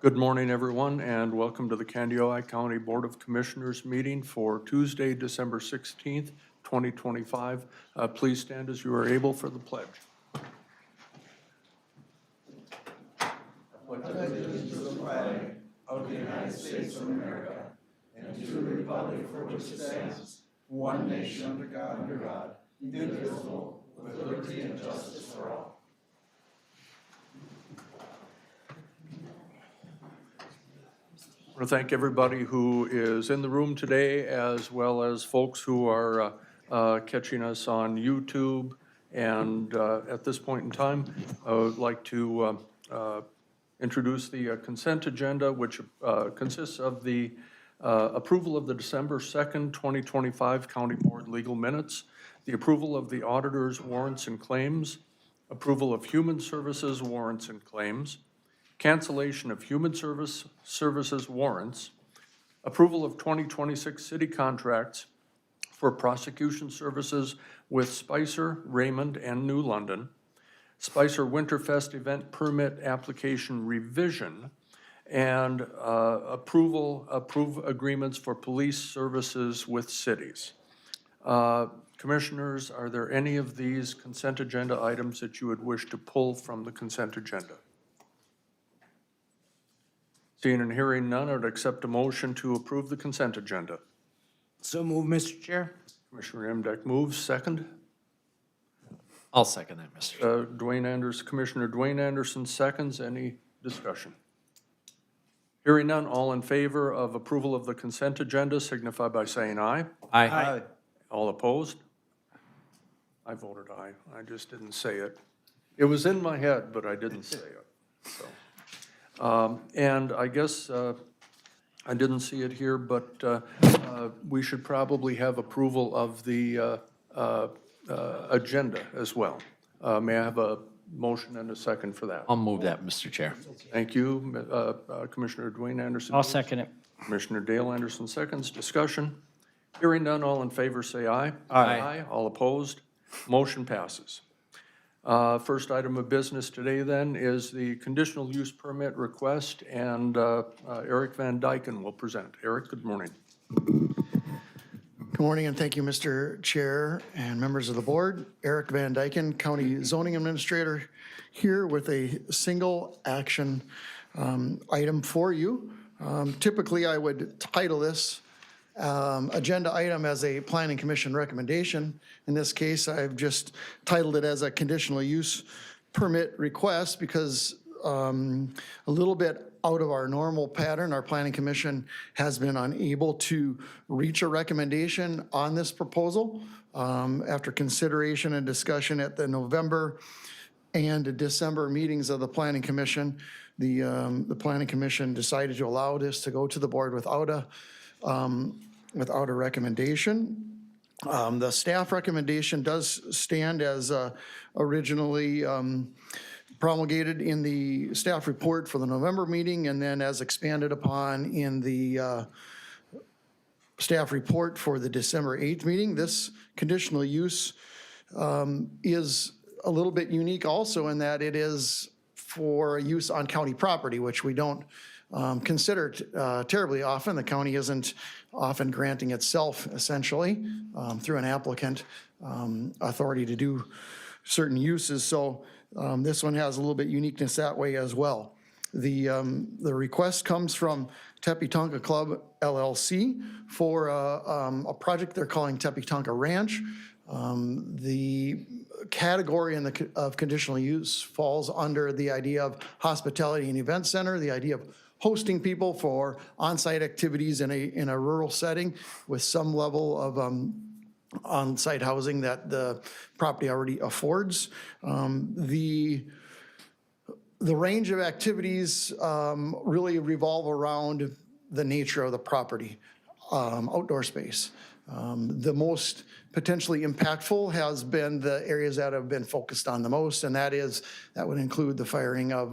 Good morning, everyone, and welcome to the Candiota County Board of Commissioners meeting for Tuesday, December 16th, 2025. Please stand as you are able for the pledge. I want to thank everybody who is in the room today, as well as folks who are catching us on YouTube. And at this point in time, I would like to introduce the consent agenda, which consists of the approval of the December 2nd, 2025 County Board legal minutes, the approval of the auditor's warrants and claims, approval of human services warrants and claims, cancellation of human services warrants, approval of 2026 city contracts for prosecution services with Spicer, Raymond, and New London, Spicer Winterfest event permit application revision, and approve agreements for police services with cities. Commissioners, are there any of these consent agenda items that you would wish to pull from the consent agenda? Seeing and hearing none, I would accept a motion to approve the consent agenda. So move, Mr. Chair. Commissioner Emdek moves, second. I'll second that, Mr. Chair. Commissioner Dwayne Anderson seconds. Any discussion? Hearing none, all in favor of approval of the consent agenda signify by saying aye. Aye. All opposed? I voted aye. I just didn't say it. It was in my head, but I didn't say it. So. And I guess I didn't see it here, but we should probably have approval of the agenda as well. May I have a motion and a second for that? I'll move that, Mr. Chair. Thank you, Commissioner Dwayne Anderson. I'll second it. Commissioner Dale Anderson seconds. Discussion. Hearing none, all in favor say aye. Aye. All opposed? Motion passes. First item of business today then is the conditional use permit request, and Eric Van Dyken will present. Eric, good morning. Good morning, and thank you, Mr. Chair and members of the board. Eric Van Dyken, County Zoning Administrator, here with a single action item for you. Typically, I would title this agenda item as a Planning Commission recommendation. In this case, I've just titled it as a conditional use permit request because a little bit out of our normal pattern, our Planning Commission has been unable to reach a recommendation on this proposal. After consideration and discussion at the November and December meetings of the Planning Commission, the Planning Commission decided to allow this to go to the board without a recommendation. The staff recommendation does stand as originally promulgated in the staff report for the November meeting, and then as expanded upon in the staff report for the December 8th meeting. This conditional use is a little bit unique also in that it is for use on county property, which we don't consider terribly often. The county isn't often granting itself essentially through an applicant authority to do certain uses. So this one has a little bit uniqueness that way as well. The request comes from Tepetonka Club LLC for a project they're calling Tepetonka Ranch. The category of conditional use falls under the idea of hospitality and event center, the idea of hosting people for on-site activities in a rural setting with some level of on-site housing that the property already affords. The range of activities really revolve around the nature of the property, outdoor space. The most potentially impactful has been the areas that have been focused on the most, and that would include the firing of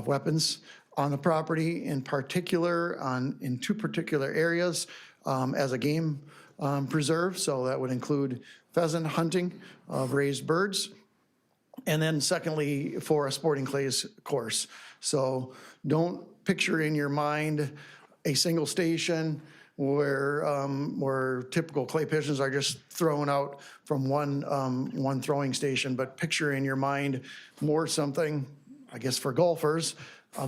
weapons on the property, in particular in two particular areas as a game preserve. So that would include pheasant hunting of raised birds, and then secondly for a sporting clays course. So don't picture in your mind a single station where typical clay pigeons are just thrown out from one throwing station, but picture in your mind more something, I guess for golfers,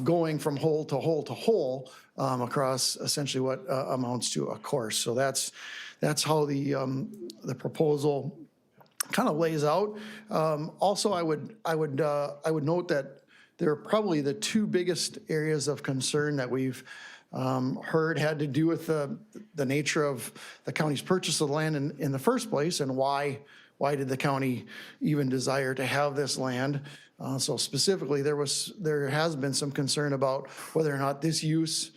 going from hole to hole to hole across essentially what amounts to a course. So that's how the proposal kind of lays out. Also, I would note that they're probably the two biggest areas of concern that we've heard had to do with the nature of the county's purchase of the land in the first place, and why did the county even desire to have this land. So specifically, there has been some concern about whether or not this use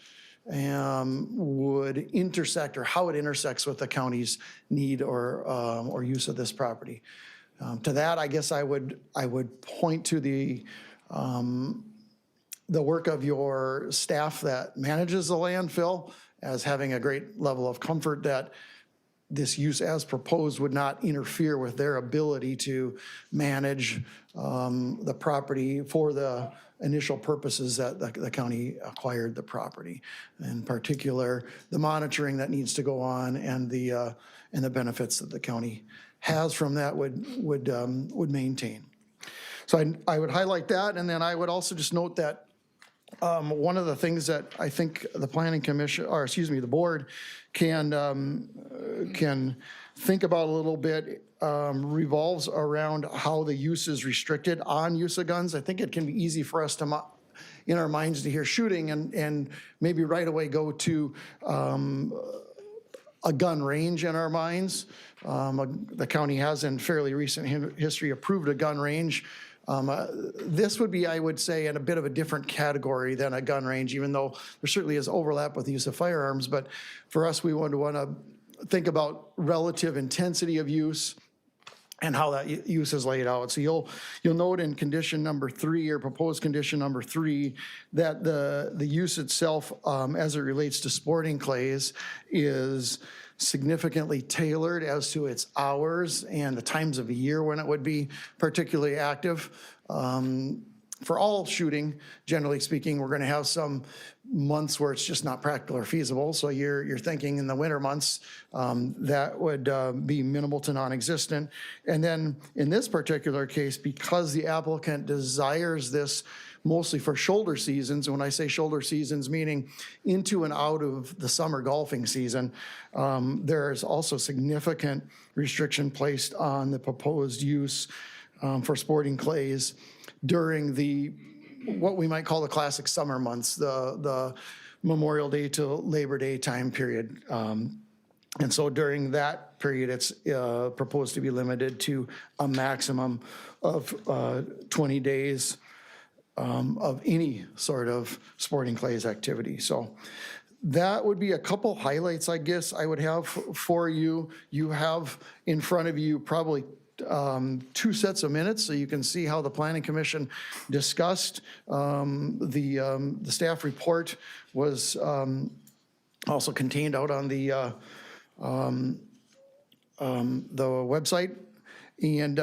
would intersect, or how it intersects with the county's need or use of this property. To that, I guess I would point to the work of your staff that manages the landfill as having a great level of comfort that this use as proposed would not interfere with their ability to manage the property for the initial purposes that the county acquired the property. In particular, the monitoring that needs to go on and the benefits that the county has from that would maintain. So I would highlight that, and then I would also just note that one of the things that I think the planning commission, or excuse me, the board can think about a little bit revolves around how the use is restricted on use of guns. I think it can be easy for us to, in our minds, to hear shooting and maybe right away go to a gun range in our minds. The county has in fairly recent history approved a gun range. This would be, I would say, in a bit of a different category than a gun range, even though there certainly is overlap with the use of firearms. But for us, we want to think about relative intensity of use and how that use is laid out. So you'll note in condition number 3, or proposed condition number 3, that the use itself, as it relates to sporting clays, is significantly tailored as to its hours and the times of the year when it would be particularly active. For all shooting, generally speaking, we're going to have some months where it's just not practical or feasible. So you're thinking in the winter months, that would be minimal to non-existent. And then in this particular case, because the applicant desires this mostly for shoulder seasons, and when I say shoulder seasons, meaning into and out of the summer golfing season, there is also significant restriction placed on the proposed use for sporting clays during what we might call the classic summer months, the Memorial Day to Labor Day time period. And so during that period, it's proposed to be limited to a maximum of 20 days of any sort of sporting clays activity. So that would be a couple highlights, I guess, I would have for you. You have in front of you probably 2 sets of minutes, so you can see how the Planning Commission discussed. The staff report was also contained out on the website, and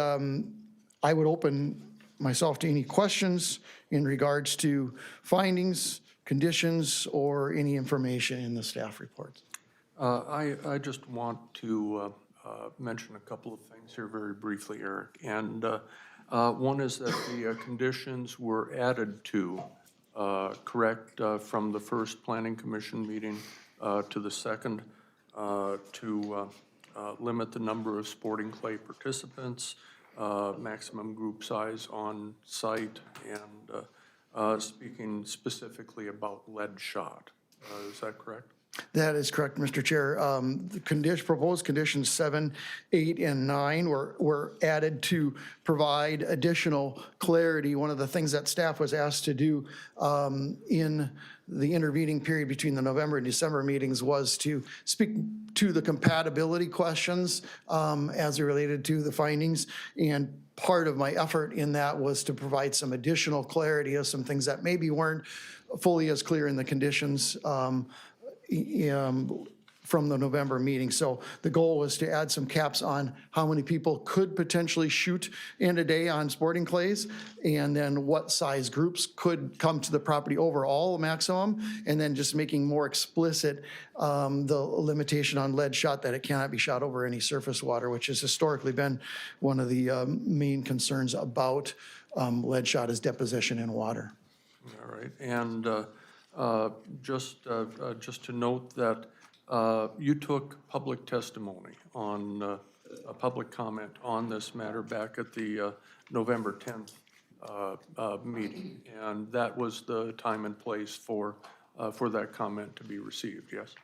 I would open myself to any questions in regards to findings, conditions, or any information in the staff reports. I just want to mention a couple of things here very briefly, Eric. And one is that the conditions were added to, correct, from the first Planning Commission meeting to the second, to limit the number of sporting clay participants, maximum group size on site, and speaking specifically about lead shot. Is that correct? That is correct, Mr. Chair. The proposed conditions 7, 8, and 9 were added to provide additional clarity. One of the things that staff was asked to do in the intervening period between the November and December meetings was to speak to the compatibility questions as it related to the findings. And part of my effort in that was to provide some additional clarity of some things that maybe weren't fully as clear in the conditions. from the November meeting. So the goal was to add some caps on how many people could potentially shoot in a day on sporting clays, and then what size groups could come to the property overall maximum, and then just making more explicit the limitation on lead shot, that it cannot be shot over any surface water, which has historically been one of the main concerns about lead shot, is deposition in water. All right, and just to note that you took public testimony on, a public comment on this matter back at the November 10th meeting, and that was the time and place for that comment to be received, yes?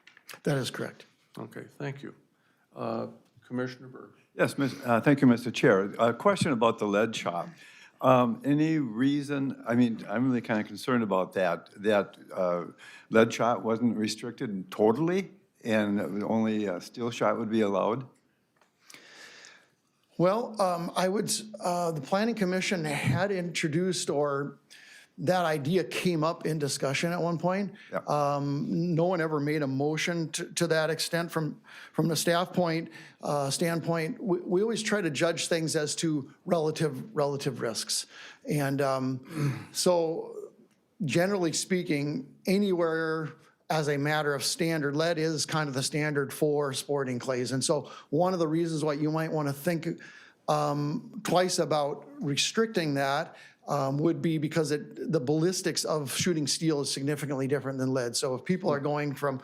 That is correct. Okay, thank you. Commissioner Berg. Yes, thank you, Mr. Chair. A question about the lead shot. Any reason, I mean, I'm really kind of concerned about that lead shot wasn't restricted totally, and only a steel shot would be allowed? Well, the Planning Commission had introduced, or that idea came up in discussion at one point. Yep. No one ever made a motion to that extent. From the standpoint, we always try to judge things as to relative risks. And so generally speaking, anywhere as a matter of standard, lead is kind of the standard for sporting clays. And so one of the reasons why you might want to think twice about restricting that would be because the ballistics of shooting steel is significantly different than lead. So if people are going from,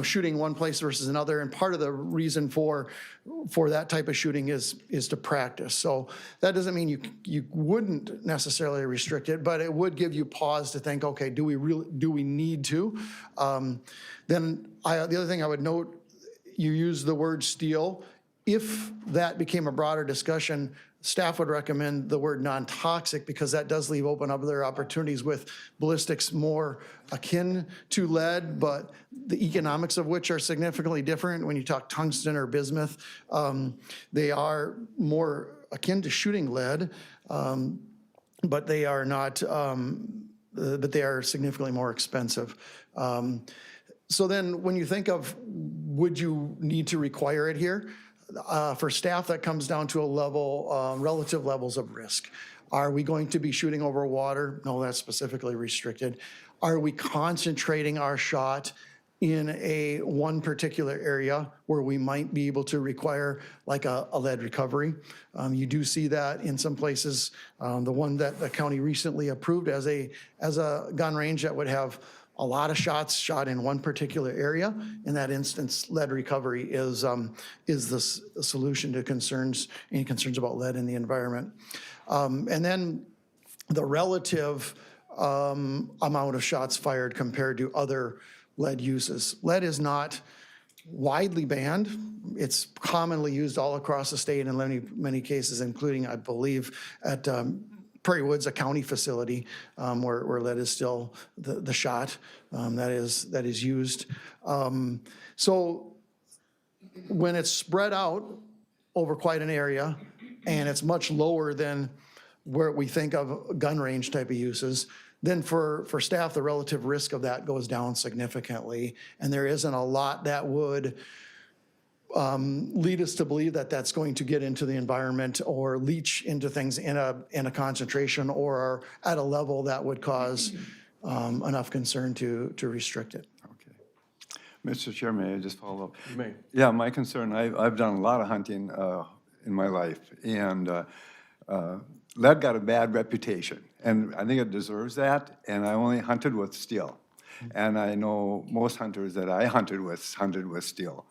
shooting one place versus another, and part of the reason for that type of shooting is to practice. So that doesn't mean you wouldn't necessarily restrict it, but it would give you pause to think, okay, do we need to? The other thing I would note, you use the word steel. If that became a broader discussion, staff would recommend the word non-toxic, because that does leave open other opportunities with ballistics more akin to lead, but the economics of which are significantly different. When you talk tungsten or bismuth, they are more akin to shooting lead, but they are not, but they are significantly more expensive. So then when you think of, would you need to require it here? For staff, that comes down to a level, relative levels of risk. Are we going to be shooting over water? No, that's specifically restricted. Are we concentrating our shot in one particular area where we might be able to require like a lead recovery? You do see that in some places. The one that the county recently approved as a gun range that would have a lot of shots shot in one particular area. In that instance, lead recovery is the solution to any concerns about lead in the environment. And then the relative amount of shots fired compared to other lead uses. Lead is not widely banned. It's commonly used all across the state in many cases, including, I believe, at Prairie Woods, a county facility where lead is still the shot that is used. So when it's spread out over quite an area, and it's much lower than where we think of gun range type of uses, then for staff, the relative risk of that goes down significantly. And there isn't a lot that would lead us to believe that that's going to get into the environment or leach into things in a concentration or at a level that would cause enough concern to restrict it. Okay. Mr. Chair, may I just follow up? You may. Yeah, my concern, I've done a lot of hunting in my life, and lead got a bad reputation, and I think it deserves that, and I only hunted with steel. And I know most hunters that I hunted with steel.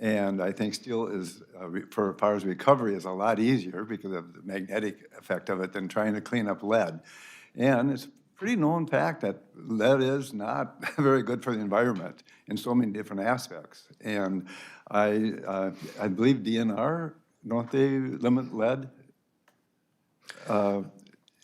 And I think steel is, for as far as recovery, is a lot easier because of the magnetic effect of it than trying to clean up lead. And it's a pretty known fact that lead is not very good for the environment in so many different aspects. And I believe DNR, don't they limit lead on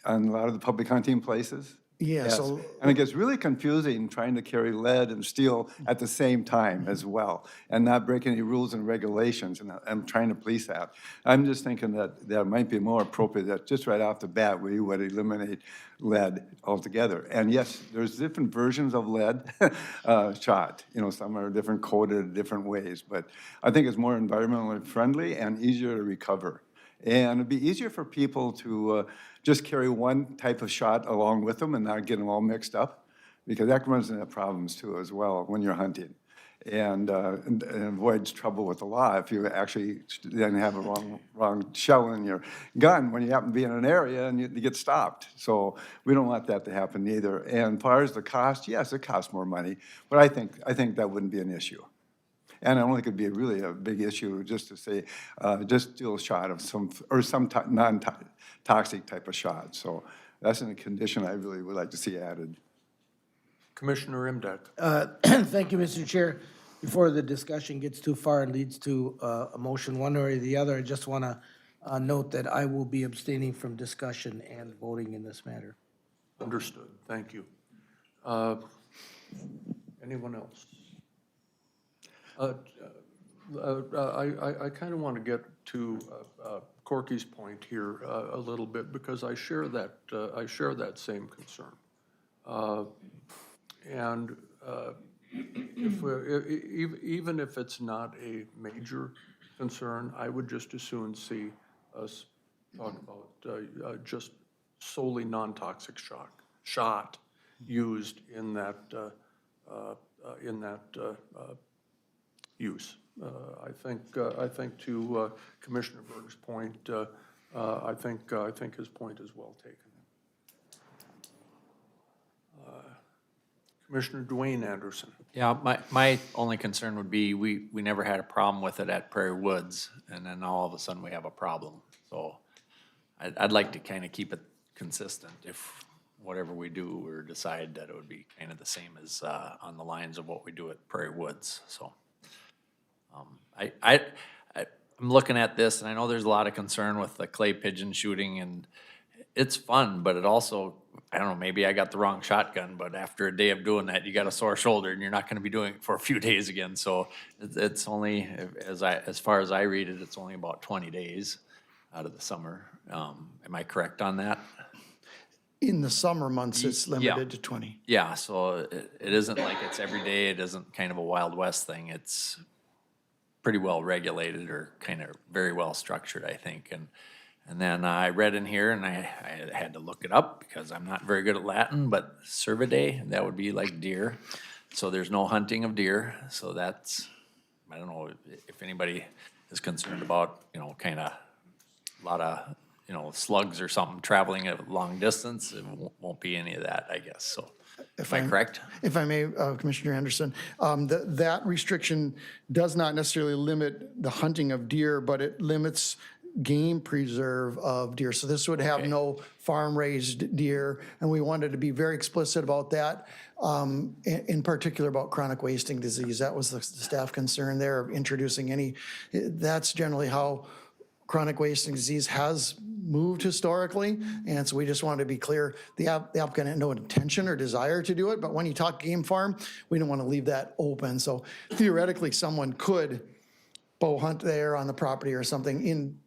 a lot of the public hunting places? Yeah, Yes, so and it gets really confusing trying to carry lead and steel at the same time as well, and not break any rules and regulations, and I'm trying to police that. I'm just thinking that it might be more appropriate that just right off the bat, we would eliminate lead altogether. And yes, there's different versions of lead shot. You know, some are different coated different ways, but I think it's more environmentally friendly and easier to recover. And it'd be easier for people to just carry one type of shot along with them and not get them all mixed up, because that runs into problems too as well when you're hunting. And avoids trouble with the law if you actually then have a wrong shell in your gun when you happen to be in an area and you get stopped. So we don't want that to happen either. And as far as the cost, yes, it costs more money, but I think that wouldn't be an issue. And I don't think it'd be really a big issue just to say, just do a shot of some non-toxic type of shot. So that's a condition I really would like to see added. Commissioner Imdak. Thank you, Mr. Chair. Before the discussion gets too far and leads to a motion one way or the other, I just want to note that I will be abstaining from discussion and voting in this matter. Understood. Thank you. Anyone else? I kind of want to get to Corky's point here a little bit, because I share that same concern. And even if it's not a major concern, I would just as soon see us talk about just solely non-toxic shot used in that use. I think to Commissioner Berg's point, I think his point is well taken. Commissioner Dwayne Anderson. Yeah, my only concern would be, we never had a problem with it at Prairie Woods, and then all of a sudden we have a problem. So I'd like to kind of keep it consistent if whatever we do or decide that it would be kind of the same as on the lines of what we do at Prairie Woods, so. I'm looking at this, and I know there's a lot of concern with the clay pigeon shooting, and it's fun, but it also, I don't know, maybe I got the wrong shotgun, but after a day of doing that, you got a sore shoulder, and you're not gonna be doing it for a few days again, so it's only, as far as I read it, it's only about 20 days out of the summer. Am I correct on that? in the summer months, it's Yeah. limited to 20. Yeah, so it isn't like it's every day, it isn't kind of a Wild West thing, it's pretty well regulated or kind of very well structured, I think. And then I read in here, and I had to look it up because I'm not very good at Latin, but cervidae, that would be like deer. So there's no hunting of deer, so that's, I don't know if anybody is concerned about, you know, kind of a lot of, you know, slugs or something traveling a long distance. It won't be any of that, I guess, so. Am I correct? If I may, Commissioner Anderson, that restriction does not necessarily limit the hunting of deer, but it limits game preserve of deer. So this would have Okay. no farm-raised deer, and we wanted to be very explicit about that, in particular about chronic wasting disease. That was the staff concern there, of introducing any, that's generally how chronic wasting disease has moved historically, and so we just wanted to be clear, the applicant had no intention or desire to do it, but when you talk game farm, we didn't want to leave that open. So theoretically, someone could bow hunt there on the property or something in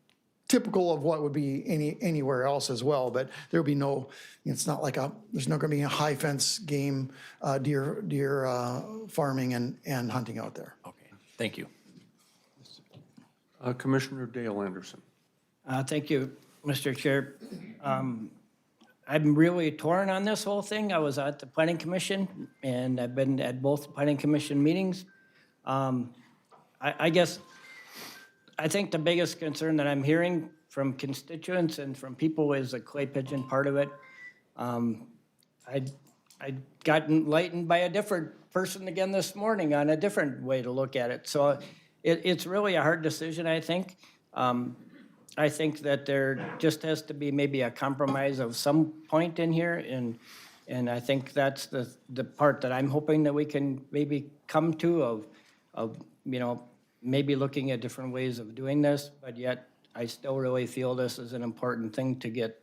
typical of what would be anywhere else as well, but there'll be no, it's not like there's not gonna be a high fence game, deer farming and hunting out there. Okay, thank you. Commissioner Dale Anderson. Thank you, Mr. Chair. I'm really torn on this whole thing. I was at the planning commission, and I've been at both planning commission meetings. I guess, I think the biggest concern that I'm hearing from constituents and from people is the clay pigeon part of it. I got enlightened by a different person again this morning on a different way to look at it. So it's really a hard decision, I think. I think that there just has to be maybe a compromise of some point in here, and I think that's the part that I'm hoping that we can maybe come to of you know, maybe looking at different ways of doing this, but yet I still really feel this is an important thing to get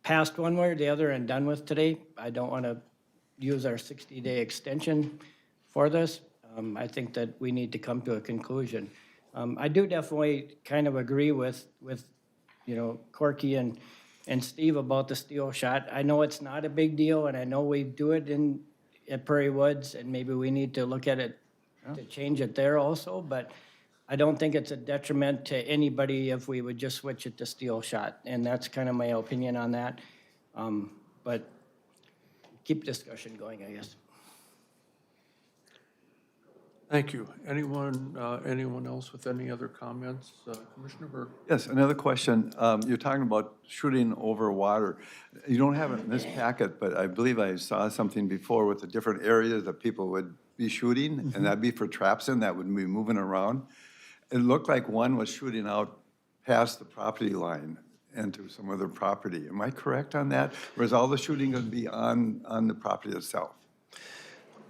passed one way or the other and done with today. I don't want to use our 60-day extension for this. I think that we need to come to a conclusion. I do definitely kind of agree with Corky and Steve about the steel shot. I know it's not a big deal, and I know we do it at Prairie Woods, and maybe we need to look at it to change it there also, but I don't think it's a detriment to anybody if we would just switch it to steel shot, and that's kind of my opinion on that. But keep discussion going, I guess. Thank you. Anyone else with any other comments? Commissioner Burke? Yes, another question. You're talking about shooting over water. You don't have it in this packet, but I believe I saw something before with the different areas that people would be shooting, and that'd be for traps in that would be moving around. It looked like one was shooting out past the property line into some other property. Am I correct on that? Or is all the shooting going to be on the property itself?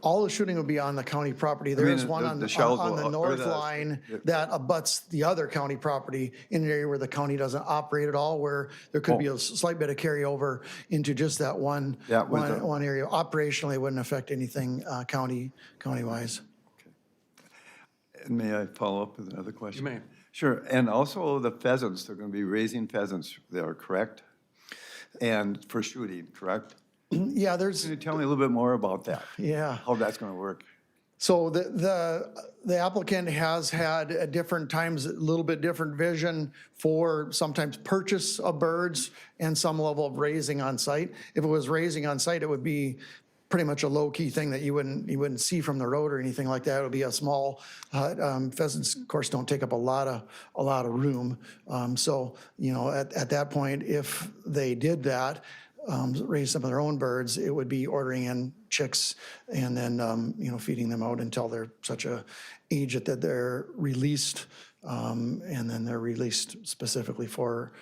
All the shooting will be on the county property. There mean, is one the on the shells on will- the or north the- line that abuts the other county property in an area where the county doesn't operate at all, where there could be a slight bit of carryover into just that one area. Operationally, it wouldn't affect anything county-wise. And may I follow up with another question? You may. Sure, and also the pheasants, they're going to be raising pheasants there, correct? And for shooting, correct? Yeah, there's, Can you tell me a little bit more about that? yeah. How that's going to work? So the applicant has had at different times, a little bit different vision for sometimes purchase of birds and some level of raising on site. If it was raising on site, it would be pretty much a low-key thing that you wouldn't see from the road or anything like that. It would be a small hut. Pheasants, of course, don't take up a lot of room. So, at that point, if they did that, raise some of their own birds, it would be ordering in chicks and then, feeding them out until they're such a age that they're released. And then they're released specifically for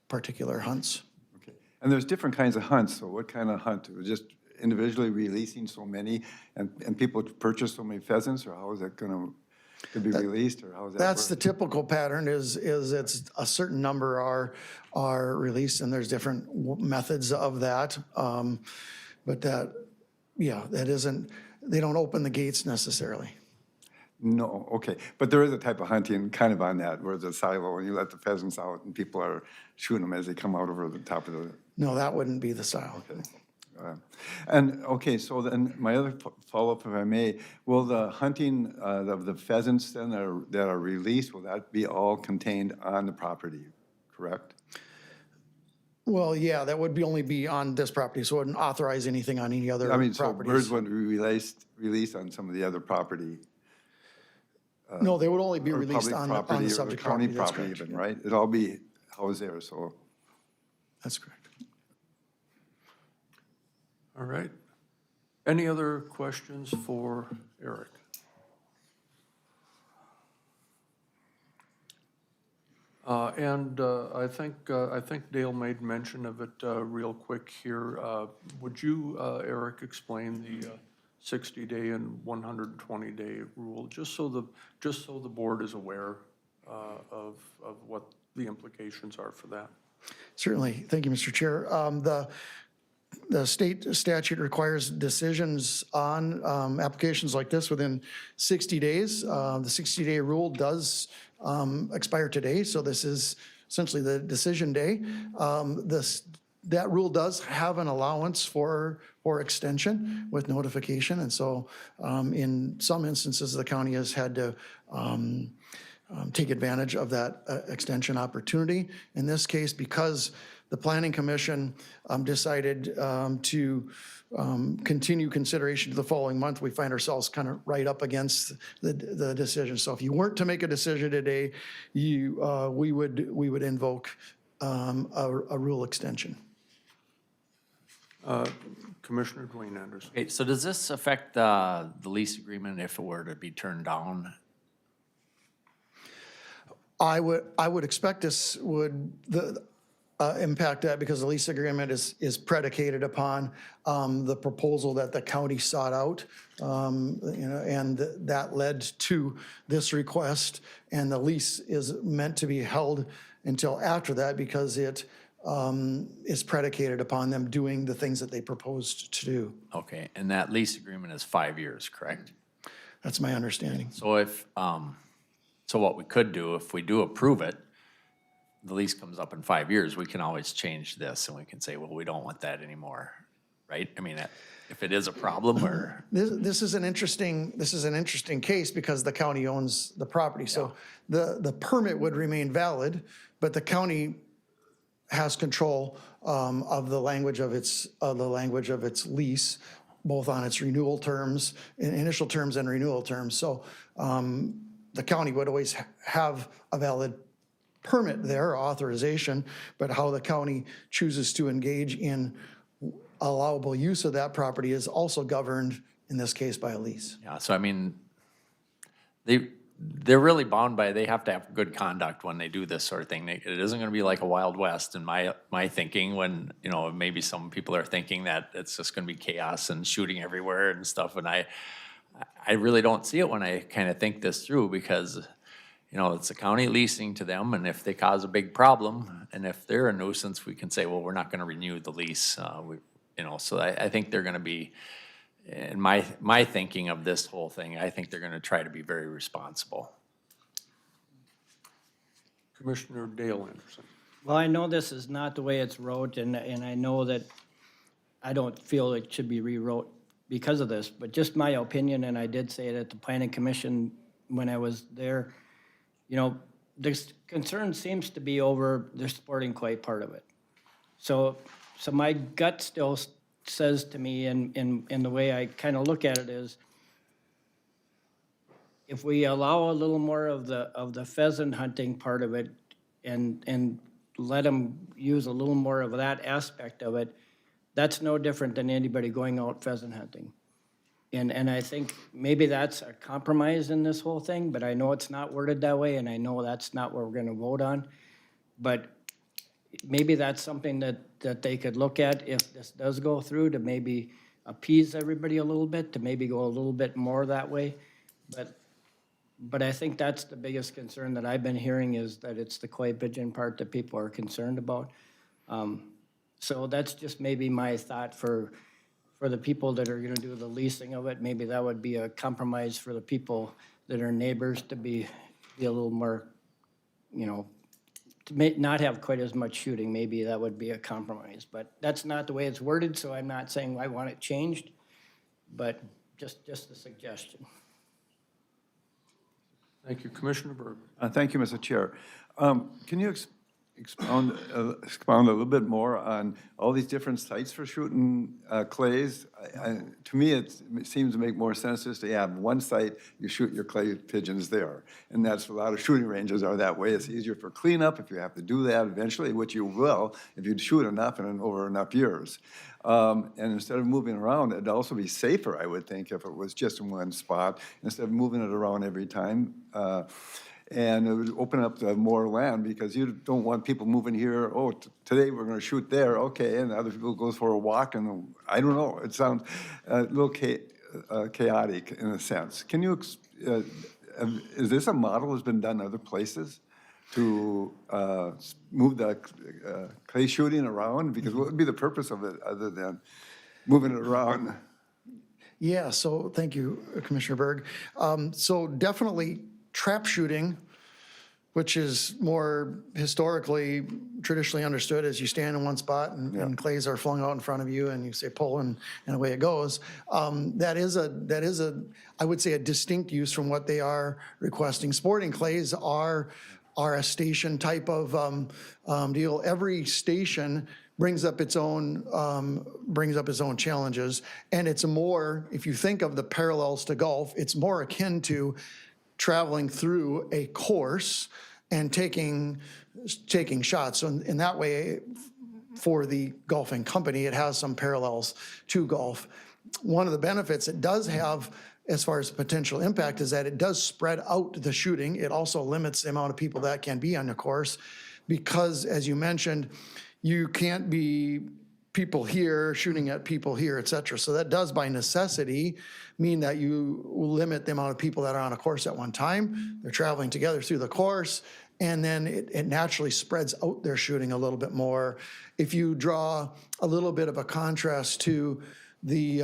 particular hunts. Okay. And there's different kinds of hunts, so what kind of hunt? It was just individually releasing so many and people purchase so many pheasants, or how is that going to be released, or how is that That's the work? typical pattern is it's a certain number are released and there's different methods of that. But that isn't, they don't open the gates necessarily. No, okay, but there is a type of hunting kind of on that, where there's a silo and you let the pheasants out and people are shooting them as they come out over the top of the. No, that wouldn't be the style. Okay, so then my other follow-up, if I may, will the hunting of the pheasants then that are released, will that be all contained on the property, correct? Well, yeah, that would only be on this property, so it wouldn't authorize anything on any other I mean, so properties. birds wouldn't be released on some of the other property? No, they would only be or released public on property the or subject county property. That's property correct. even, Yeah, right? It'd all be housed there, so. that's correct. All right. Any other questions for Eric? And I think Dale made mention of it real quick here. Would you, Eric, explain the 60-day and 120-day rule, just so the board is aware of what the implications are for that? Certainly. Thank you, Mr. Chair. The state statute requires decisions on applications like this within 60 days. The 60-day rule does expire today, so this is essentially the decision day. That rule does have an allowance for extension with notification, and so in some instances, the county has had to take advantage of that extension opportunity. In this case, because the Planning Commission decided to continue consideration to the following month, we find ourselves kind of right up against the decision. So if you weren't to make a decision today, we would invoke a rule extension. Commissioner Dwayne Anderson. Okay, so does this affect the lease agreement if it were to be turned down? I would expect this would impact that because the lease agreement is predicated upon the proposal that the county sought out, and that led to this request. And the lease is meant to be held until after that because it is predicated upon them doing the things that they proposed to do. Okay, and that lease agreement is 5 years, correct? That's my understanding. So if, so what we could do, if we do approve it, the lease comes up in 5 years, we can always change this and we can say, well, we don't want that anymore, right? I mean, if it is a problem or, This is an interesting case because the county owns the property. So the permit would remain valid, but the county has control of the language of its lease, both on its renewal terms, initial terms and renewal terms. So the county would always have a valid permit there, authorization, but how the county chooses to engage in allowable use of that property is also governed, in this case, by a lease. yeah, so I mean, they're really bound by, they have to have good conduct when they do this sort of thing. It isn't gonna be like a Wild West in my thinking when, you know, maybe some people are thinking that it's just gonna be chaos and shooting everywhere and stuff, and I really don't see it when I kind of think this through because, you know, it's the county leasing to them, and if they cause a big problem, and if they're a nuisance, we can say, well, we're not gonna renew the lease, you know, so I think they're gonna be, in my thinking of this whole thing, I think they're gonna try to be very responsible. Commissioner Dale Anderson. Well, I know this is not the way it's wrote, and I know that I don't feel it should be rewrote because of this, but just my opinion, and I did say it at the planning commission when I was there, you know, this concern seems to be over the sporting clay part of it. So my gut still says to me, and the way I kind of look at it is, if we allow a little more of the pheasant hunting part of it and let them use a little more of that aspect of it, that's no different than anybody going out pheasant hunting. And I think maybe that's a compromise in this whole thing, but I know it's not worded that way, and I know that's not what we're gonna vote on. But maybe that's something that they could look at if this does go through, to maybe appease everybody a little bit, to maybe go a little bit more that way. But I think that's the biggest concern that I've been hearing, is that it's the clay pigeon part that people are concerned about. So that's just maybe my thought for the people that are gonna do the leasing of it. Maybe that would be a compromise for the people that are neighbors, to be a little more, you know, to not have quite as much shooting. Maybe that would be a compromise, but that's not the way it's worded, so I'm not saying I want it changed, but just a suggestion. Thank you. Commissioner Berg. Thank you, Mr. Chair. Can you expound a little bit more on all these different sites for shooting clays? To me, it seems to make more sense just to have one site, you shoot your clay pigeons there. And that's, a lot of shooting ranges are that way. It's easier for cleanup if you have to do that eventually, which you will if you shoot enough and over enough years. And instead of moving around, it'd also be safer, I would think, if it was just in one spot, instead of moving it around every time. And it would open up more land, because you don't want people moving here, oh, today we're gonna shoot there, okay, and other people go for a walk, and I don't know, it sounds a little chaotic in a sense. Can you, is this a model that's been done other places to move the clay shooting around? Because what would be the purpose of it other than moving it around? Yeah, so thank you, Commissioner Berg. So definitely trap shooting, which is more historically, traditionally understood as you stand in one spot and clays are flung out in front of you and you say pull and away it goes. That is a, I would say, a distinct use from what they are requesting. Sporting clays are a station type of deal. Every station brings up its own challenges, and it's more, if you think of the parallels to golf, it's more akin to traveling through a course and taking shots. So in that way, for the golfing company, it has some parallels to golf. One of the benefits it does have, as far as potential impact, is that it does spread out the shooting. It also limits the amount of people that can be on the course, because, as you mentioned, you can't be people here shooting at people here, et cetera. So that does, by necessity, mean that you limit the amount of people that are on a course at one time. They're traveling together through the course, and then it naturally spreads out their shooting a little bit more. If you draw a little bit of a contrast to the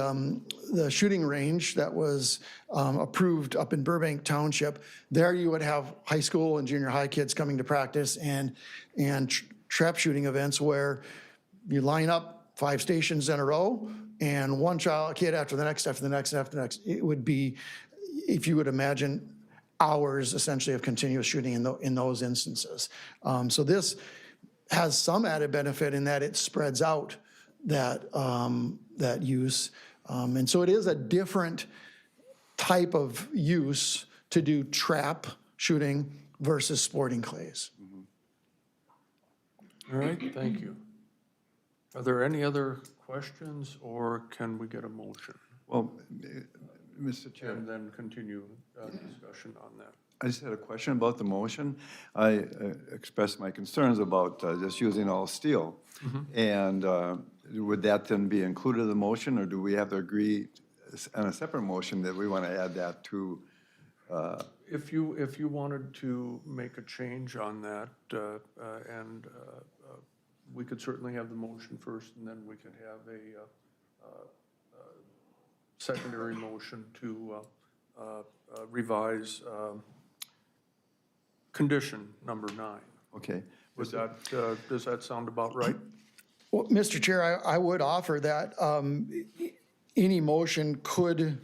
shooting range that was approved up in Burbank Township, there you would have high school and junior high kids coming to practice and trap shooting events where you line up 5 stations in a row and one kid after the next, after the next, after the next. It would be, if you would imagine, hours essentially of continuous shooting in those instances. So this has some added benefit in that it spreads out that use. And so it is a different type of use to do trap shooting versus sporting clays. All right, thank you. Are there any other questions, or can we get a motion? Well, Mr. Chair, And then continue discussion on that. I just had a question about the motion. I expressed my concerns about just using all steel. And would that then be included in the motion, or do we have to agree on a separate motion that we want to add that to? If you wanted to make a change on that, and we could certainly have the motion first, and then we could have a secondary motion to revise condition number 9. Okay. Was that, does that sound about right? Well, Mr. Chair, I would offer that any motion could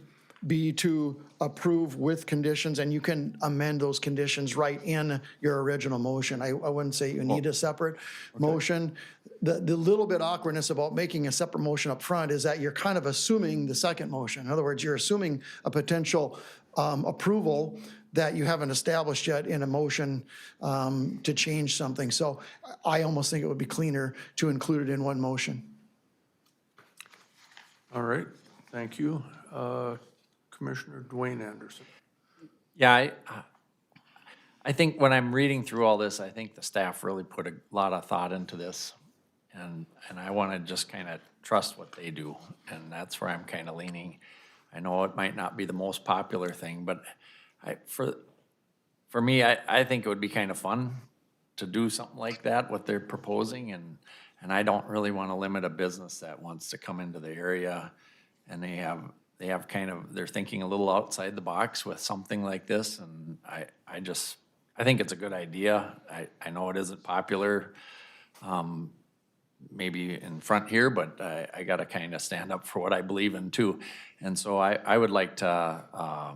be to approve with conditions, and you can amend those conditions right in your original motion. I wouldn't say you need a separate motion. The little bit awkwardness about making a separate motion up front is that you're kind of assuming the second motion. In other words, you're assuming a potential approval that you haven't established yet in a motion to change something. So I almost think it would be cleaner to include it in one motion. All right, thank you. Commissioner Dwayne Anderson. Yeah, I think when I'm reading through all this, I think the staff really put a lot of thought into this. And I want to just kind of trust what they do. And that's where I'm kind of leaning. I know it might not be the most popular thing, but for me, I think it would be kind of fun to do something like that, what they're proposing. And I don't really want to limit a business that wants to come into the area. And they have kind of, they're thinking a little outside the box with something like this. And I think it's a good idea. I know it isn't popular, maybe in front here, but I got to kind of stand up for what I believe in too. And so I would like to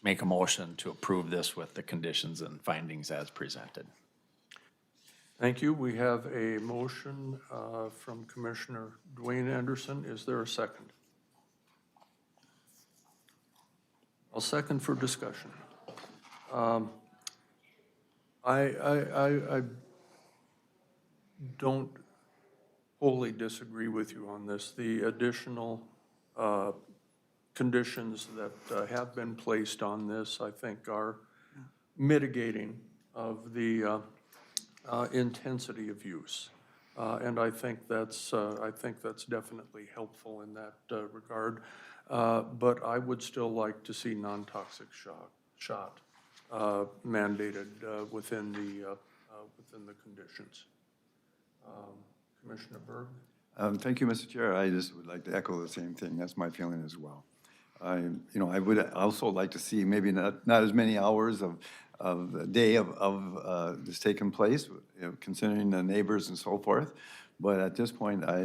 make a motion to approve this with the conditions and findings as presented. Thank you. We have a motion from Commissioner Dwayne Anderson. Is there a second? I'll second for discussion. I don't wholly disagree with you on this. The additional conditions that have been placed on this, I think, are mitigating of the intensity of use. And I think that's definitely helpful in that regard. But I would still like to see non-toxic shot mandated within the conditions. Commissioner Berg? Thank you, Mr. Chair. I just would like to echo the same thing. That's my feeling as well. I would also like to see maybe not as many hours of the day of this taking place, considering the neighbors and so forth. But at this point, I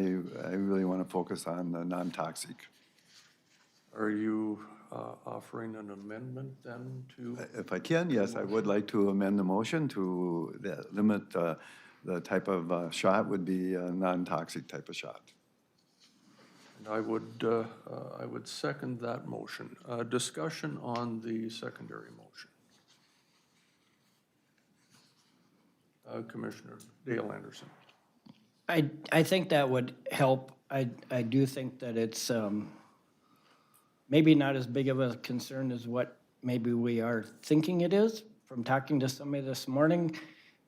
really want to focus on the non-toxic. Are you offering an amendment then to? If I can, yes, I would like to amend the motion to limit the type of shot would be a non-toxic type of shot. And I would second that motion. Discussion on the secondary motion. Commissioner Dale Anderson. I think that would help. I do think that it's maybe not as big of a concern as what maybe we are thinking it is from talking to somebody this morning.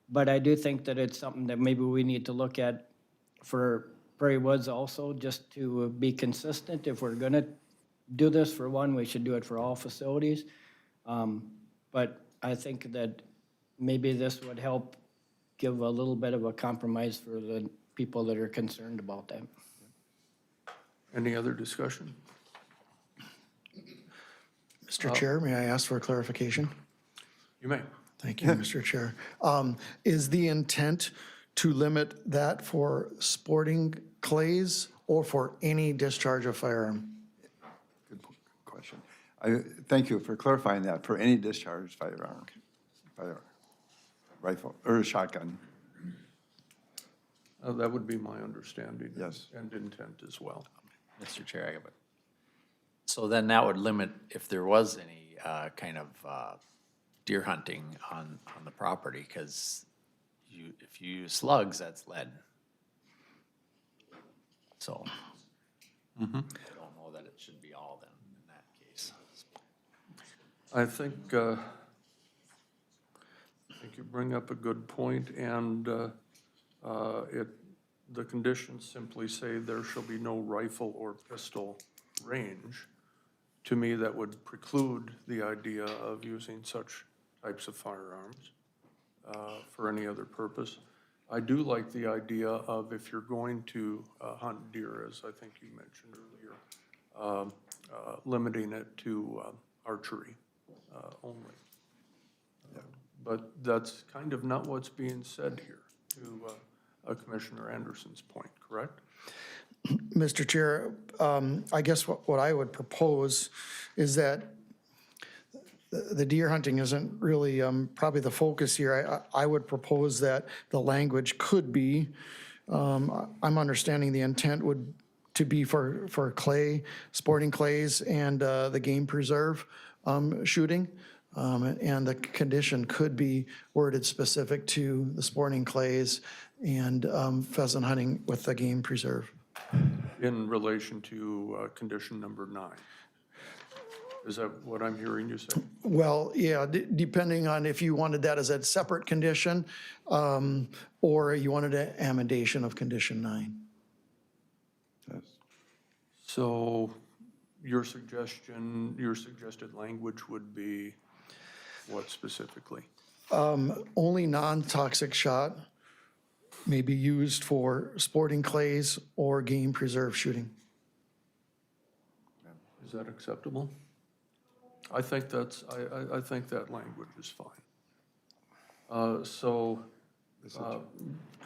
But I do think that it's something that maybe we need to look at for Prairie Woods also, just to be consistent. If we're gonna do this for one, we should do it for all facilities. But I think that maybe this would help give a little bit of a compromise for the people that are concerned about that. Any other discussion? Mr. Chair, may I ask for a clarification? You may. Thank you, Mr. Chair. Is the intent to limit that for sporting clays or for any discharge of firearm? Good question. Thank you for clarifying that, for any discharged firearm, rifle, or shotgun. That would be my understanding. Yes. And intent as well. Mr. Chair, I got it. So then that would limit if there was any kind of deer hunting on the property, because if you use slugs, that's lead. So I don't know that it should be all then in that case. I think you bring up a good point, and the conditions simply say there shall be no rifle or pistol range. To me, that would preclude the idea of using such types of firearms for any other purpose. I do like the idea of, if you're going to hunt deer, as I think you mentioned earlier, limiting it to archery only. But that's kind of not what's being said here, to Commissioner Anderson's point, correct? Mr. Chair, I guess what I would propose is that the deer hunting isn't really probably the focus here. I would propose that the language could be, I'm understanding the intent would to be for clay, sporting clays, and the game preserve shooting. And the condition could be worded specific to the sporting clays and pheasant hunting with the game preserve. In relation to condition number 9. Is that what I'm hearing you say? Well, yeah, depending on if you wanted that as a separate condition, or you wanted an amendation of condition 9. Yes. So your suggested language would be what specifically? Only non-toxic shot may be used for sporting clays or game preserve shooting. Is that acceptable? I think I think that language is fine.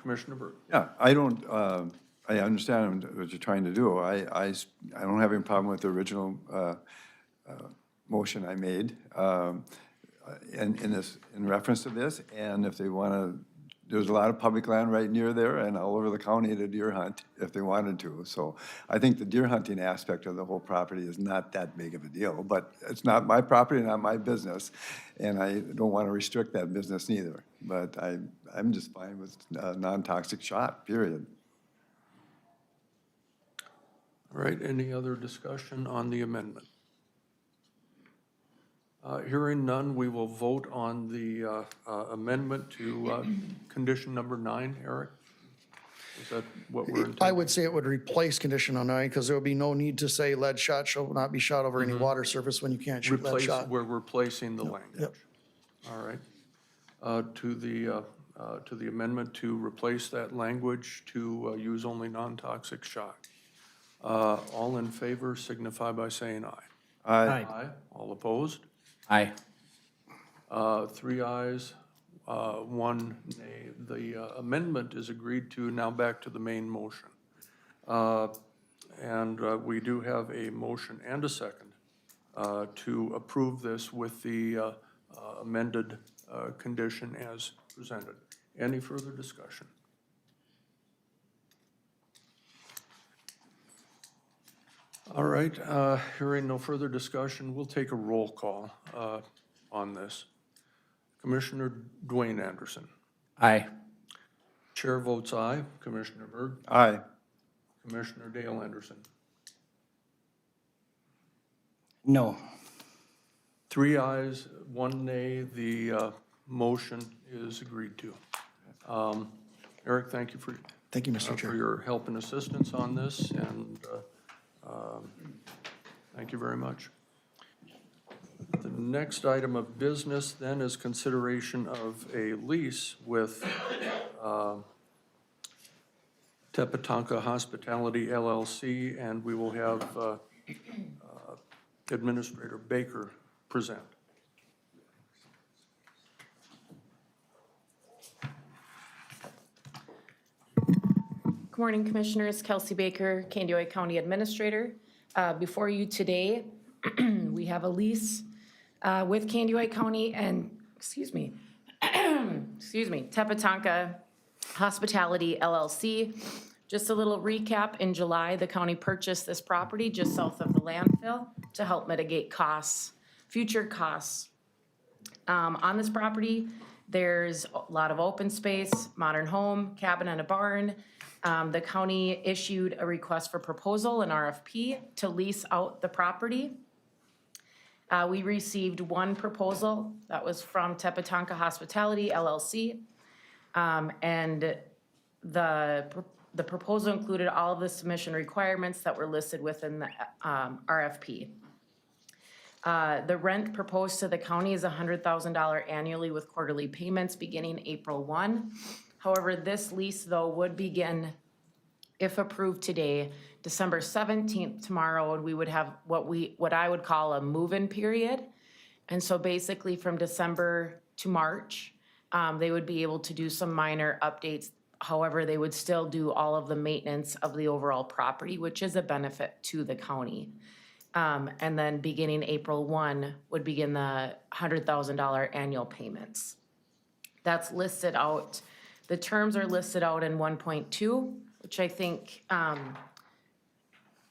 Commissioner Burke. Yeah, I understand what you're trying to do. I don't have any problem with the original motion I made in reference to this, and if they want to, there's a lot of public land right near there and all over the county to deer hunt if they wanted to. So I think the deer hunting aspect of the whole property is not that big of a deal, but it's not my property, not my business, and I don't want to restrict that business neither. But I'm just fine with non-toxic shot, period. All right, any other discussion on the amendment? Hearing none, we will vote on the amendment to condition number 9. Eric? Is that what we're intending? I would say it would replace condition 9 because there would be no need to say lead shot shall not be shot over any water surface when you can't shoot lead Replace, shot. we're replacing the language. Yep. All right. To the amendment to replace that language to use only non-toxic shot. All in favor signify by saying aye. Aye. All opposed? Aye. 3 ayes, 1 nay. The amendment is agreed to. Now back to the main motion. And we do have a motion and a second to approve this with the amended condition as presented. Any further discussion? All right, hearing no further discussion, we'll take a roll call on this. Commissioner Dwayne Anderson. Aye. Chair votes aye. Commissioner Berg. Aye. Commissioner Dale Anderson. No. 3 ayes, 1 nay. The motion is agreed to. Eric, thank you for Thank you, Mr. Chair. your help and assistance on this, and thank you very much. The next item of business then is consideration of a lease with Tepetonka Hospitality LLC, and we will have Administrator Baker present. Good morning, Commissioners. Kelsey Baker, Candioi County Administrator. Before you today, we have a lease with Candioi County and, Tepetonka Hospitality LLC. Just a little recap, in July, the county purchased this property just south of the landfill to help mitigate costs, future costs. On this property, there's a lot of open space, modern home, cabin and a barn. The county issued a request for proposal, an RFP, to lease out the property. We received one proposal that was from Tepetonka Hospitality LLC. And the proposal included all of the submission requirements that were listed within the RFP. The rent proposed to the county is $100,000 annually with quarterly payments beginning April 1. However, this lease, though, would begin, if approved today, December 17th, tomorrow, and we would have what I would call a move-in period. And so basically from December to March, they would be able to do some minor updates. However, they would still do all of the maintenance of the overall property, which is a benefit to the county. And then beginning April 1 would begin the $100,000 annual payments. That's listed out. The terms are listed out in 1.2, which I think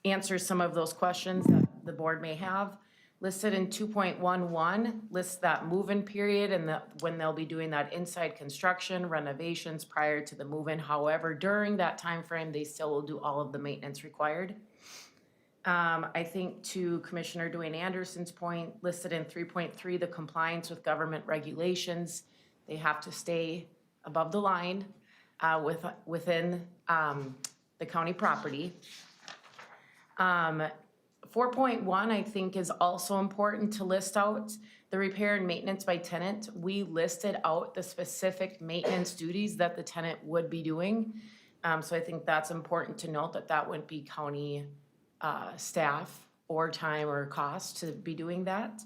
answers some of those questions that the board may have. Listed in 2.11 lists that move-in period and when they'll be doing that inside construction, renovations prior to the move-in. However, during that time frame, they still will do all of the maintenance required. I think to Commissioner Dwayne Anderson's point, listed in 3.3, the compliance with government regulations, they have to stay above the line within the county property. 4.1, I think, is also important to list out the repair and maintenance by tenant. We listed out the specific maintenance duties that the tenant would be doing. So I think that's important to note that that wouldn't be county staff or time or cost to be doing that.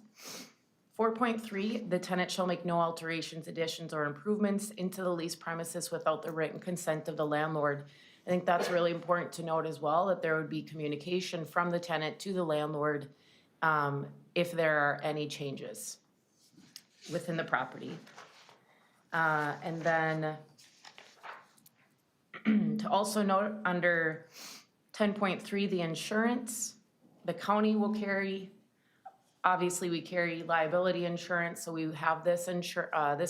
4.3, the tenant shall make no alterations, additions, or improvements into the leased premises without the written consent of the landlord. I think that's really important to note as well, that there would be communication from the tenant to the landlord if there are any changes within the property. And then to also note under 10.3, the insurance, the county will carry, obviously we carry liability insurance, so we have this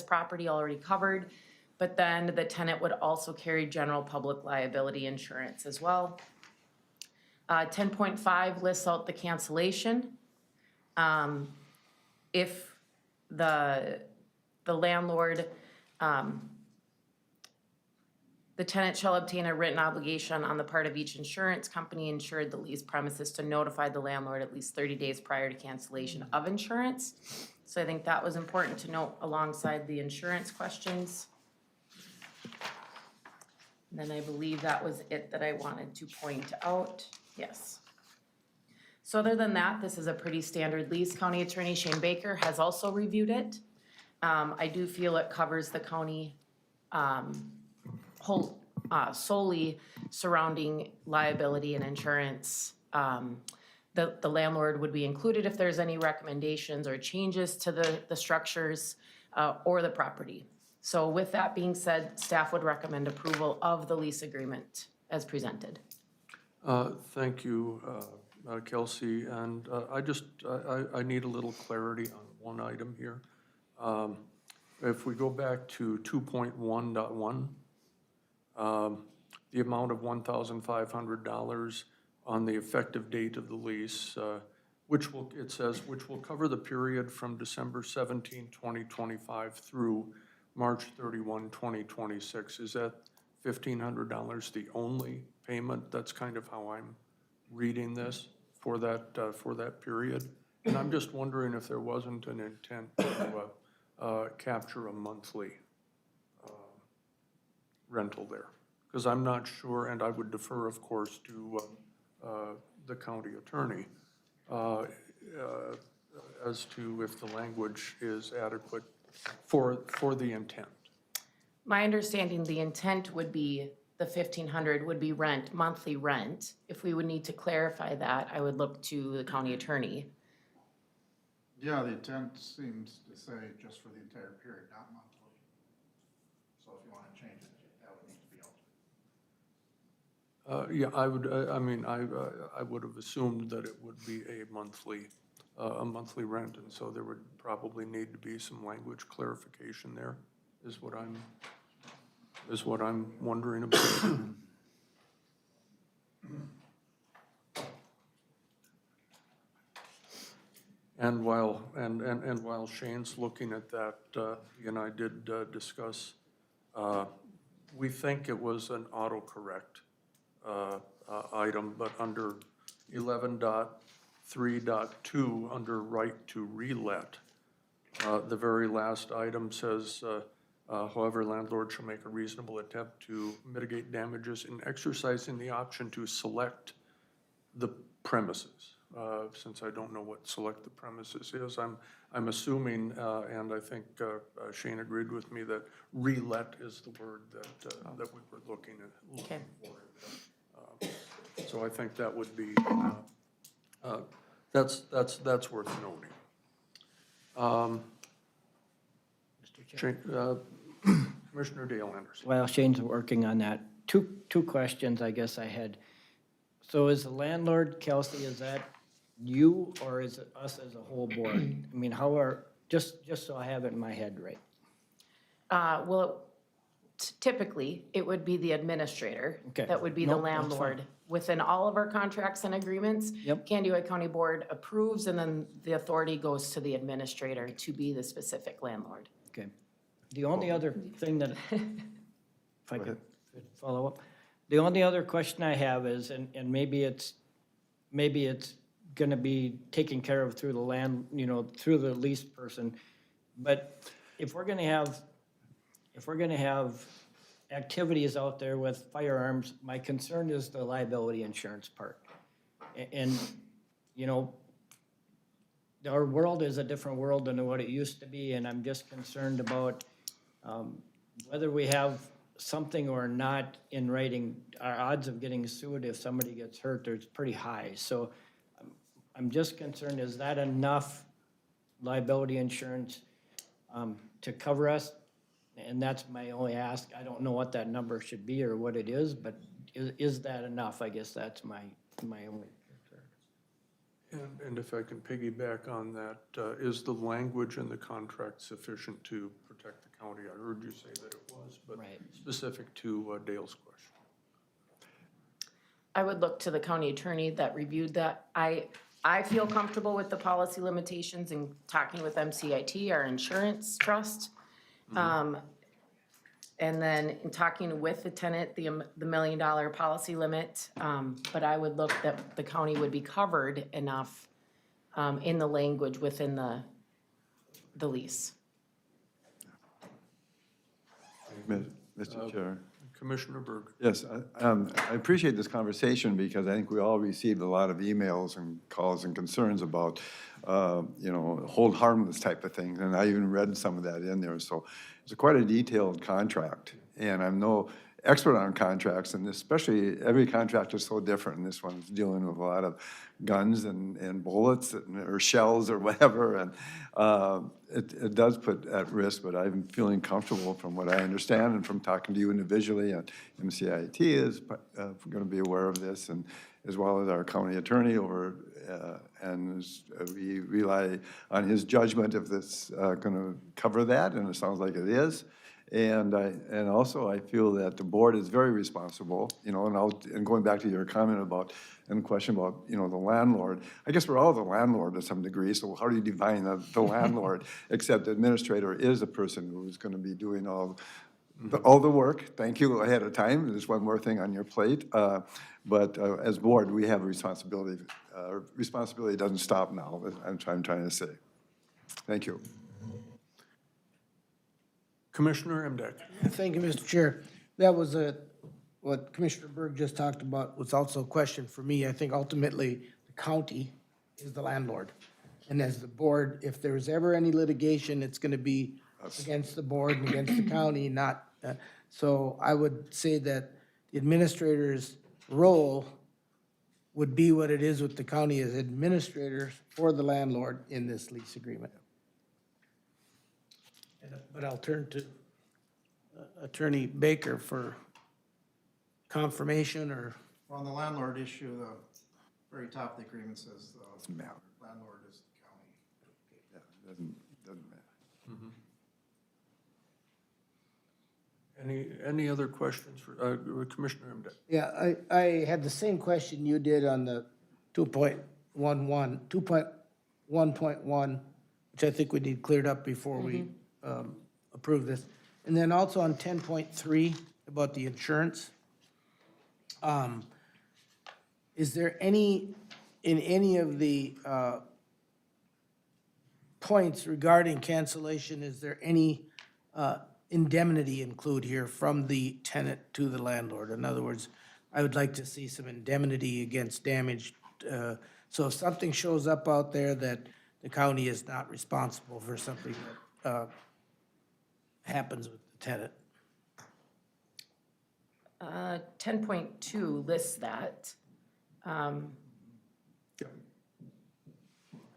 property already covered. But then the tenant would also carry general public liability insurance as well. 10.5 lists out the cancellation. If the landlord, the tenant shall obtain a written obligation on the part of each insurance company insured the leased premises to notify the landlord at least 30 days prior to cancellation of insurance. So I think that was important to note alongside the insurance questions. And then I believe that was it that I wanted to point out. Yes. So other than that, this is a pretty standard lease. County Attorney Shane Baker has also reviewed it. I do feel it covers the county solely surrounding liability and insurance. The landlord would be included if there's any recommendations or changes to the structures or the property. So with that being said, staff would recommend approval of the lease agreement as presented. Thank you, Kelsey, and I need a little clarity on one item here. If we go back to 2.1.1, the amount of $1,500 on the effective date of the lease, it says, which will cover the period from December 17, 2025 through March 31, 2026. Is that $1,500 the only payment? That's kind of how I'm reading this for that period. And I'm just wondering if there wasn't an intent to capture a monthly rental there. Because I'm not sure, and I would defer, of course, to the county attorney as to if the language is adequate for the intent. My understanding, the intent would be the 1,500 would be rent, monthly rent. If we would need to clarify that, I would look to the county attorney. Yeah, the intent seems to say just for the entire period, not monthly. So if you want to change it, that would need to be altered. Yeah, I would, I mean, I would have assumed that it would be a monthly rent, and so there would probably need to be some language clarification there, is what I'm wondering about. And while Shane's looking at that, he and I did discuss, we think it was an autocorrect item, but under 11.3.2, under right to relet, the very last item says, however, landlord shall make a reasonable attempt to mitigate damages in exercising the option to select the premises. Since I don't know what select the premises is, I'm assuming, and I think Shane agreed with me, that relet is the word that we were looking Okay. for. So I think that would be, that's worth noting. Commissioner Dale Anderson. Well, Shane's working on that. Two questions I guess I had. So is the landlord, Kelsey, is that you or is it us as a whole board? I mean, just so I have it in my head right. Well, typically, it would be the administrator. Okay. That would be the Nope, that's fine. landlord. Within all of our contracts and agreements, Yep. Candioi County Board approves, and then the authority goes to the administrator to be the specific landlord. Okay. The only other thing that, if I could follow up, the only other question I have is, and maybe it's gonna be taken care of through the land, through the lease person, but if we're gonna have activities out there with firearms, my concern is the liability insurance part. And, our world is a different world than what it used to be, and I'm just concerned about whether we have something or not in writing. Our odds of getting sued if somebody gets hurt, they're pretty high. So I'm just concerned, is that enough liability insurance to cover us? And that's my only ask. I don't know what that number should be or what it is, but is that enough? I guess that's my only concern. And if I can piggyback on that, is the language in the contract sufficient to protect the county? I heard you say that it was, but Right. specific to Dale's question. I would look to the county attorney that reviewed that. I feel comfortable with the policy limitations and talking with MCIT, our insurance trust. And then in talking with the tenant, the $1 million policy limit, but I would look that the county would be covered enough in the language within the lease. Mr. Chair. Commissioner Berg. Yes, I appreciate this conversation because I think we all received a lot of emails and calls and concerns about, hold harmless type of things. And I even read some of that in there. So it's quite a detailed contract. And I'm no expert on contracts, and especially every contract is so different. And this one's dealing with a lot of guns and bullets or shells or whatever. And it does put at risk, but I'm feeling comfortable from what I understand and from talking to you individually. And MCIT is going to be aware of this, and as well as our county attorney and we rely on his judgment if this going to cover that, and it sounds like it is. And also I feel that the board is very responsible, and going back to your comment about, and the question about, the landlord, I guess we're all the landlord to some degree, so how do you define the landlord? Except the administrator is a person who's going to be doing all all the work. Thank you ahead of time. There's one more thing on your plate. But as board, we have a responsibility. Responsibility doesn't stop now, I'm trying to say. Thank you. Commissioner Emdek. Thank you, Mr. Chair. That was what Commissioner Berg just talked about was also a question for me. I think ultimately the county is the landlord. And as the board, if there's ever any litigation, it's gonna be against the board and against the county, not, so I would say that the administrator's role would be what it is with the county as administrator for the landlord in this lease agreement. But I'll turn to Attorney Baker for confirmation or, Well, on the landlord issue, the very top of the agreement says the Doesn't matter. landlord is the county. Yeah, doesn't matter. Any other questions for Commissioner Emdek? yeah, I had the same question you did on the 2.1.1, which I think we need cleared up before we approve this. And then also on 10.3 about the insurance. Is there any, in any of the points regarding cancellation, is there any indemnity include here from the tenant to the landlord? In other words, I would like to see some indemnity against damage. So if something shows up out there that the county is not responsible for something that happens with the tenant. 10.2 lists that.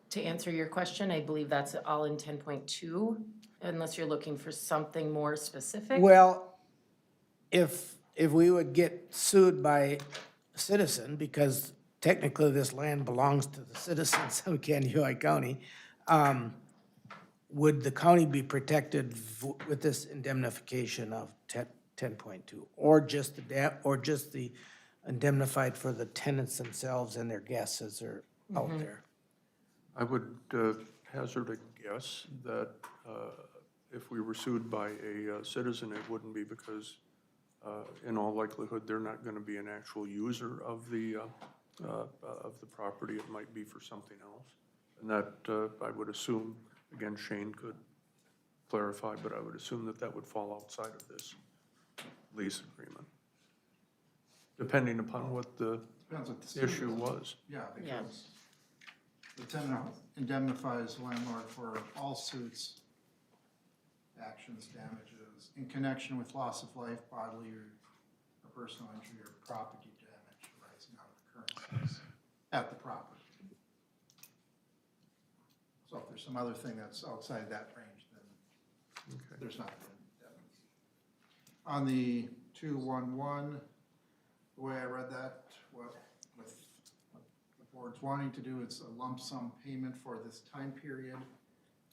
To answer your question, I believe that's all in 10.2, unless you're looking for something more specific. Well, if we would get sued by a citizen, because technically this land belongs to the citizens of Kaneohe County, would the county be protected with this indemnification of 10.2? Or just the indemnified for the tenants themselves and their guests as they're out there? I would hazard a guess that if we were sued by a citizen, it wouldn't be because, in all likelihood, they're not going to be an actual user of the property. It might be for something else. And that, I would assume, again, Shane could clarify, but I would assume that that would fall outside of this lease agreement, depending upon what the Depends what the suit issue is. was. Yeah, because the tenant indemnifies the landlord for all suits, actions, damages in connection with loss of life, bodily or personal injury or property damage arising out of occurrences at the property. So if there's some other thing that's outside that range, then there's not an indemnity. On the 2.1.1, the way I read that, what the board's wanting to do, it's a lump sum payment for this time period.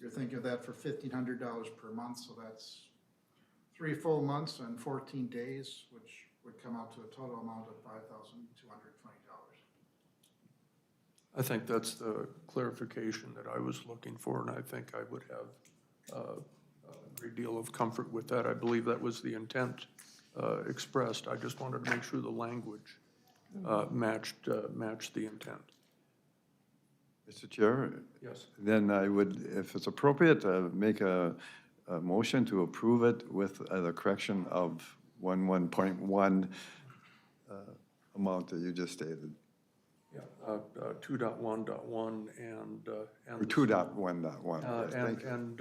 You're thinking of that for $1,500 per month, so that's 3 full months and 14 days, which would come out to a total amount of $5,220. I think that's the clarification that I was looking for, and I think I would have a great deal of comfort with that. I believe that was the intent expressed. I just wanted to make sure the language matched the intent. Mr. Chair? Yes. Then I would, if it's appropriate, make a motion to approve it with the correction of 1.1 amount that you just stated, Yeah, 2.1.1 and. or 2.1.1. Thank you. And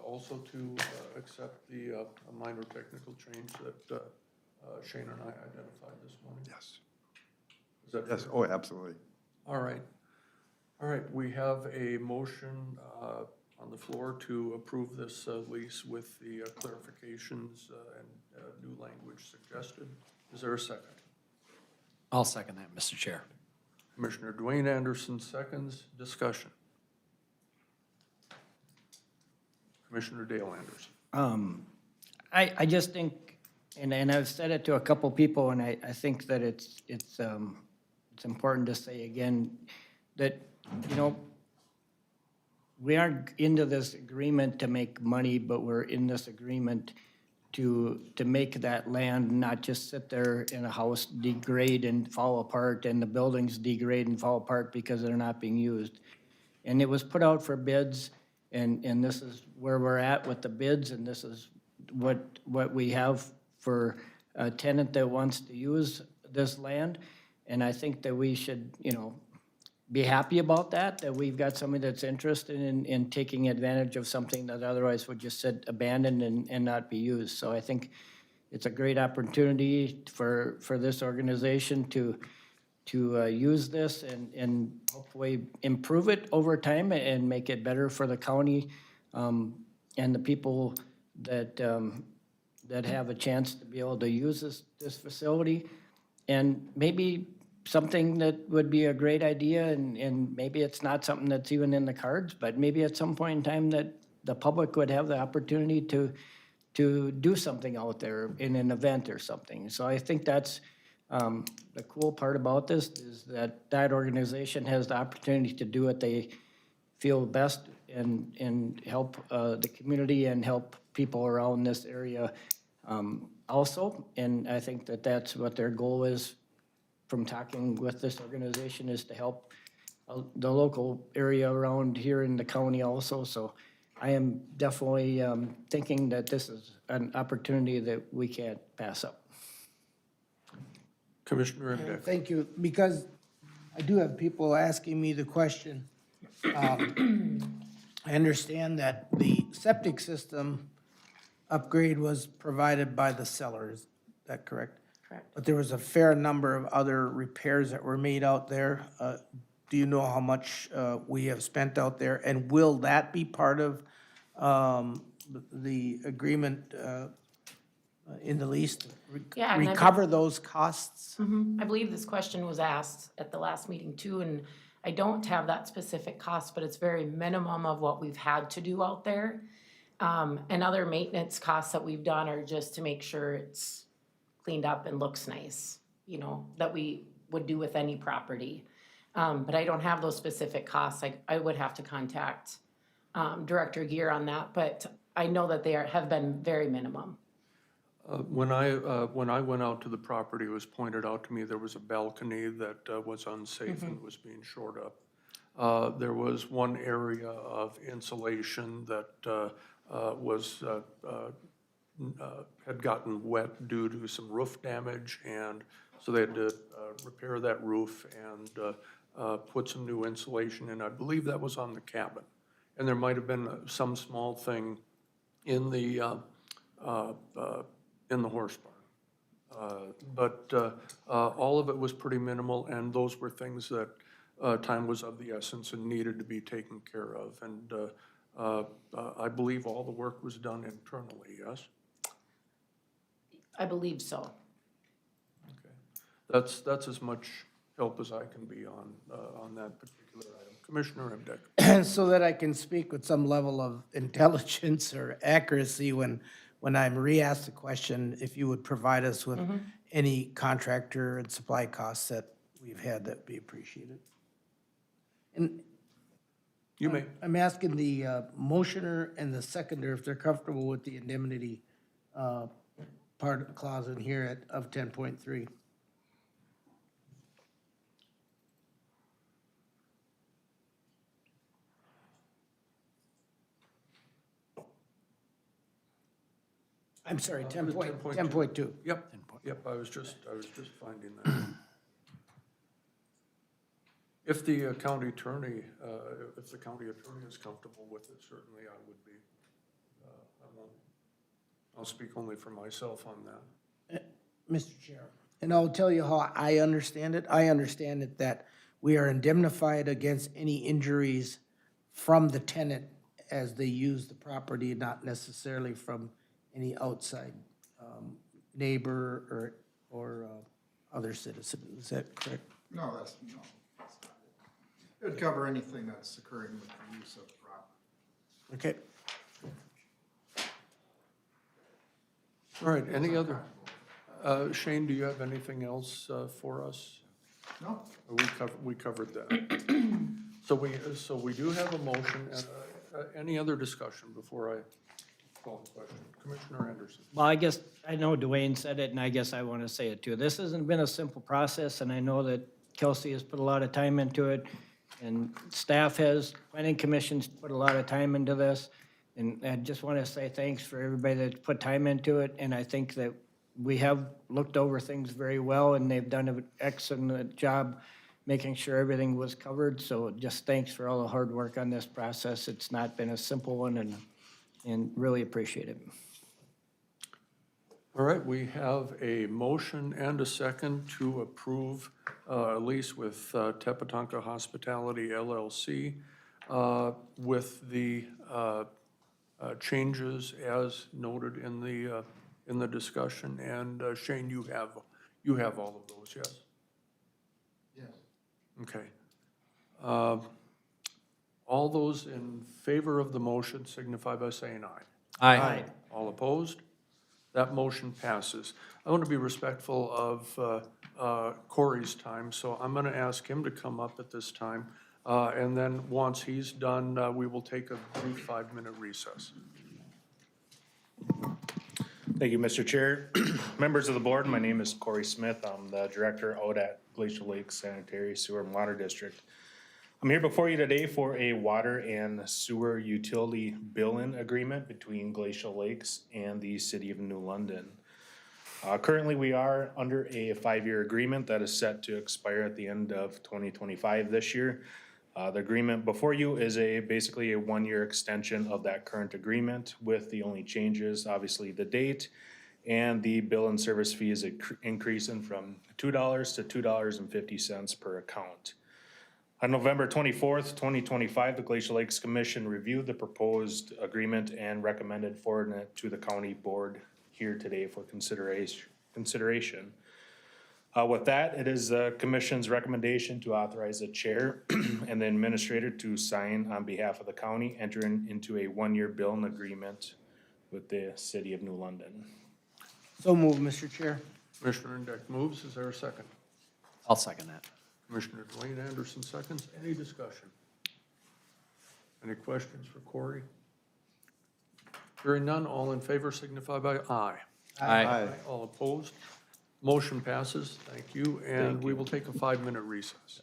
also to accept the minor technical change that Shane and I identified this morning. Yes, Is that yes, fair? oh, absolutely. All right. All right, we have a motion on the floor to approve this lease with the clarifications and new language suggested. Is there a second? I'll second that, Mr. Chair. Commissioner Dwayne Anderson seconds. Discussion. Commissioner Dale Anderson. I just think, and I've said it to a couple people, and I think that it's important to say again that, you know, we aren't into this agreement to make money, but we're in this agreement to make that land not just sit there in a house, degrade and fall apart, and the buildings degrade and fall apart because they're not being used. And it was put out for bids, and this is where we're at with the bids, and this is what we have for a tenant that wants to use this land. And I think that we should, be happy about that we've got somebody that's interested in taking advantage of something that otherwise would just sit abandoned and not be used. So I think it's a great opportunity for this organization to use this and hopefully improve it over time and make it better for the county and the people that have a chance to be able to use this facility. And maybe something that would be a great idea, and maybe it's not something that's even in the cards, but maybe at some point in time that the public would have the opportunity to do something out there in an event or something. So I think that's the cool part about this, is that organization has the opportunity to do what they feel best and help the community and help people around this area also. And I think that's what their goal is from talking with this organization, is to help the local area around here in the county also. So I am definitely thinking that this is an opportunity that we can't pass up. Commissioner Emdek. Thank you, because I do have people asking me the question. I understand that the septic system upgrade was provided by the seller, is that correct? Correct. But there was a fair number of other repairs that were made out there. Do you know how much we have spent out there? And will that be part of the agreement in the lease to Yeah, and I- recover those costs? I believe this question was asked at the last meeting too, and I don't have that specific cost, but it's very minimum of what we've had to do out there. And other maintenance costs that we've done are just to make sure it's cleaned up and looks nice, that we would do with any property. But I don't have those specific costs. I would have to contact Director Gear on that, but I know that they have been very minimum. When I went out to the property, it was pointed out to me there was a balcony that was unsafe and was being shored up. There was one area of insulation that had gotten wet due to some roof damage, and so they had to repair that roof and put some new insulation in. I believe that was on the cabin. And there might have been some small thing in the horse barn. But all of it was pretty minimal, and those were things that time was of the essence and needed to be taken care of. And I believe all the work was done internally, yes? I believe so. Okay. That's as much help as I can be on that particular item. Commissioner Emdek. So that I can speak with some level of intelligence or accuracy when I'm re-asked the question, if you would provide us with any contractor and supply costs that we've had, that'd be appreciated. And You may. I'm asking the motioner and the seconder if they're comfortable with the indemnity part clause in here of 10.3. I'm sorry, 10.2. Yep, I was just finding that. If the county attorney, is comfortable with it, certainly I would be. I'll speak only for myself on that. Mr. Chair, and I'll tell you how I understand it. I understand it that we are indemnified against any injuries from the tenant as they use the property, not necessarily from any outside neighbor or other citizen. Is that correct? No, that's not it. It would cover anything that's occurring with the use of the property. Okay. All right, any other? Shane, do you have anything else for us? No? We covered that. So we do have a motion. Any other discussion before Call the question. Commissioner Anderson. Well, I guess, I know Dwayne said it, and I guess I want to say it too. This hasn't been a simple process, and I know that Kelsey has put a lot of time into it, and staff has, planning commission's put a lot of time into this. And I just want to say thanks for everybody that put time into it, and I think that we have looked over things very well, and they've done an excellent job making sure everything was covered. So just thanks for all the hard work on this process. It's not been a simple one, and really appreciate it. All right, we have a motion and a second to approve a lease with Tepetonka Hospitality LLC with the changes as noted in the discussion. And Shane, you have all of those, yes? Yes. Okay. All those in favor of the motion signify by saying aye. Aye. All opposed? That motion passes. I want to be respectful of Corey's time, so I'm going to ask him to come up at this time. And then once he's done, we will take a brief 5-minute recess. Thank you, Mr. Chair. Members of the board, my name is Corey Smith. I'm the director out at Glacial Lake Sanitary Sewer and Water District. I'm here before you today for a water and sewer utility bill-in agreement between Glacial Lakes and the city of New London. Currently, we are under a 5-year agreement that is set to expire at the end of 2025 this year. The agreement before you is basically a 1-year extension of that current agreement, with the only changes, obviously the date, and the bill and service fee is increasing from $2 to $2.50 per account. On November 24th, 2025, the Glacial Lakes Commission reviewed the proposed agreement and recommended forwarding it to the county board here today for consideration. With that, it is the commission's recommendation to authorize the chair and the administrator to sign on behalf of the county, entering into a 1-year bill-in agreement with the city of New London. So move, Mr. Chair. Commissioner Indeck moves. Is there a second? I'll second that. Commissioner Dwayne Anderson seconds. Any discussion? Any questions for Corey? Hearing none, all in favor signify by aye. Aye. All opposed? Motion passes. Thank you. And we will take a 5-minute recess.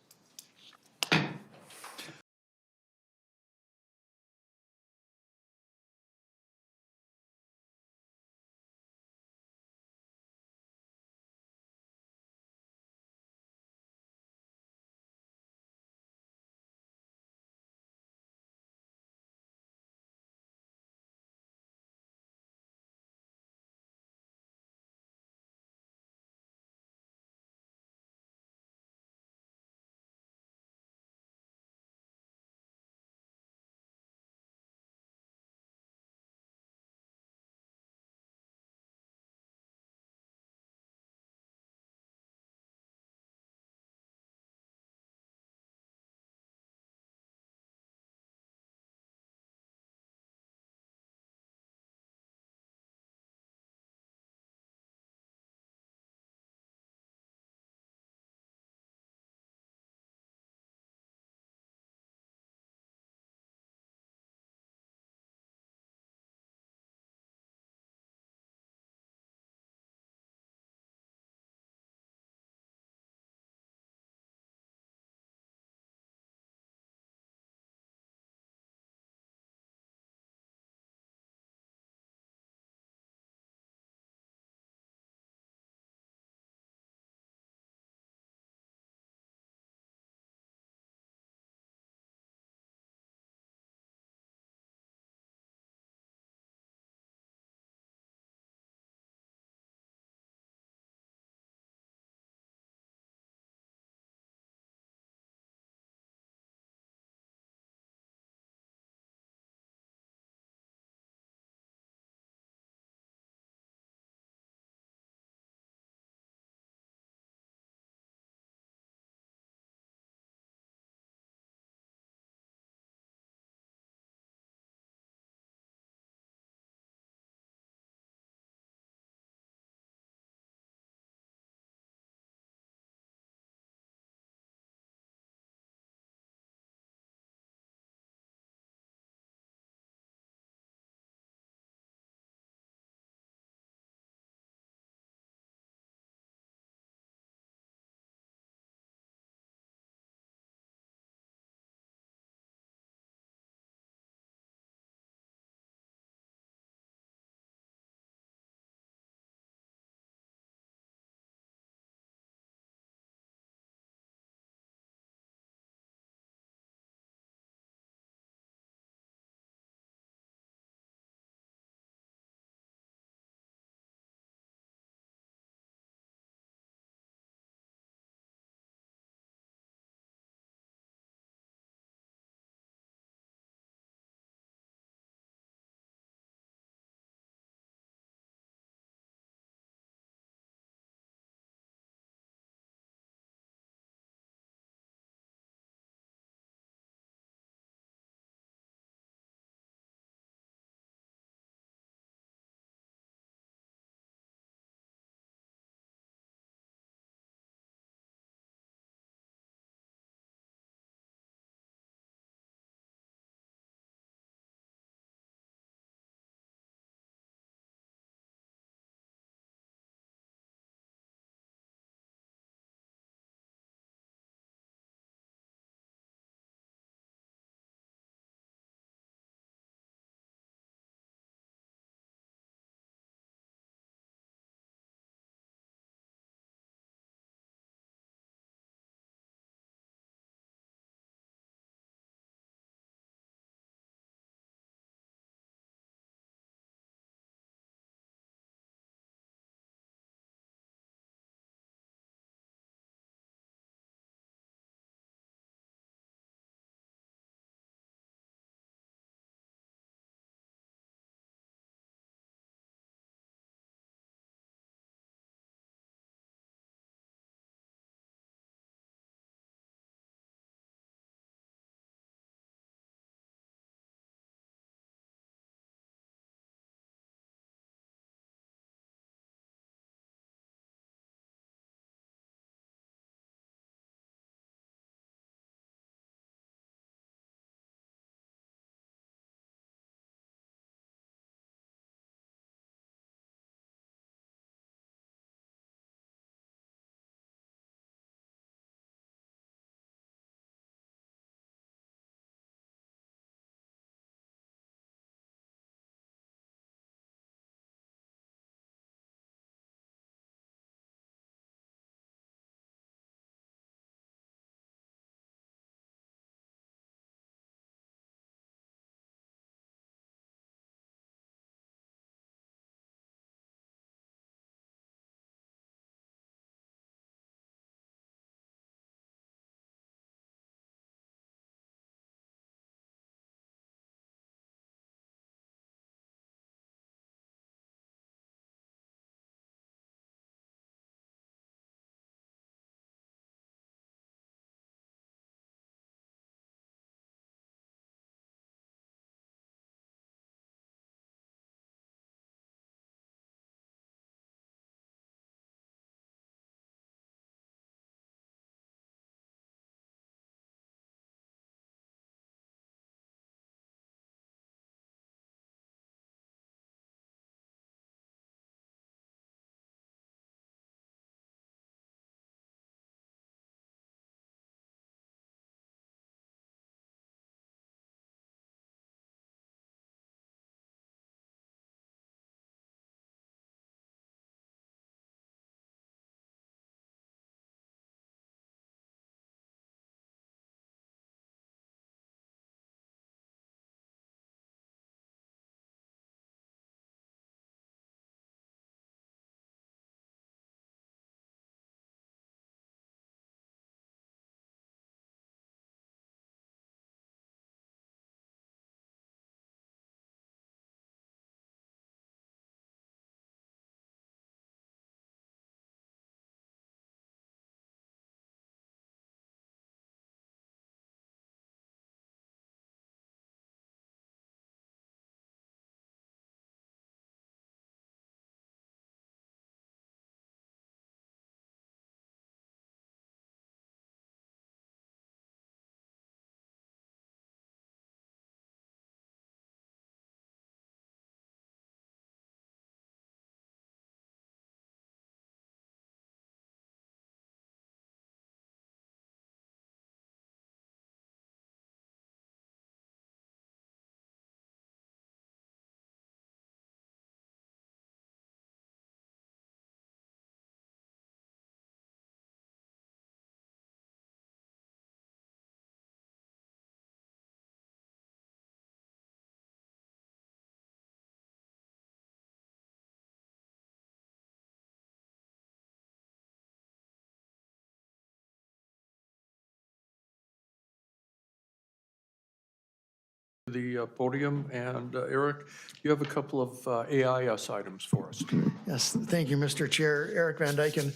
the podium. And Eric, you have a couple of AIS items for us. Yes, thank you, Mr. Chair. Eric Van Dyken,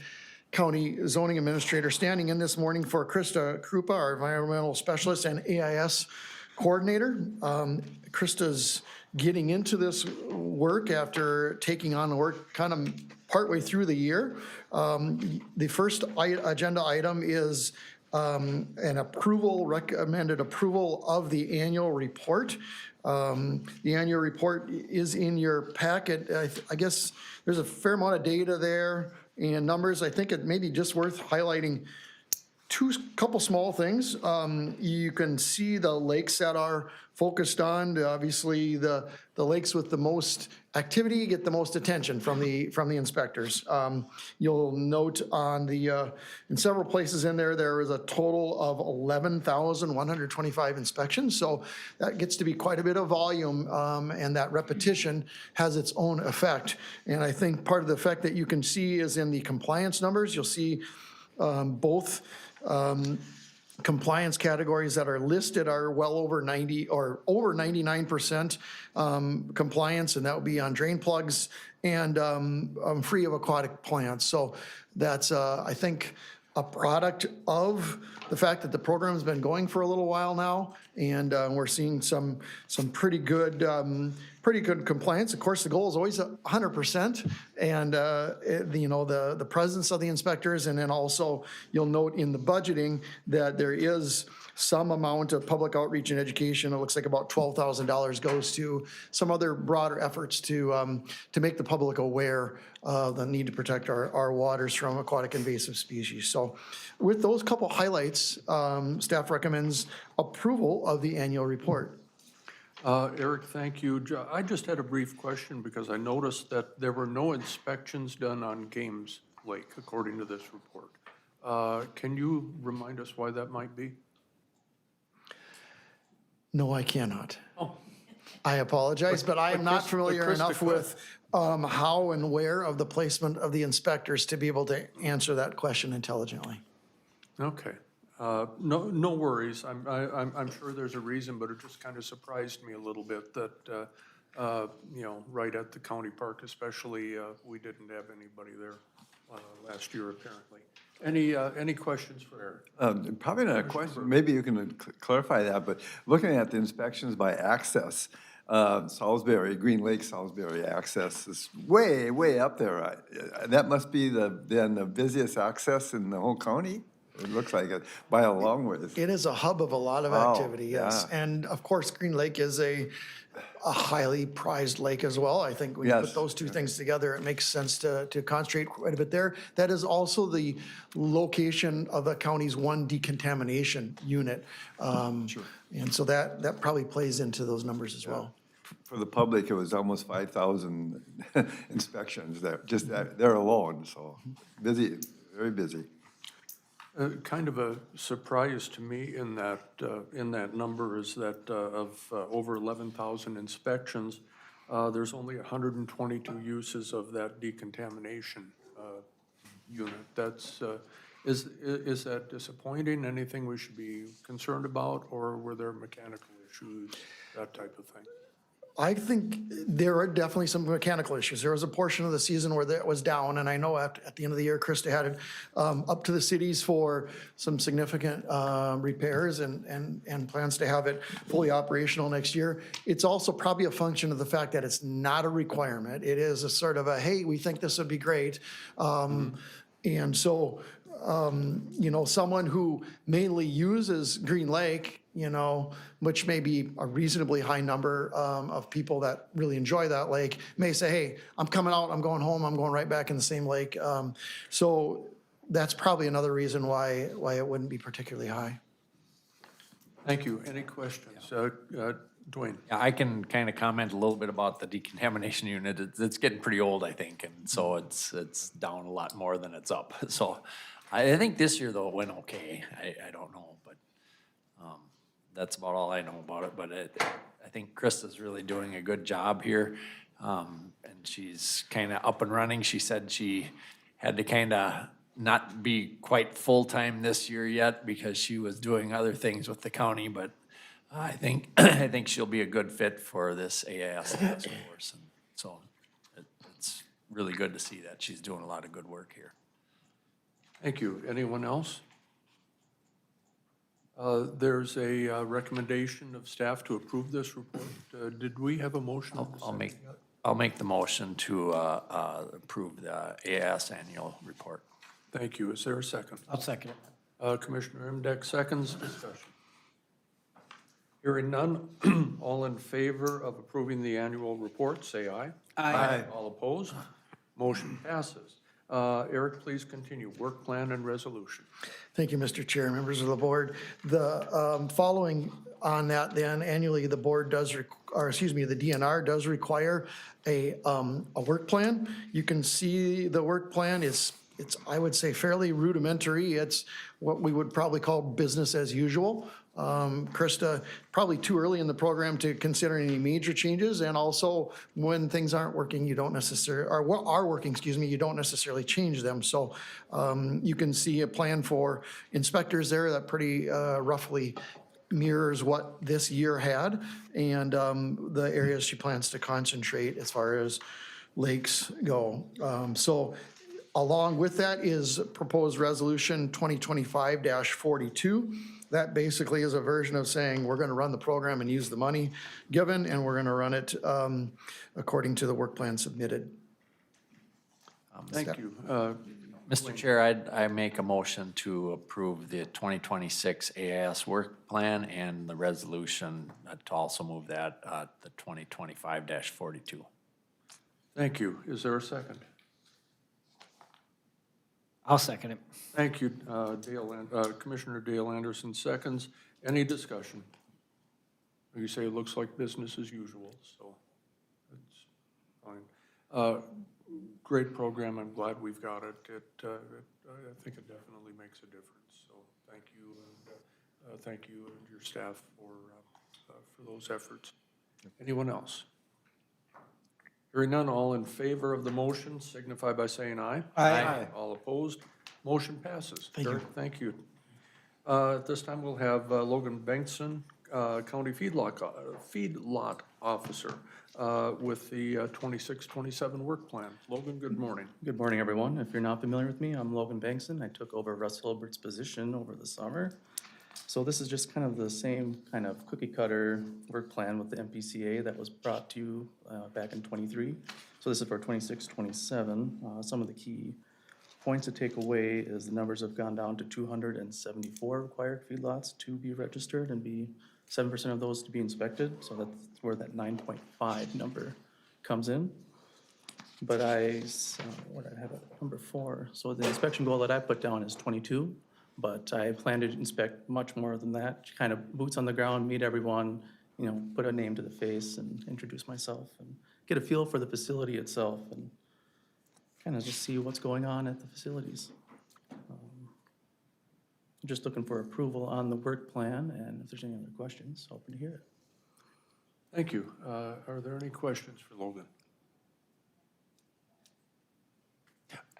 County Zoning Administrator, standing in this morning for Krista Krupa, our Environmental Specialist and AIS Coordinator. Krista's getting into this work after taking on the work kind of partway through the year. The first agenda item is an approval, recommended approval of the annual report. The annual report is in your packet. I guess there's a fair amount of data there and numbers. I think it may be just worth highlighting couple small things. You can see the lakes that are focused on. Obviously, the lakes with the most activity get the most attention from the inspectors. You'll note on the in several places in there, there is a total of 11,125 inspections. So that gets to be quite a bit of volume, and that repetition has its own effect. And I think part of the effect that you can see is in the compliance numbers. You'll see both compliance categories that are listed are well over 90 or over 99% compliance, and that would be on drain plugs and free of aquatic plants. So that's, I think, a product of the fact that the program's been going for a little while now, and we're seeing some pretty good compliance. Of course, the goal is always 100%, and the presence of the inspectors, and then also you'll note in the budgeting that there is some amount of public outreach and education. It looks like about $12,000 goes to some other broader efforts to make the public aware of the need to protect our waters from aquatic invasive species. So with those couple highlights, staff recommends approval of the annual report. Eric, thank you. I just had a brief question because I noticed that there were no inspections done on Games Lake, according to this report. Can you remind us why that might be? No, I cannot. Oh. I apologize, but I am not familiar Krista enough could. with how and where of the placement of the inspectors to be able to answer that question intelligently. Okay. No worries. I'm sure there's a reason, but it just kind of surprised me a little bit that, right at the county park especially, we didn't have anybody there last year apparently. Any questions for Eric? Probably not a question, maybe you can clarify that, but looking at the inspections by access, Salisbury, Green Lake Salisbury access is way, way up there. That must be then the busiest access in the whole county? It looks like it, by a long ways. It is a hub of a lot of Wow, activity, yes. yeah. And of course, Green Lake is a highly prized lake as well. I think when you Yes. put those two things together, it makes sense to concentrate quite a bit there. That is also the location of the county's one decontamination unit. And so that probably plays into those numbers as well. For the public, it was almost 5,000 inspections there, just there alone, so busy, very busy. Kind of a surprise to me in that number is that of over 11,000 inspections, there's only 122 uses of that decontamination unit. That's, is that disappointing? Anything we should be concerned about, or were there mechanical issues, that type of thing? I think there are definitely some mechanical issues. There was a portion of the season where that was down, and I know at the end of the year, Krista had it up to the cities for some significant repairs and plans to have it fully operational next year. It's also probably a function of the fact that it's not a requirement. It is a sort of a, hey, we think this would be great. And so, someone who mainly uses Green Lake, which may be a reasonably high number of people that really enjoy that lake, may say, hey, I'm coming out, I'm going home, I'm going right back in the same lake. So that's probably another reason why it wouldn't be particularly high. Thank you. Any questions? Dwayne? Yeah, I can kind of comment a little bit about the decontamination unit. It's getting pretty old, I think, and so it's down a lot more than it's up. So I think this year, though, it went okay. I don't know, but that's about all I know about it. But I think Krista's really doing a good job here, and she's kind of up and running. She said she had to kind of not be quite full-time this year yet because she was doing other things with the county, but I think, I think she'll be a good fit for this AIS task force. And so it's really good to see that she's doing a lot of good work here. Thank you. Anyone else? There's a recommendation of staff to approve this report. Did we have a motion? I'll make the motion to approve the AIS annual report. Thank you. Is there a second? I'll second it. Commissioner Emdeck seconds. Discussion. Hearing none. All in favor of approving the annual report, say aye. Aye. All opposed? Motion passes. Eric, please continue. Work plan and resolution. Thank you, Mr. Chair, members of the board. The following on that, then annually, the board does, the DNR does require a work plan. You can see the work plan is, I would say, fairly rudimentary. It's what we would probably call business as usual. Krista, probably too early in the program to consider any major changes, and also when things aren't working, you don't necessarily, or what are working, you don't necessarily change them. So you can see a plan for inspectors there that pretty roughly mirrors what this year had, and the areas she plans to concentrate as far as lakes go. So along with that is proposed resolution 2025-42. That basically is a version of saying, we're going to run the program and use the money given, and we're going to run it according to the work plan submitted. Thank you. Mr. Chair, I make a motion to approve the 2026 AIS work plan and the resolution to also move that, the 2025-42. Thank you. Is there a second? I'll second it. Thank you, Commissioner Dale Anderson seconds. Any discussion? You say it looks like business as usual, so it's fine. Great program. I'm glad we've got it. I think it definitely makes a difference. So thank you, and thank you and your staff for those efforts. Anyone else? Hearing none, all in favor of the motion signify by saying aye. Aye. All opposed, motion passes. Thank you. Very- Thank you. At this time, we'll have Logan Bengtson, County Feedlot Officer, with the 26-27 work plan. Logan, good morning. Good morning, everyone. If you're not familiar with me, I'm Logan Bankson. I took over Russ Hilbert's position over the summer. So this is just kind of the same kind of cookie cutter work plan with the MPCA that was brought to you back in '23. So this is for 26-27. Some of the key points to take away is the numbers have gone down to 274 required feedlots to be registered and be 7% of those to be inspected. So that's where that 9.5 number comes in. But what I have at number 4. So the inspection goal that I put down is 22, but I plan to inspect much more than that. Kind of boots on the ground, meet everyone, put a name to the face and introduce myself and get a feel for the facility itself and kind of just see what's going on at the facilities. Just looking for approval on the work plan, and if there's any other questions, open to hear it. Thank you. Are there any questions for Logan?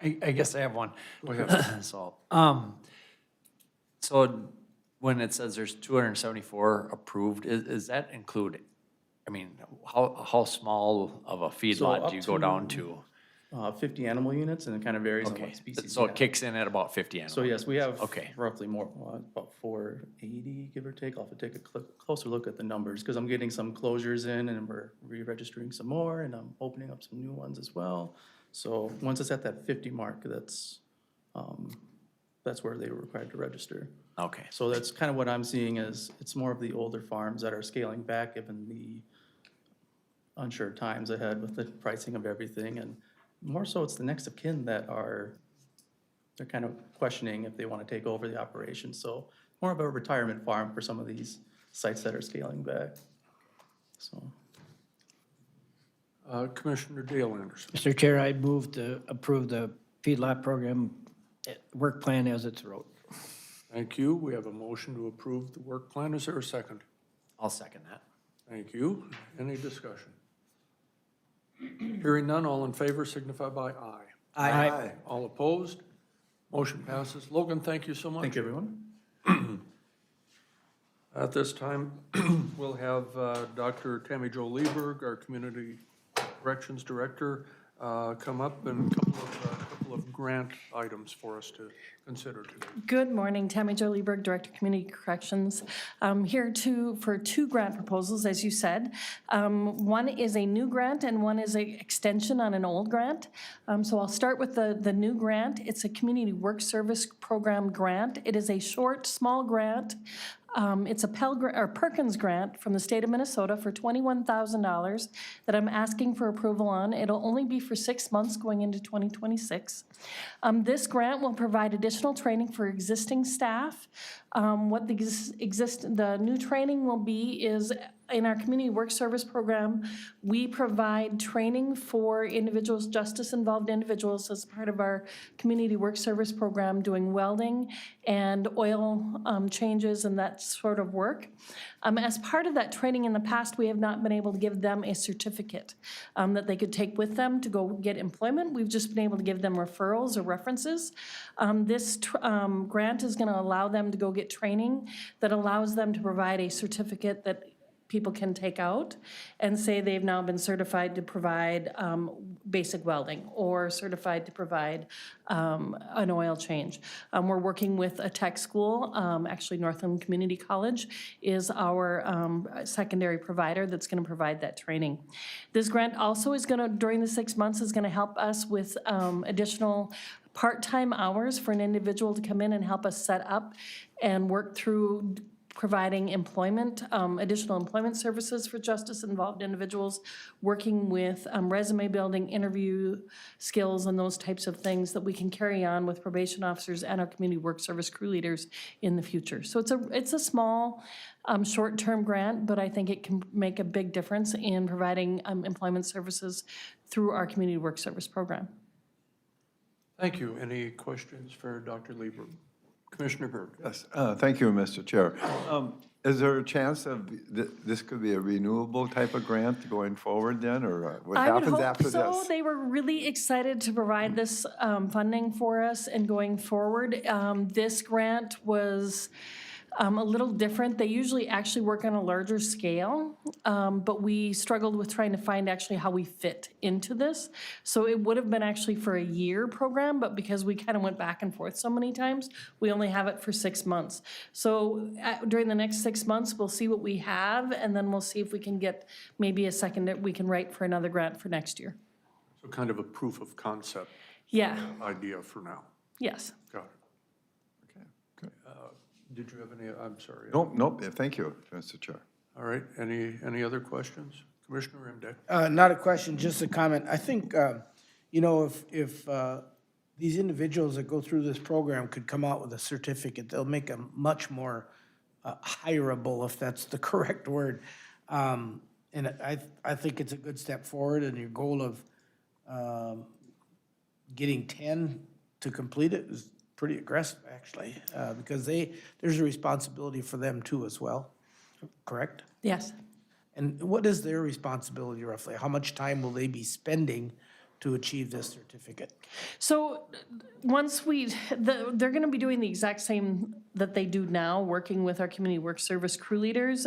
I guess I have one. Go ahead. So when it says there's 274 approved, is that include, how small of a feedlot up do you go down to? 50 animal units, and it kind of varies on Okay, what species. so you it have. kicks in at about 50 animals? So yes, we have Okay. roughly about 480, give or take. I'll have to take a closer look at the numbers, because I'm getting some closures in, and we're re-registering some more, and I'm opening up some new ones as well. So once it's at that 50 mark, that's where they were required to register. Okay, So that's kind of what I'm seeing is, it's more of the older farms that are scaling back given the unsure times ahead with the pricing of everything. And more so, it's the next of kin that they're kind of questioning if they want to take over the operation. So more of a retirement farm for some of these sites that are scaling back. So, Commissioner Dale Anderson. Mr. Chair, I move to approve the feedlot program work plan as it's wrote. Thank you. We have a motion to approve the work plan. Is there a second? I'll second that. Thank you. Any discussion? Hearing none, all in favor signify by aye. Aye. All opposed? Motion passes. Logan, thank you so much. thank you, everyone. At this time, we'll have Dr. Tammy Jo Lieberg, our Community Corrections Director, come up and a couple of grant items for us to consider today. Good morning, Tammy Jo Lieberg, Director of Community Corrections. Here for two grant proposals, as you said. One is a new grant and one is an extension on an old grant. So I'll start with the new grant. It's a Community Work Service Program grant. It is a short, small grant. It's a Perkins grant from the state of Minnesota for $21,000 that I'm asking for approval on. It'll only be for 6 months going into 2026. This grant will provide additional training for existing staff. What the new training will be is in our community work service program, we provide training for individuals, justice-involved individuals as part of our community work service program doing welding and oil changes and that sort of work. As part of that training in the past, we have not been able to give them a certificate that they could take with them to go get employment. We've just been able to give them referrals or references. This grant is going to allow them to go get training that allows them to provide a certificate that people can take out and say they've now been certified to provide basic welding or certified to provide an oil change. We're working with a tech school, actually Northland Community College is our secondary provider that's gonna provide that training. This grant also is gonna, during the 6 months, is gonna help us with additional part-time hours for an individual to come in and help us set up and work through providing employment, additional employment services for justice-involved individuals, working with resume building, interview skills, and those types of things that we can carry on with probation officers and our community work service crew leaders in the future. So it's a small, short-term grant, but I think it can make a big difference in providing employment services through our community work service program. Thank you. Any questions for Dr. Lieberg? Commissioner Berg? Yes, thank you, Mr. Chair. Is there a chance of this could be a renewable type of grant going forward then, or what happens after this? I would hope so. They were really excited to provide this funding for us and going forward. This grant was a little different. They usually actually work on a larger scale, but we struggled with trying to find actually how we fit into this. So it would have been actually for a year program, but because we kind of went back and forth so many times, we only have it for 6 months. So during the next 6 months, we'll see what we have, and then we'll see if we can get maybe a second, we can write for another grant for next year. So kind of a proof of concept Yeah, idea for now. yes. Got it. Okay. Did you have any, I'm sorry. Nope, thank you, Mr. Chair. All right, any other questions? Commissioner Imday? Not a question, just a comment. I think, you know, if these individuals that go through this program could come out with a certificate, they'll make them much more hireable, if that's the correct word. And I think it's a good step forward, and your goal of getting 10 to complete it is pretty aggressive, actually, because there's a responsibility for them too as well, correct? Yes. And what is their responsibility roughly? How much time will they be spending to achieve this certificate? So once they're going to be doing the exact same that they do now, working with our community work service crew leaders,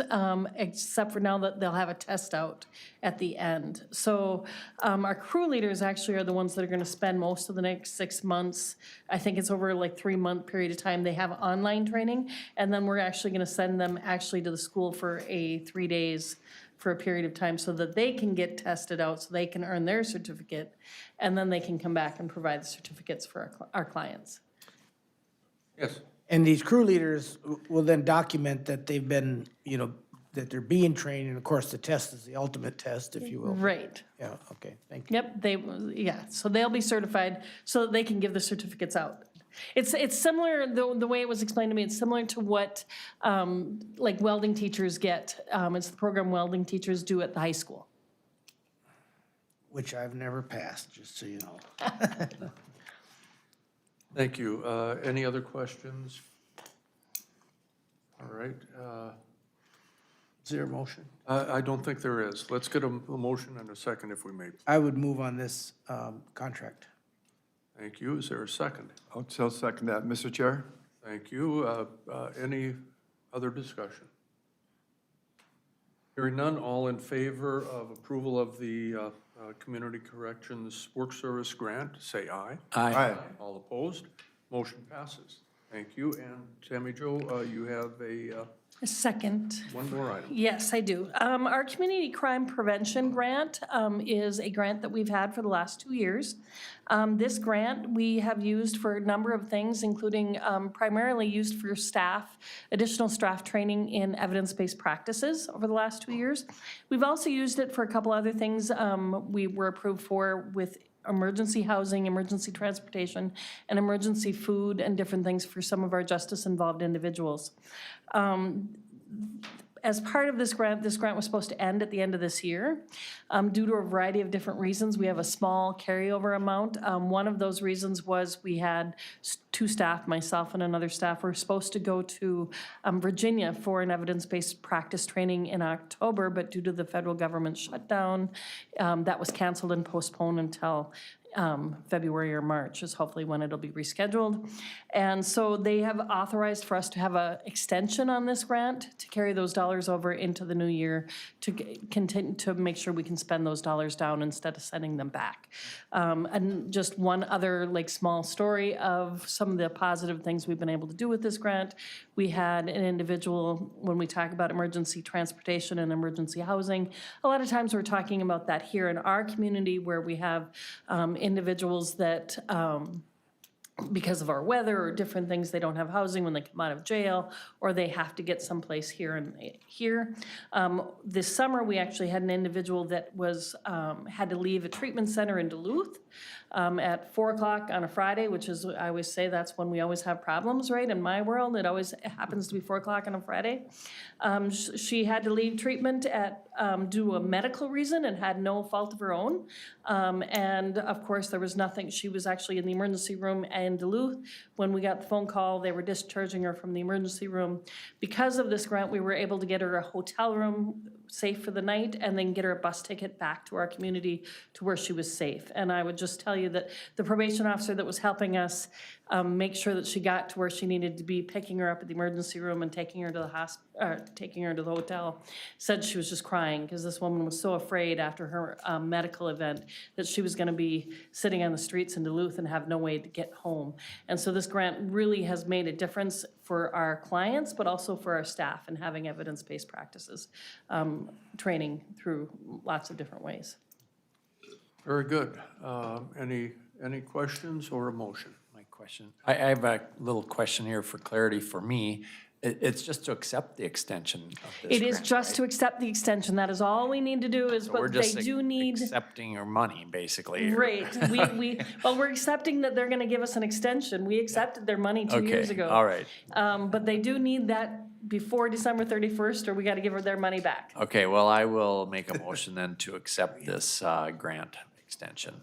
except for now that they'll have a test out at the end. So our crew leaders actually are the ones that are going to spend most of the next 6 months. I think it's over like 3-month period of time. They have online training, and then we're actually going to send them actually to the school for 3 days for a period of time so that they can get tested out, so they can earn their certificate, and then they can come back and provide the certificates for our clients. Yes. And these crew leaders will then document that they've been, you know, that they're being trained, and of course, the test is the ultimate test, if you will. Right. Yeah, okay, thank you. Yep, so they'll be certified so that they can give the certificates out. It's similar, the way it was explained to me, it's similar to what like welding teachers get. It's the program welding teachers do at the high school. Which I've never passed, just so you know. Thank you. Any other questions? All right. Is there a motion? I don't think there is. Let's get a motion and a second if we may. I would move on this contract. Thank you. Is there a second? I'll second that, Mr. Chair. Thank you. Any other discussion? Hearing none, all in favor of approval of the Community Corrections Work Service Grant, say aye. Aye. All opposed? Motion passes. Thank you. And Tammy Jo, you have A second. one more item. Yes, I do. Our Community Crime Prevention Grant is a grant that we've had for the last 2 years. This grant we have used for a number of things, including primarily used for staff, additional staff training in evidence-based practices over the last 2 years. We've also used it for a couple other things we were approved for with emergency housing, emergency transportation, and emergency food and different things for some of our justice-involved individuals. As part of this grant was supposed to end at the end of this year. Due to a variety of different reasons, we have a small carryover amount. One of those reasons was we had 2 staff, myself and another staff, were supposed to go to Virginia for an evidence-based practice training in October, but due to the federal government shutdown, that was canceled and postponed until February or March is hopefully when it'll be rescheduled. And so they have authorized for us to have an extension on this grant to carry those dollars over into the new year to continue to make sure we can spend those dollars down instead of sending them back. And just one other small story of some of the positive things we've been able to do with this grant. We had an individual, when we talk about emergency transportation and emergency housing, a lot of times we're talking about that here in our community where we have individuals that, because of our weather or different things, they don't have housing when they come out of jail, or they have to get someplace here. This summer, we actually had an individual that was, had to leave a treatment center in Duluth at 4 o'clock on a Friday, which is, I always say that's when we always have problems, right? In my world, it always happens to be 4 o'clock on a Friday. She had to leave treatment due to a medical reason and had no fault of her own. And of course, there was nothing, she was actually in the emergency room in Duluth. When we got the phone call, they were discharging her from the emergency room. Because of this grant, we were able to get her a hotel room safe for the night and then get her a bus ticket back to our community to where she was safe. And I would just tell you that the probation officer that was helping us make sure that she got to where she needed to be, picking her up at the emergency room and taking her to the taking her to the hotel, said she was just crying because this woman was so afraid after her medical event that she was going to be sitting on the streets in Duluth and have no way to get home. And so this grant really has made a difference for our clients, but also for our staff and having evidence-based practices training through lots of different ways. Very good. Any questions or a motion? My question, I have a little question here for clarity for me. It's just to accept the extension of this It is grant, just right? to accept the extension. That is all we need to do is, We're but they just do need. accepting your money, basically. or- Right, well, we're accepting that they're gonna give us an extension. We accepted their money 2 years Okay, ago. all right. But they do need that before December 31st, or we gotta give her their money back. Okay, well, I will make a motion then to accept this grant extension.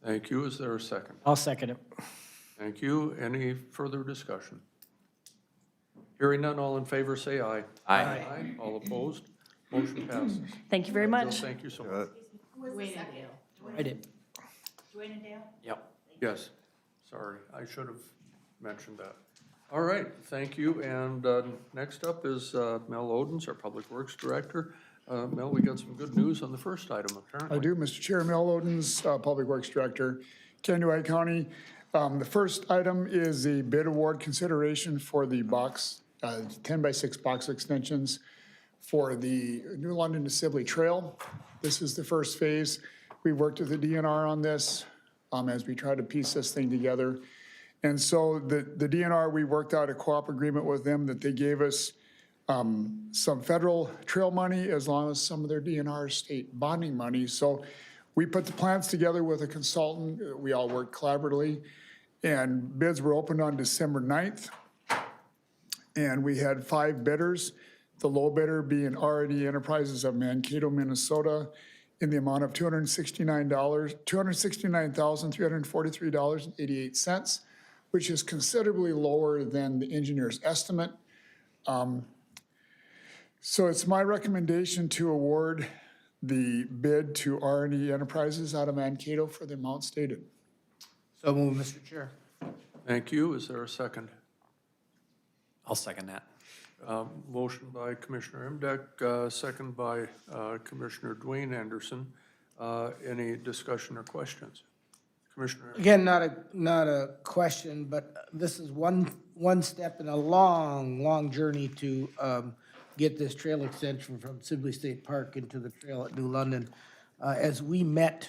Thank you. Is there a second? I'll second it. Thank you. Any further discussion? Hearing none, all in favor, say aye. Aye. All opposed? Motion passes. Thank you very Jill, much. thank you so much. I did. Yep. Yes, sorry, I should have mentioned that. All right, thank you. And next up is Mel Odens, our Public Works Director. Mel, we got some good news on the first item, apparently. I do, Mr. Chair. Mel Odens, Public Works Director, Kansas County. The first item is the bid award consideration for the 10x6 box extensions for the New London to Sibley Trail. This is the first phase. We worked with the DNR on this as we try to piece this thing together. And so the DNR, we worked out a co-op agreement with them that they gave us some federal trail money as long as some of their DNR state bonding money. So we put the plans together with a consultant. We all worked collaboratively. And bids were opened on December 9th. And we had 5 bidders, the low bidder being R&D Enterprises of Mankato, Minnesota, in the amount of $269,343.88, which is considerably lower than the engineer's estimate. So it's my recommendation to award the bid to R&D Enterprises out of Mankato for the amount stated. So move, Mr. Chair. Thank you. Is there a second? I'll second that. Motion by Commissioner Emdek, second by Commissioner Dwayne Anderson. Any discussion or questions? Commissioner, Again, not a question, but this is one step in a long journey to get this trail extension from Sibley State Park into the trail at New London. As we met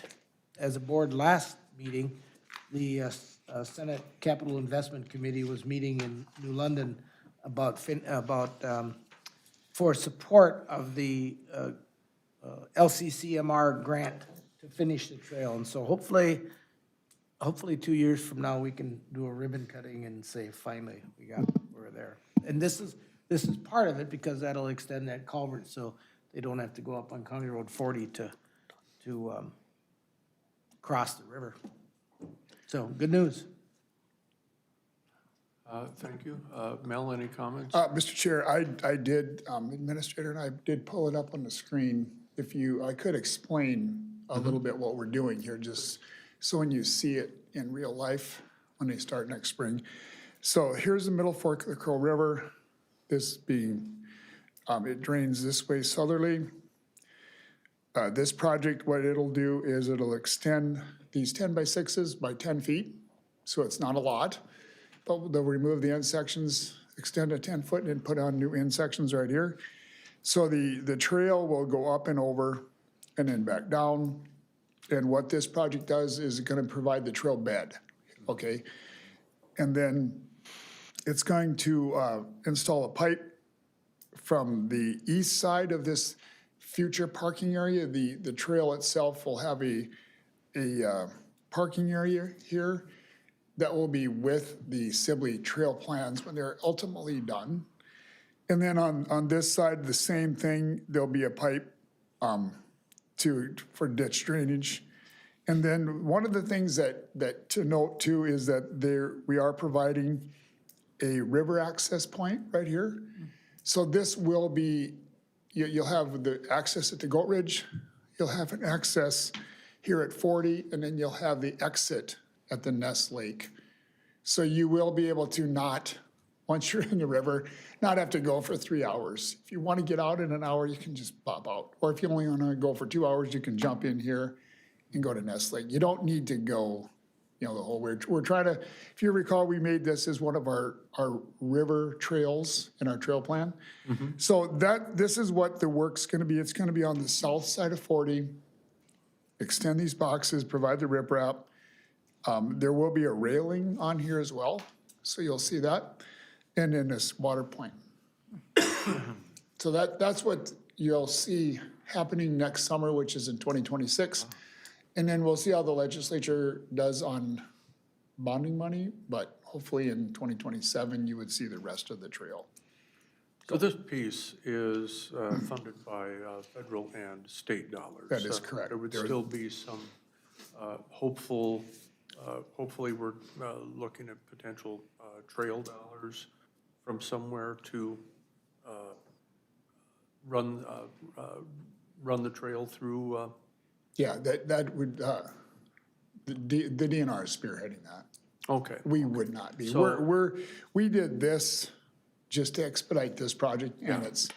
as a board last meeting, the Senate Capital Investment Committee was meeting in New London about for support of the LCCMR grant to finish the trail. And so hopefully 2 years from now, we can do a ribbon cutting and say, finally, we're there. And this is part of it because that'll extend that culvert so they don't have to go up on County Road 40 to cross the river. So, good news. thank you. Mel, any comments? Mr. Chair, I did, Administrator, and I did pull it up on the screen. If I could explain a little bit what we're doing here, just so when you see it in real life, when they start next spring. So here's the middle fork of the Crow River, this being, it drains this way southerly. This project, what it'll do is it'll extend these 10x6s by 10 feet, so it's not a lot. But they'll remove the end sections, extend it 10 foot, and put on new end sections right here. So the trail will go up and over and then back down. And what this project does is gonna provide the trail bed, okay? And then it's going to install a pipe from the east side of this future parking area. The trail itself will have a parking area here that will be with the Sibley Trail plans when they're ultimately done. And then on this side, the same thing, there'll be a pipe for ditch drainage. And then one of the things that to note too is that we are providing a river access point right here. So this will be, you'll have the access at the Goat Ridge, you'll have an access here at 40, and then you'll have the exit at the Ness Lake. So you will be able to not, once you're in the river, not have to go for 3 hours. If you want to get out in an hour, you can just pop out. Or if you only want to go for 2 hours, you can jump in here and go to Ness Lake. You don't need to go, the whole way. We're trying to, if you recall, we made this as one of our river trails in our trail plan. So this is what the work's going to be. It's going to be on the south side of 40, extend these boxes, provide the riprap. There will be a railing on here as well, so you'll see that. And then this water point. So that's what you'll see happening next summer, which is in 2026. And then we'll see how the legislature does on bonding money, but hopefully in 2027, you would see the rest of the trail. So this piece is funded by federal and state dollars. That is correct. There would still be some hopefully we're looking at potential trail dollars from somewhere to run the trail through. Yeah, that would, the DNR is spearheading that. Okay. We would not be. So- We did this just to expedite this project, and it's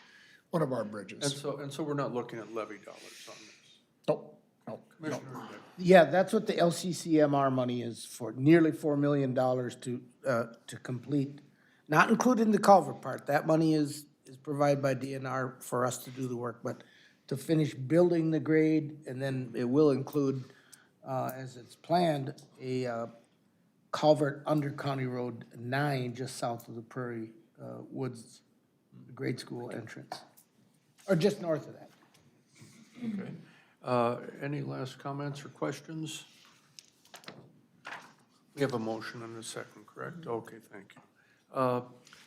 one of our bridges. And so we're not looking at levy dollars on this. Nope, nope, nope. Commissioner Emdek. Yeah, that's what the LCCMR money is for, nearly $4 million to complete, not including the culvert part. That money is provided by DNR for us to do the work, but to finish building the grade, and then it will include, as it's planned, a culvert under County Road 9, just south of the Prairie Woods grade school entrance, or just north of that. Okay. Any last comments or questions? We have a motion and a second, correct? Okay, thank you. We have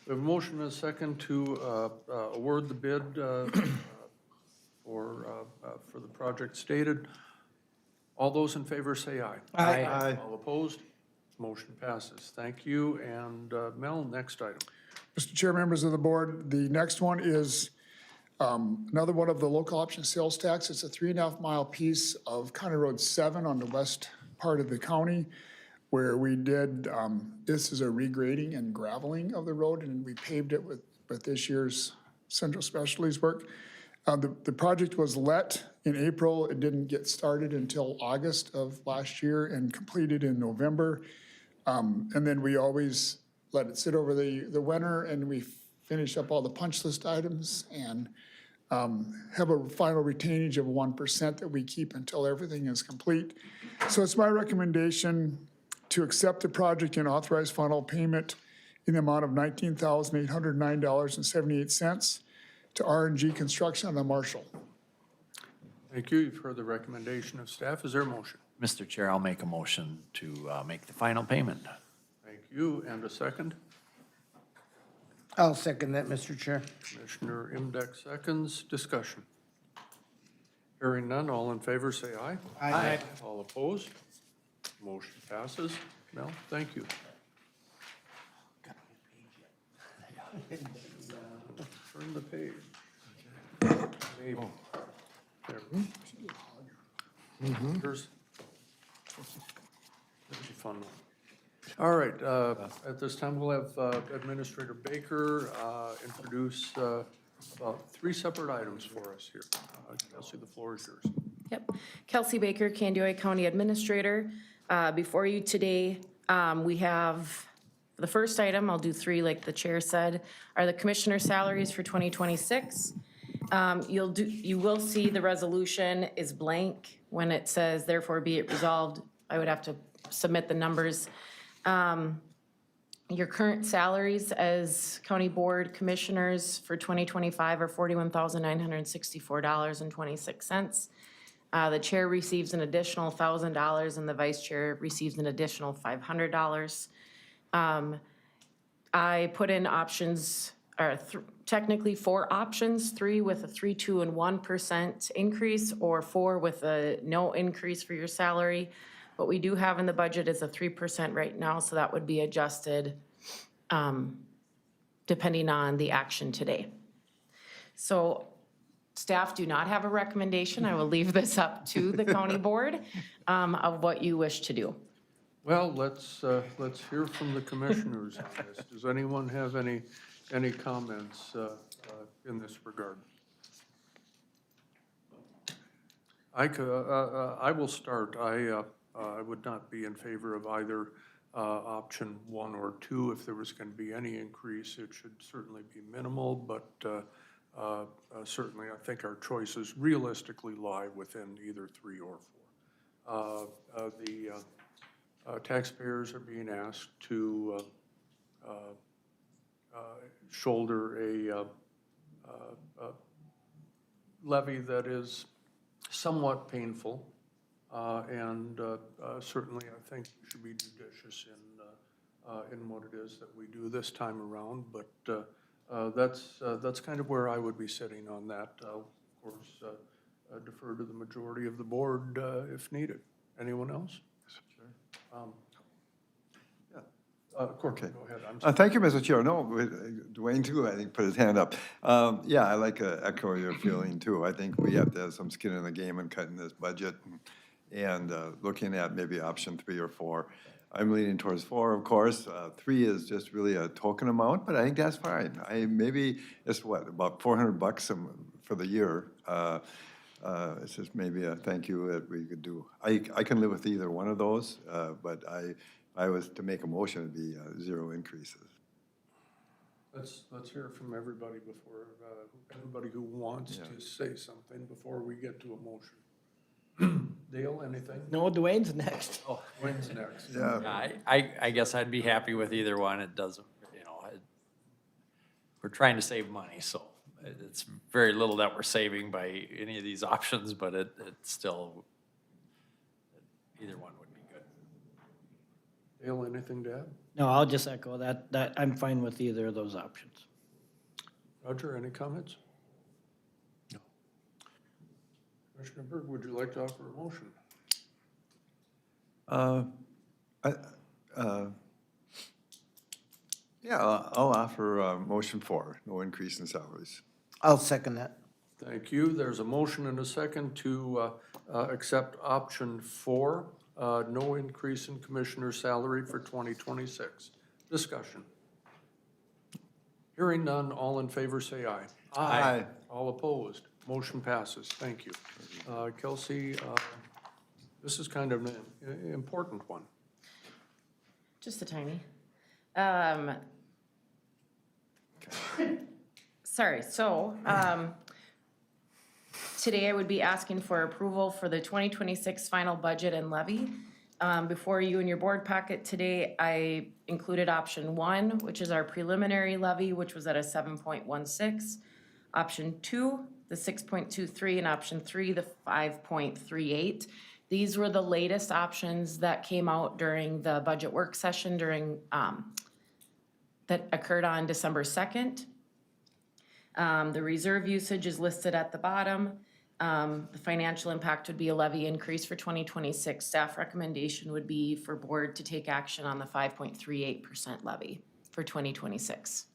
a motion and a second to award the bid for the project stated. All those in favor say aye. Aye. All opposed? Motion passes. Thank you. And Mel, next item. Mr. Chair, members of the board, the next one is another one of the local option sales tax. It's a 3.5 mile piece of County Road 7 on the west part of the county, where we did, this is a regrading and graveling of the road, and we paved it with with this year's Central Specialties work. The project was let in April. It didn't get started until August of last year and completed in November. And then we always let it sit over the winter, and we finish up all the punch list items and have a final retainage of 1% that we keep until everything is complete. So it's my recommendation to accept the project and authorize final payment in the amount of $19,809.78 to R&G Construction on the Marshall. Thank you. You've heard the recommendation of staff. Is there a motion? Mr. Chair, I'll make a motion to make the final payment. Thank you. And a second? I'll second that, Mr. Chair. Commissioner Imdeck seconds. Discussion. Hearing none, all in favor say aye. Aye. All opposed? Motion passes. Mel, thank you. Turn the page. Maybe. There. Here's. That'd be fun. All right, at this time, we'll have Administrator Baker introduce about 3 separate items for us here. Kelsey, the floor is yours. Yep. Kelsey Baker, Candioi County Administrator. Before you today, we have, the first item, I'll do 3 like the chair said, are the commissioner salaries for 2026. You will see the resolution is blank when it says therefore be it resolved. I would have to submit the numbers. Your current salaries as county board commissioners for 2025 are $41,964.26. The chair receives an additional $1,000 and the vice chair receives an additional $500. I put in options, or technically 4 options, 3 with a 3, 2, and 1% increase, or 4 with a no increase for your salary. What we do have in the budget is a 3% right now, so that would be adjusted depending on the action today. So staff do not have a recommendation. I will leave this up to the county board of what you wish to do. Well, let's hear from the commissioners on this. Does anyone have any comments in this regard? I will start. I would not be in favor of either option 1 or 2. If there was going to be any increase, it should certainly be minimal, but certainly I think our choices realistically lie within either 3 or 4. The taxpayers are being asked to shoulder a levy that is somewhat painful, and certainly I think we should be judicious in what it is that we do this time around, but that's kind of where I would be sitting on that. I'll, of course, defer to the majority of the board if needed. Anyone else? Courtney, go ahead. I'm sorry. Thank you, Mr. Chair. No, Dwayne too, I think, put his hand up. Yeah, I like echo your feeling too. I think we have to have some skin in the game in cutting this budget and looking at maybe option 3 or 4. I'm leaning towards 4, of course. 3 is just really a token amount, but I think that's fine. Maybe it's what, about $400 for the year. It's just maybe a thank you that we could do. I can live with either one of those, but if I was to make a motion, it'd be 0 increases. Let's hear from everybody before, everybody who wants to say something before we get to a motion. Dale, anything? No, Dwayne's next. Oh, Dwayne's next. Yeah. I guess I'd be happy with either one. It doesn't, we're trying to save money, so it's very little that we're saving by any of these options, but it's still, either one would be good. Dale, anything to add? No, I'll just echo that I'm fine with either of those options. Roger, any comments? No. Commissioner Berg, would you like to offer a motion? Yeah, I'll offer motion 4, no increase in salaries. I'll second that. Thank you. There's a motion and a second to accept option 4, no increase in commissioner salary for 2026. Discussion. Hearing none, all in favor say aye. Aye. All opposed, motion passes. Thank you. Kelsey, this is kind of an important one. Just a tiny. Sorry, so, today I would be asking for approval for the 2026 final budget and levy. Before you in your board packet today, I included option 1, which is our preliminary levy, which was at a 7.16. Option 2, the 6.23, and option 3, the 5.38. These were the latest options that came out during the budget work session during, that occurred on December 2nd. The reserve usage is listed at the bottom. The financial impact would be a levy increase for 2026. Staff recommendation would be for board to take action on the 5.38% levy for 2026.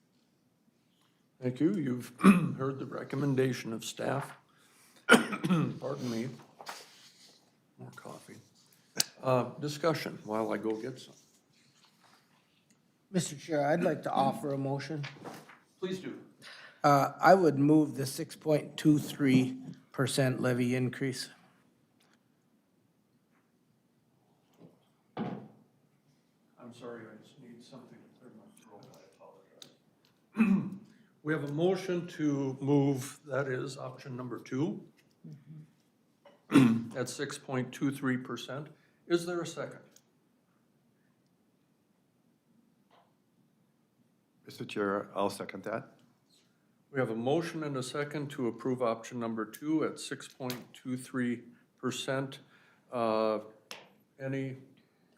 Thank you. You've heard the recommendation of staff. Pardon me. More coffee. Discussion while I go get some. Mr. Chair, I'd like to offer a motion. Please do. I would move the 6.23% levy increase. I'm sorry, I just need something to clear my throat. I apologize. We have a motion to move, that is option number 2, at 6.23%. Is there a second? Mr. Chair, I'll second that. We have a motion and a second to approve option number 2 at 6.23%. Any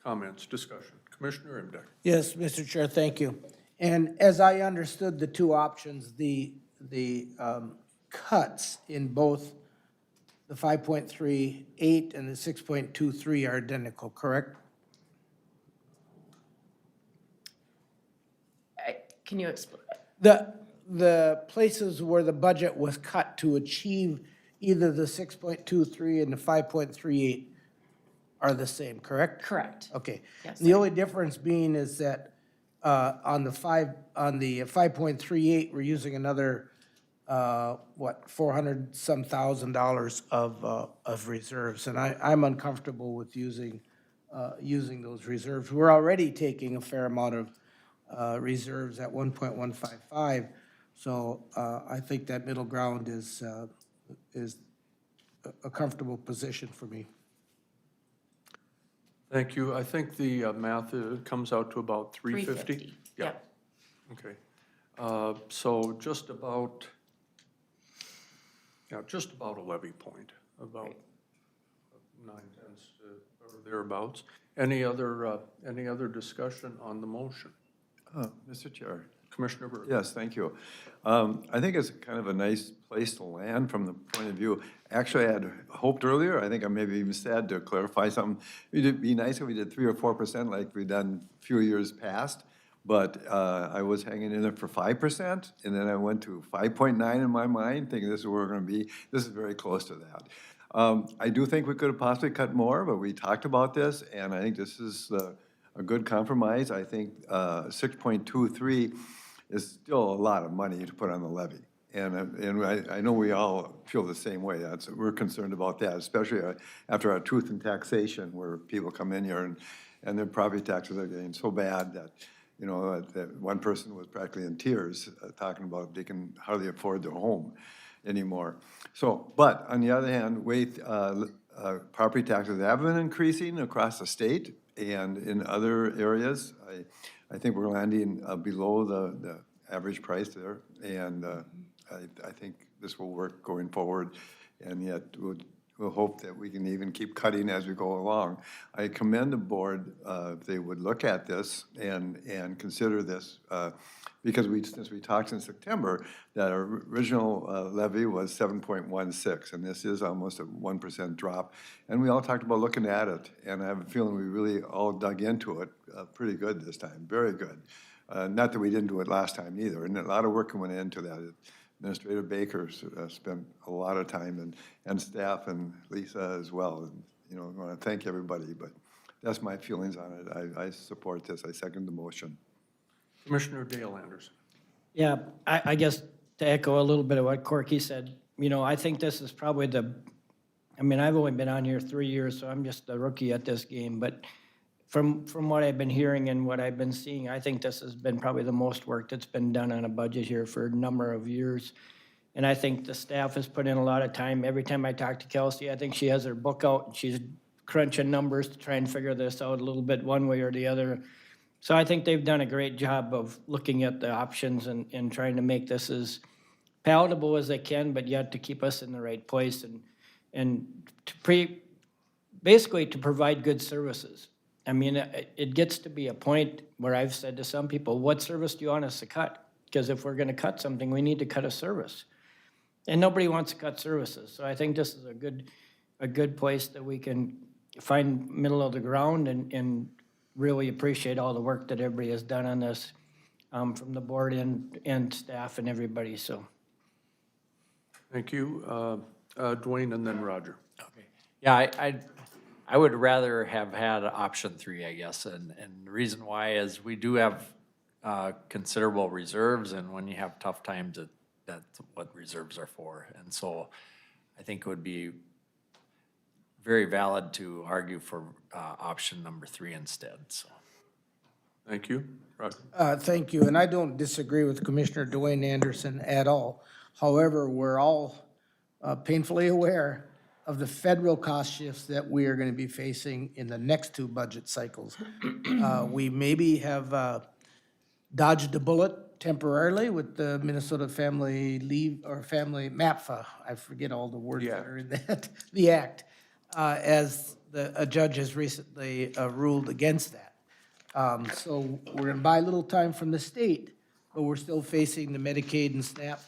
comments, discussion? Commissioner Imdak. Yes, Mr. Chair, thank you. And as I understood the two options, the cuts in both the 5.38 and the 6.23 are identical, correct? Can you explain? The places where the budget was cut to achieve either the 6.23 and the 5.38 are the same, correct? Correct. Okay. Yes. The only difference being is that on the 5.38, we're using another, $400-some thousand of reserves, and I'm uncomfortable with using those reserves. We're already taking a fair amount of reserves at 1.155, so I think that middle ground is a comfortable position for me. Thank you. I think the math comes out to about 350. Yeah. Yep. Okay. So just about a levy point, about 9 cents or thereabouts. Any other discussion on the motion? Mr. Chair. Commissioner Berg. Yes, thank you. I think it's kind of a nice place to land from the point of view. Actually, I had hoped earlier, I think I maybe even said to clarify something, it'd be nice if we did 3 or 4% like we've done a few years past, but I was hanging in there for 5%, and then I went to 5.9 in my mind, thinking this is where we're gonna be. This is very close to that. I do think we could have possibly cut more, but we talked about this, and I think this is a good compromise. I think 6.23 is still a lot of money to put on the levy. And I know we all feel the same way. We're concerned about that, especially after our truth in taxation, where people come in here and their property taxes are getting so bad that, you know, that one person was practically in tears talking about they can hardly afford their home anymore. So, but on the other hand, property taxes have been increasing across the state and in other areas. I think we're landing below the average price there, and I think this will work going forward, and yet we'll hope that we can even keep cutting as we go along. I commend the board if they would look at this and consider this, because since we talked in September, that our original levy was 7.16, and this is almost a 1% drop. And we all talked about looking at it, and I have a feeling we really all dug into it pretty good this time, very good. Not that we didn't do it last time either, and a lot of work went into that. Administrator Baker spent a lot of time, and staff, and Lisa as well. And, you know, I want to thank everybody, but that's my feelings on it. I support this. I second the motion. Commissioner Dale Anderson. Yeah, I guess to echo a little bit of what Corky said, you know, I think this is probably I mean, I've only been on here 3 years, so I'm just a rookie at this game, but from what I've been hearing and what I've been seeing, I think this has been probably the most work that's been done on a budget here for a number of years. And I think the staff has put in a lot of time. Every time I talk to Kelsey, I think she has her book out and she's crunching numbers to try and figure this out a little bit one way or the other. So I think they've done a great job of looking at the options and trying to make this as palatable as they can, but yet to keep us in the right place and basically to provide good services. I mean, it gets to be a point where I've said to some people, what service do you want us to cut? Because if we're gonna cut something, we need to cut a service. And nobody wants to cut services. So I think this is a good place that we can find middle of the ground and really appreciate all the work that everybody has done on this, from the board and staff and everybody, so. Thank you. Dwayne and then Roger. Yeah, I would rather have had option 3, I guess, and the reason why is we do have considerable reserves, and when you have tough times, that's what reserves are for. And so I think it would be very valid to argue for option number 3 instead, so. Thank you. Roger. Thank you, and I don't disagree with Commissioner Dwayne Anderson at all. However, we're all painfully aware of the federal cost shifts that we are going to be facing in the next 2 budget cycles. We maybe have dodged a bullet temporarily with the Minnesota Family Leave, or Family MAPFA, I forget all the words that are in that, the act, as a judge has recently ruled against that. So we're gonna buy a little time from the state, but we're still facing the Medicaid and SNAP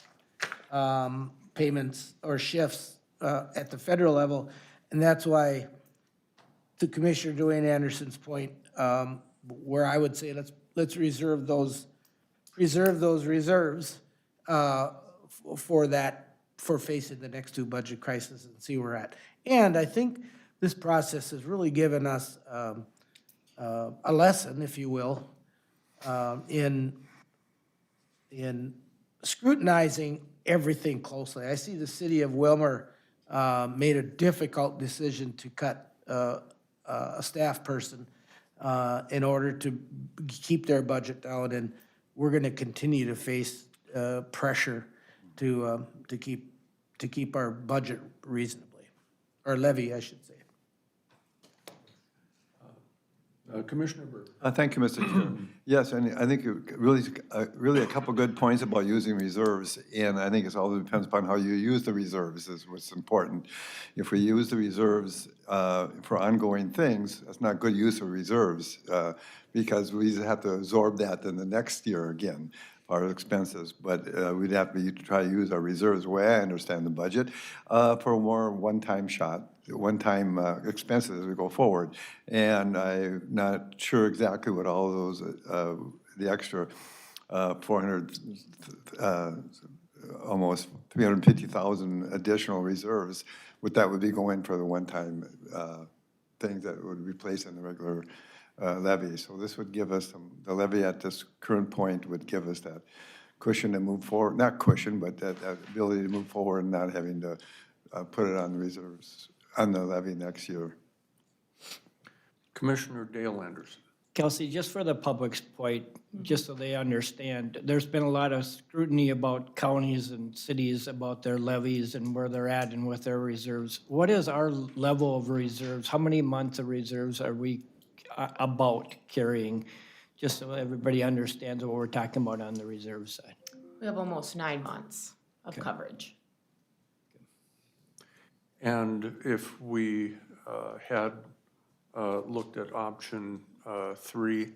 payments or shifts at the federal level. And that's why, to Commissioner Dwayne Anderson's point, where I would say let's reserve those reserves for facing the next 2 budget crises and see where we're at. And I think this process has really given us a lesson, if you will, in scrutinizing everything closely. I see the city of Wilmer made a difficult decision to cut a staff person in order to keep their budget down, and we're going to continue to face pressure to keep our budget reasonably, or levy, I should say. Commissioner Berg. Thank you, Mr. Chair. Yes, and I think really a couple good points about using reserves, and I think it all depends upon how you use the reserves is what's important. If we use the reserves for ongoing things, that's not good use of reserves because we have to absorb that in the next year again, our expenses. But we'd have to try to use our reserves, the way I understand the budget, for a more one-time expenses as we go forward. And I'm not sure exactly what all of those, the extra 400, almost 350,000 additional reserves, what that would be going for the one-time things that would replace in the regular levy. So this would give us, the levy at this current point would give us that cushion to move forward, not cushion, but that ability to move forward and not having to put it on the reserves, on the levy next year. Commissioner Dale Anderson. Kelsey, just for the public's point, just so they understand, there's been a lot of scrutiny about counties and cities about their levies and where they're at and with their reserves. What is our level of reserves? How many months of reserves are we about carrying? Just so everybody understands what we're talking about on the reserve side. We have almost 9 months of coverage. And if we had looked at option 3,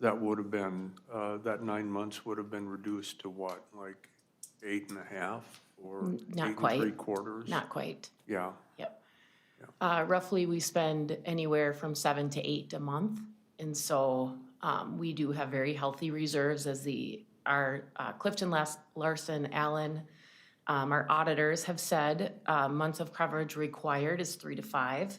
that would have been, that 9 months would have been reduced to what, like 8.5 or Not 8 quite. 3/4? Not quite. Yeah. Yep. Roughly, we spend anywhere from 7 to 8 a month. And so we do have very healthy reserves as our Clifton Larson Allen, our auditors have said months of coverage required is 3 to 5.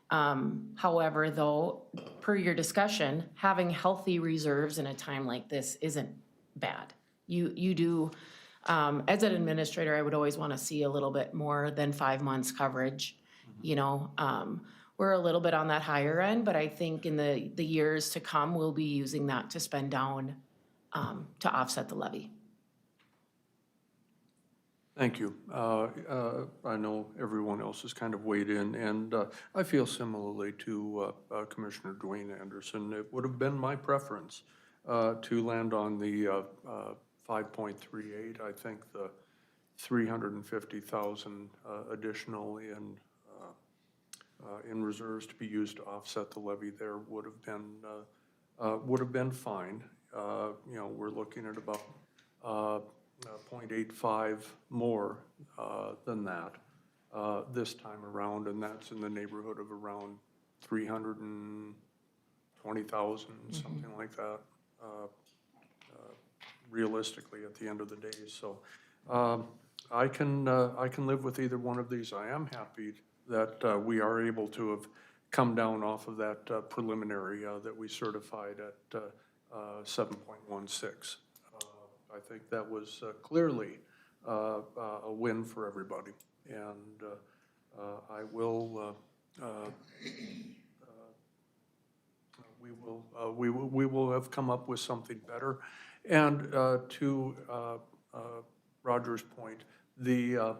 However, though, per your discussion, having healthy reserves in a time like this isn't bad. you do, as an administrator, I would always want to see a little bit more than 5 months coverage. You know, we're a little bit on that higher end, but I think in the years to come, we'll be using that to spend down, to offset the levy. Thank you. I know everyone else has kind of weighed in, and I feel similarly to Commissioner Dwayne Anderson. It would have been my preference to land on the 5.38. I think the 350,000 additional in reserves to be used to offset the levy there would have been fine. You know, we're looking at about 0.85 more than that this time around, and that's in the neighborhood of around 320,000, something like that, realistically at the end of the day. So I can live with either one of these. I am happy that we are able to have come down off of that preliminary that we certified at 7.16. I think that was clearly a win for everybody, and I will. We will have come up with something better. And to Roger's point, the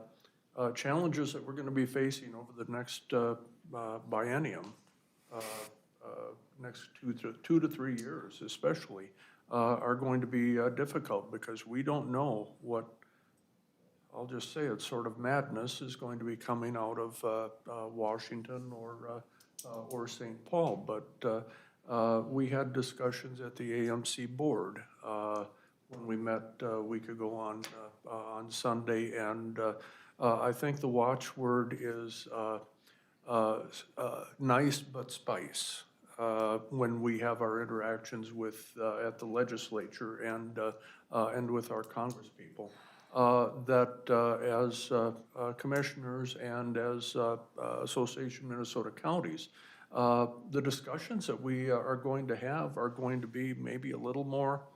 challenges that we're going to be facing over the next biennium, next 2 to 3 years especially, are going to be difficult because we don't know what, I'll just say it's sort of madness, is going to be coming out of Washington or St. Paul. But we had discussions at the AMC board when we met a week ago on Sunday, and I think the watchword is nice but spice. When we have our interactions with at the legislature and with our congresspeople, that as commissioners and as Association of Minnesota Counties, the discussions that we are going to have are going to be maybe a little more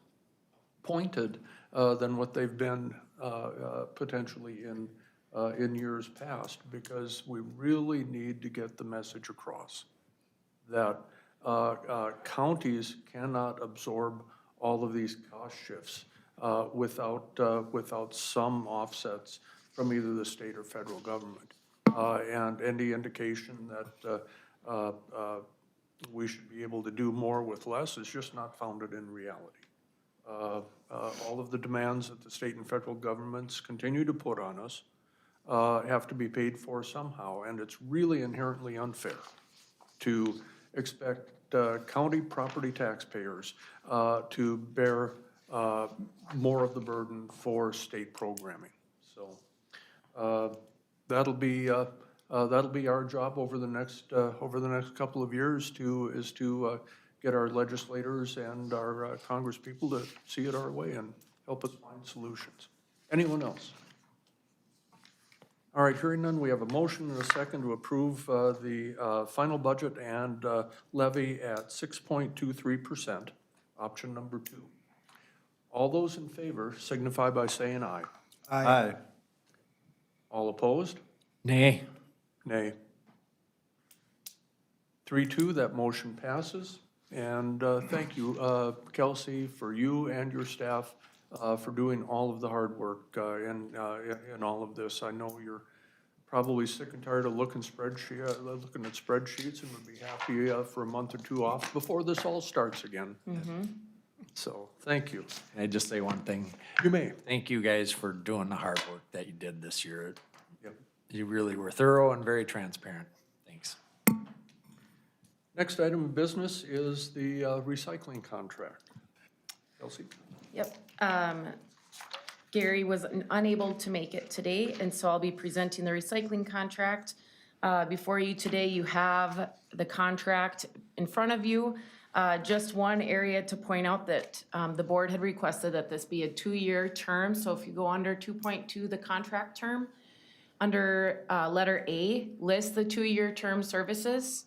pointed than what they've been potentially in years past, because we really need to get the message across that counties cannot absorb all of these cost shifts without some offsets from either the state or federal government. And any indication that we should be able to do more with less is just not founded in reality. All of the demands that the state and federal governments continue to put on us have to be paid for somehow, and it's really inherently unfair to expect county property taxpayers to bear more of the burden for state programming. So that'll be our job over the next couple of years to get our legislators and our congresspeople to see it our way and help us find solutions. Anyone else? All right, hearing none, we have a motion and a second to approve the final budget and levy at 6.23%, option number 2. All those in favor signify by saying aye. Aye. All opposed? Nay. Nay. 3-2, that motion passes. And thank you, Kelsey, for you and your staff for doing all of the hard work in all of this. I know you're probably sick and tired of looking at spreadsheets and would be happy for a month or two off before this all starts again. So thank you. Can I just say one thing? You may. Thank you guys for doing the hard work that you did this year. Yep. You really were thorough and very transparent. Thanks. Next item of business is the recycling contract. Kelsey? Yep. Gary was unable to make it today, and so I'll be presenting the recycling contract. Before you today, you have the contract in front of you. Just one area to point out that the board had requested that this be a 2-year term. So if you go under 2.2, the contract term, under letter A, list the 2-year term services.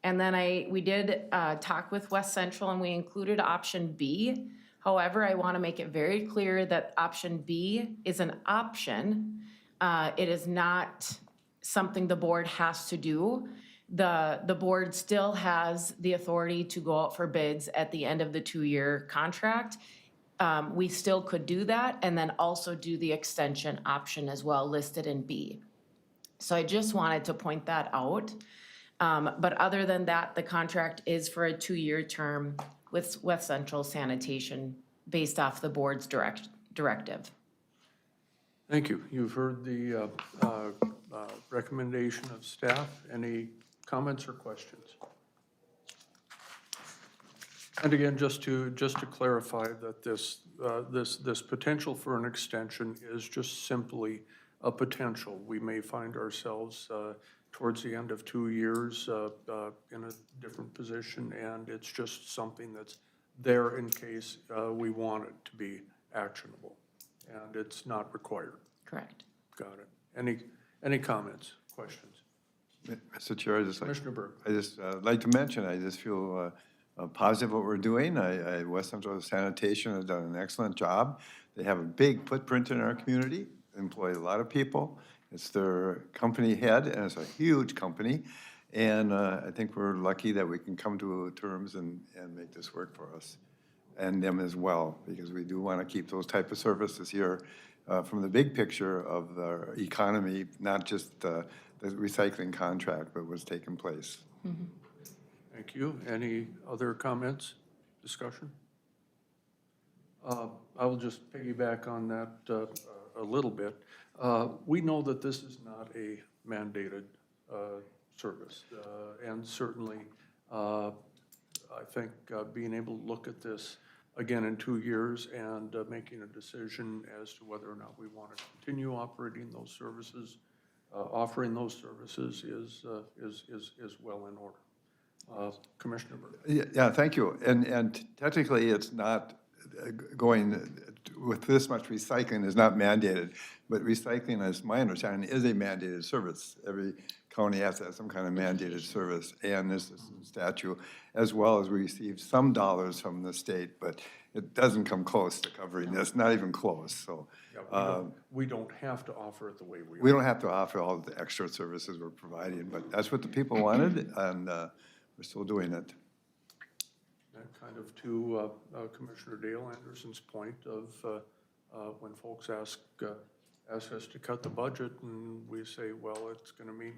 And then we did talk with West Central and we included option B. However, I want to make it very clear that option B is an option. It is not something the board has to do. The board still has the authority to go out for bids at the end of the 2-year contract. We still could do that and then also do the extension option as well listed in B. So I just wanted to point that out. But other than that, the contract is for a 2-year term with West Central Sanitation based off the board's directive. Thank you. You've heard the recommendation of staff. Any comments or questions? And again, just to clarify that this potential for an extension is just simply a potential. We may find ourselves towards the end of 2 years in a different position, and it's just something that's there in case we want it to be actionable, and it's not required. Correct. Got it. Any comments, questions? Mr. Chair, Commissioner Berg. I just like to mention, I just feel positive what we're doing. West Central Sanitation has done an excellent job. They have a big footprint in our community, employ a lot of people. It's their company head, and it's a huge company. And I think we're lucky that we can come to terms and make this work for us, and them as well, because we do want to keep those type of services here from the big picture of the economy, not just the recycling contract, but what's taking place. Thank you. Any other comments, discussion? I will just piggyback on that a little bit. We know that this is not a mandated service, and certainly I think being able to look at this again in 2 years and making a decision as to whether or not we want to continue operating those services, offering those services is well in order. Commissioner Berg. Yeah, thank you. And technically, it's not going with this much recycling is not mandated, but recycling, as my understanding, is a mandated service. Every county has to have some kind of mandated service, and this is a statute, as well as we receive some dollars from the state, but it doesn't come close to covering this, not even close, so. Yeah, we don't have to offer it the way we are. We don't have to offer all the extra services we're providing, but that's what the people wanted, and we're still doing it. And kind of to Commissioner Dale Anderson's point of when folks ask us to cut the budget, and we say, well, it's going to mean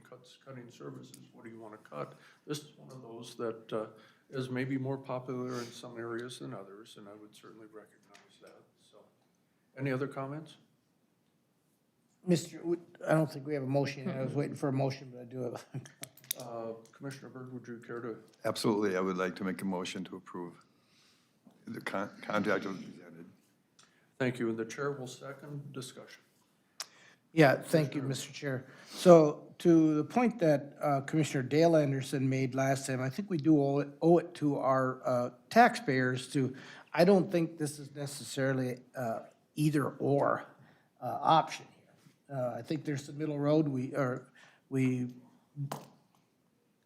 cutting services. What do you want to cut? This is one of those that is maybe more popular in some areas than others, and I would certainly recognize that. So, any other comments? I don't think we have a motion yet. I was waiting for a motion, but I do have. Commissioner Berg, would you care to? Absolutely, I would like to make a motion to approve the contract as presented. Thank you, and the chair will second discussion. Yeah, thank you, Mr. Chair. So to the point that Commissioner Dale Anderson made last time, I think we do owe it to our taxpayers to, I don't think this is necessarily either or option here. I think there's the middle road. We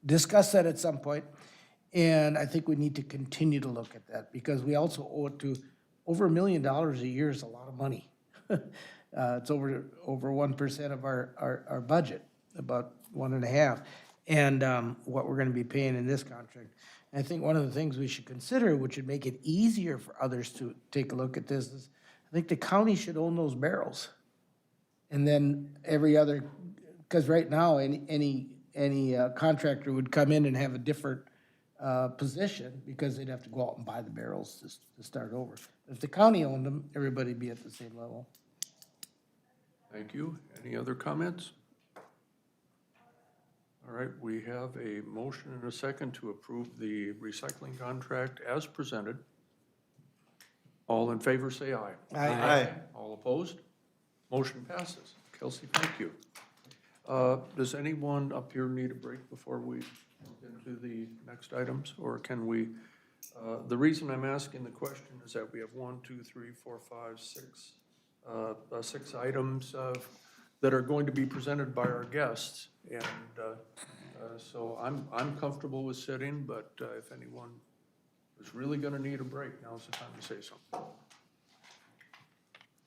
discussed that at some point, and I think we need to continue to look at that because we also owe it to over $1 million a year is a lot of money. It's over 1% of our budget, about 1.5%, and what we're gonna be paying in this contract. And I think one of the things we should consider, which would make it easier for others to take a look at this, is I think the county should own those barrels. And then every other, because right now, any contractor would come in and have a different position because they'd have to go out and buy the barrels to start over. If the county owned them, everybody'd be at the same level. Thank you. Any other comments? All right, we have a motion and a second to approve the recycling contract as presented. All in favor, say aye. Aye. All opposed? Motion passes. Kelsey, thank you. Does anyone up here need a break before we move into the next items, or can we? The reason I'm asking the question is that we have 1, 2, 3, 4, 5, 6, 6 items that are going to be presented by our guests, and so I'm comfortable with sitting, but if anyone is really gonna need a break, now's the time to say something.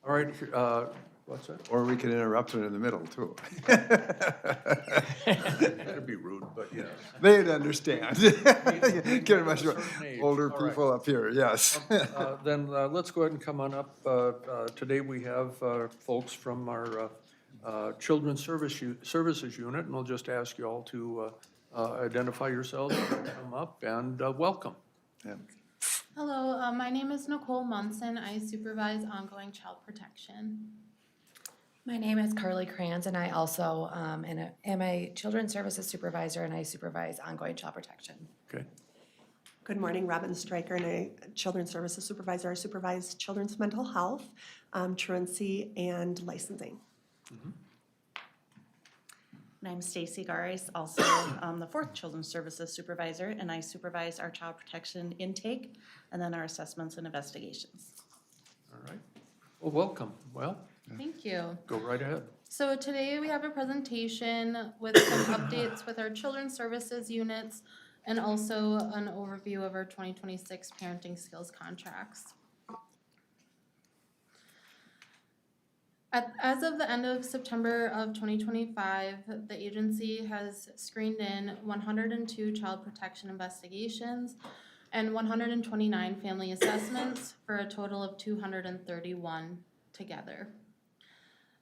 All right, what's that? Or we can interrupt it in the middle, too. That'd be rude, but yes. They'd understand. Get much certain age. older All right. people up here, yes. Then let's go ahead and come on up. Today we have folks from our Children's Services Unit, and I'll just ask you all to identify yourselves, come up, and welcome. Yeah. Hello, my name is Nicole Munson. I supervise ongoing child protection. My name is Carly Kranz, and I also am a Children's Services Supervisor, and I supervise ongoing child protection. Okay. Good morning, Robin Stryker, and a Children's Services Supervisor. I supervise children's mental health, truancy, and licensing. And I'm Stacy Garis, also the 4th Children's Services Supervisor, and I supervise our child protection intake and then our assessments and investigations. All right. Well, welcome. Well, Thank you. go right ahead. So today we have a presentation with some updates with our children's services units and also an overview of our 2026 parenting skills contracts. As of the end of September of 2025, the agency has screened in 102 child protection investigations and 129 family assessments for a total of 231 together.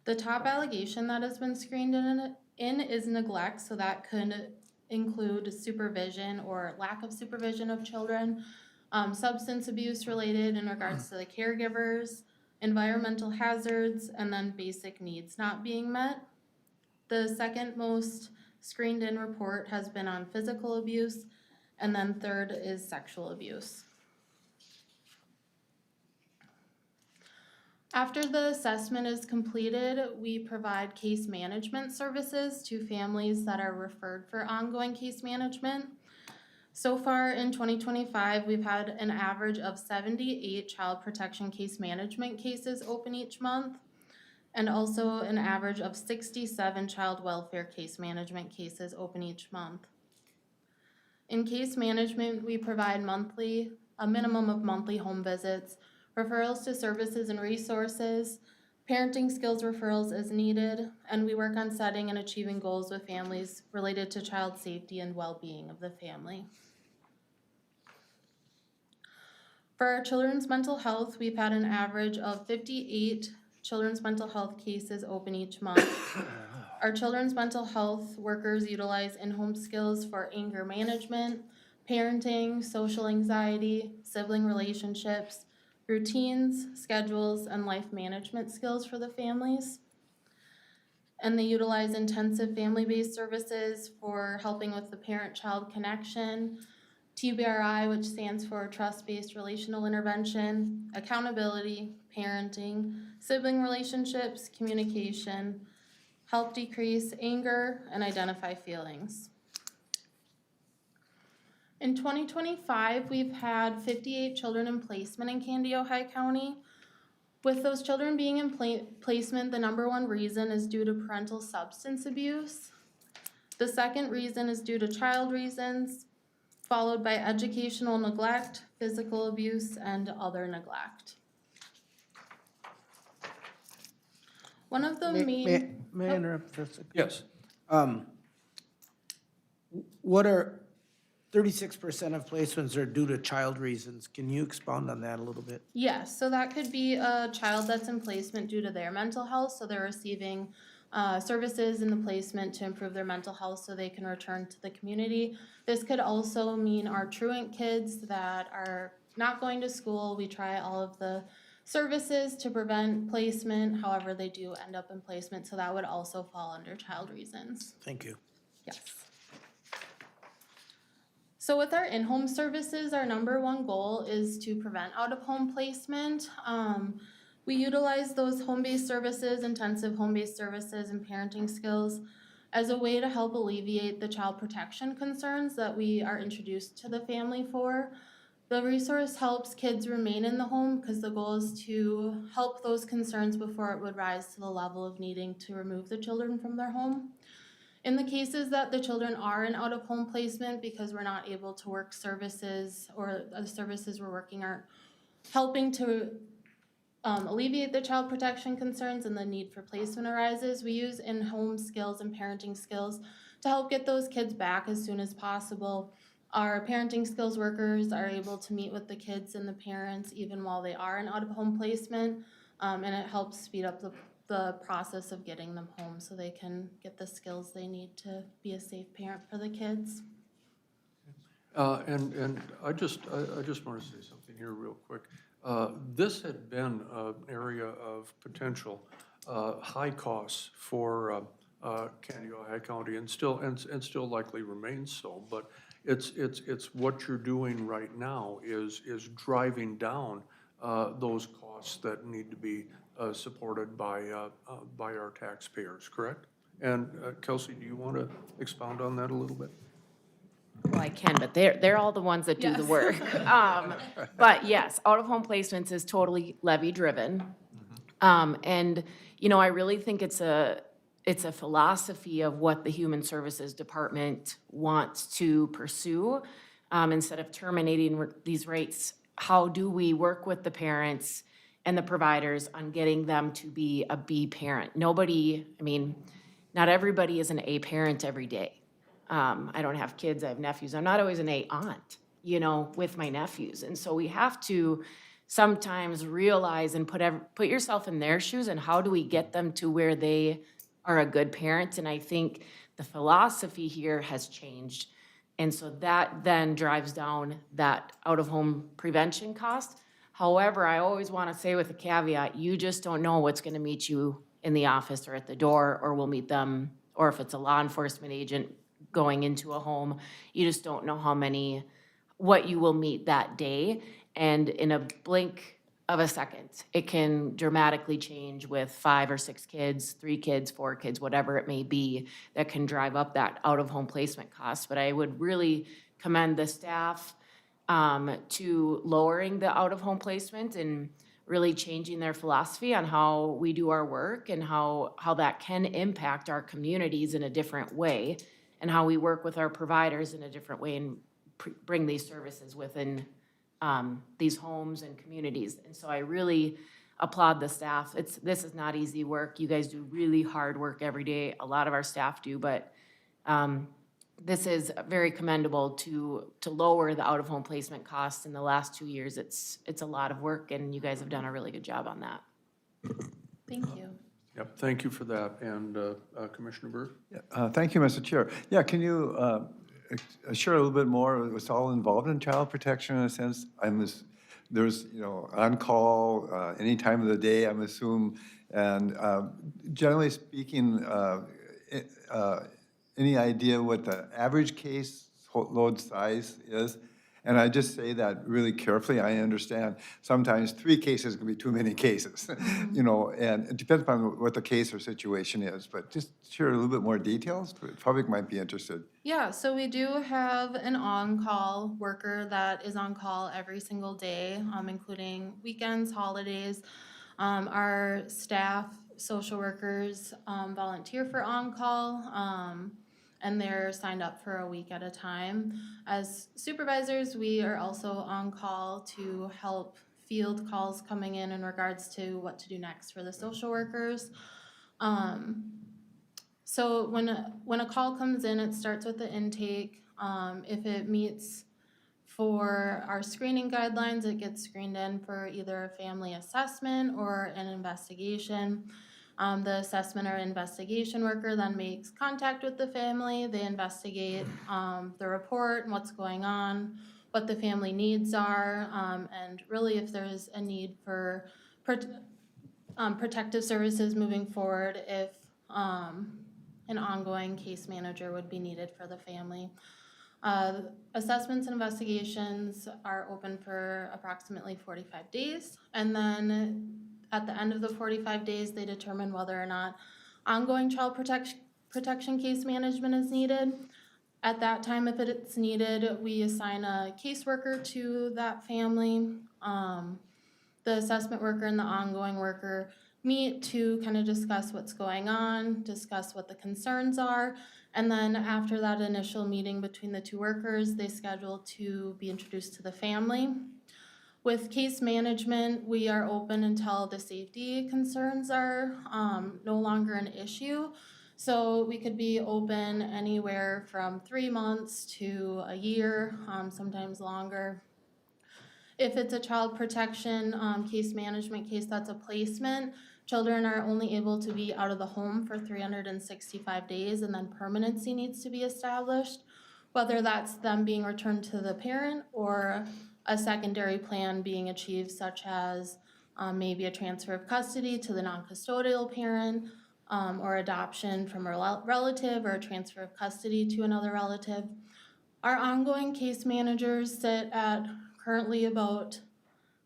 The top allegation that has been screened in is neglect, so that could include supervision or lack of supervision of children, substance abuse related in regards to the caregivers, environmental hazards, and then basic needs not being met. The second most screened in report has been on physical abuse, and then third is sexual abuse. After the assessment is completed, we provide case management services to families that are referred for ongoing case management. So far in 2025, we've had an average of 78 child protection case management cases open each month, and also an average of 67 child welfare case management cases open each month. In case management, we provide a minimum of monthly home visits, referrals to services and resources, parenting skills referrals as needed, and we work on setting and achieving goals with families related to child safety and well-being of the family. For our children's mental health, we've had an average of 58 children's mental health cases open each month. Our children's mental health workers utilize in-home skills for anger management, parenting, social anxiety, sibling relationships, routines, schedules, and life management skills for the families. And they utilize intensive family-based services for helping with the parent-child connection, TBRI, which stands for Trust-Based Relational Intervention, accountability, parenting, sibling relationships, communication, help decrease anger, and identify feelings. In 2025, we've had 58 children in placement in Candy, Ojai County. With those children being in placement, the number one reason is due to parental substance abuse. The second reason is due to child reasons, followed by educational neglect, physical abuse, and other neglect. One of the main... May I interrupt for a second? Yes. What are, 36% of placements are due to child reasons. Can you expound on that a little bit? Yes, so that could be a child that's in placement due to their mental health, so they're receiving services in the placement to improve their mental health so they can return to the community. This could also mean our truant kids that are not going to school. We try all of the services to prevent placement, however, they do end up in placement, so that would also fall under child reasons. Thank you. Yes. So with our in-home services, our number one goal is to prevent out-of-home placement. We utilize those home-based services, intensive home-based services, and parenting skills as a way to help alleviate the child protection concerns that we are introduced to the family for. The resource helps kids remain in the home because the goal is to help those concerns before it would rise to the level of needing to remove the children from their home. In the cases that the children are in out-of-home placement because we're not able to work services or the services we're working aren't helping to alleviate the child protection concerns and the need for placement arises, we use in-home skills and parenting skills to help get those kids back as soon as possible. Our parenting skills workers are able to meet with the kids and the parents even while they are in out-of-home placement, and it helps speed up the process of getting them home so they can get the skills they need to be a safe parent for the kids. And I just want to say something here real quick. This had been an area of potential high costs for Candiota County, and still likely remains so. But it's what you're doing right now is driving down those costs that need to be supported by our taxpayers, correct? And Kelsey, do you want to expound on that a little bit? Well, I can, but they're all the ones that do the work. But yes, out-of-home placements is totally levy-driven. And, you know, I really think it's a philosophy of what the Human Services Department wants to pursue. Instead of terminating these rates, how do we work with the parents and the providers on getting them to be a B parent? Nobody, I mean, not everybody is an A parent every day. I don't have kids, I have nephews. I'm not always an A aunt, you know, with my nephews. And so we have to sometimes realize and put yourself in their shoes, and how do we get them to where they are a good parent? And I think the philosophy here has changed. And so that then drives down that out-of-home prevention cost. However, I always want to say with a caveat, you just don't know what's going to meet you in the office or at the door, or will meet them, or if it's a law enforcement agent going into a home, you just don't know what you will meet that day. And in a blink of a second, it can dramatically change with 5 or 6 kids, 3 kids, 4 kids, whatever it may be, that can drive up that out-of-home placement cost. But I would really commend the staff to lowering the out-of-home placement and really changing their philosophy on how we do our work and how that can impact our communities in a different way, and how we work with our providers in a different way and bring these services within these homes and communities. And so I really applaud the staff. This is not easy work. You guys do really hard work every day. A lot of our staff do, but this is very commendable to lower the out-of-home placement costs. In the last 2 years, it's a lot of work, and you guys have done a really good job on that. Thank you. Yep, thank you for that. And Commissioner Berg? Thank you, Mr. Chair. Yeah, can you share a little bit more what's all involved in child protection in a sense? There's, you know, on-call, any time of the day, I'm assuming, and generally speaking, any idea what the average case load size is? And I just say that really carefully. I understand sometimes 3 cases can be too many cases, you know, and it depends upon what the case or situation is, but just share a little bit more details. The public might be interested. Yeah, so we do have an on-call worker that is on call every single day, including weekends, holidays. Our staff, social workers, volunteer for on-call, and they're signed up for a week at a time. As supervisors, we are also on call to help field calls coming in regards to what to do next for the social workers. So when a call comes in, it starts with the intake. If it meets for our screening guidelines, it gets screened in for either a family assessment or an investigation. The assessment or investigation worker then makes contact with the family. They investigate the report and what's going on, what the family needs are, and really if there's a need for protective services moving forward, if an ongoing case manager would be needed for the family. Assessments and investigations are open for approximately 45 days, and then at the end of the 45 days, they determine whether or not ongoing child protection case management is needed. At that time, if it's needed, we assign a caseworker to that family. The assessment worker and the ongoing worker meet to kind of discuss what's going on, discuss what the concerns are, And then after that initial meeting between the two workers, they schedule to be introduced to the family. With case management, we are open until the safety concerns are no longer an issue. So we could be open anywhere from 3 months to a year, sometimes longer. If it's a child protection case management case that's a placement, children are only able to be out of the home for 365 days, and then permanency needs to be established, whether that's them being returned to the parent or a secondary plan being achieved, such as maybe a transfer of custody to the non-custodial parent, or adoption from a relative, or a transfer of custody to another relative. Our ongoing case managers sit at currently about,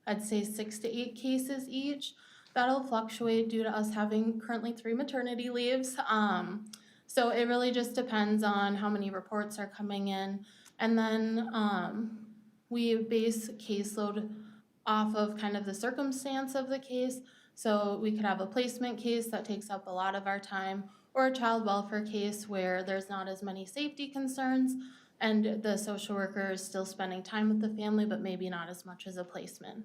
I'd say, 6 to 8 cases each. That'll fluctuate due to us having currently 3 maternity leaves. So it really just depends on how many reports are coming in. And then we base caseload off of kind of the circumstance of the case. So we could have a placement case that takes up a lot of our time, or a child welfare case where there's not as many safety concerns and the social worker is still spending time with the family, but maybe not as much as a placement.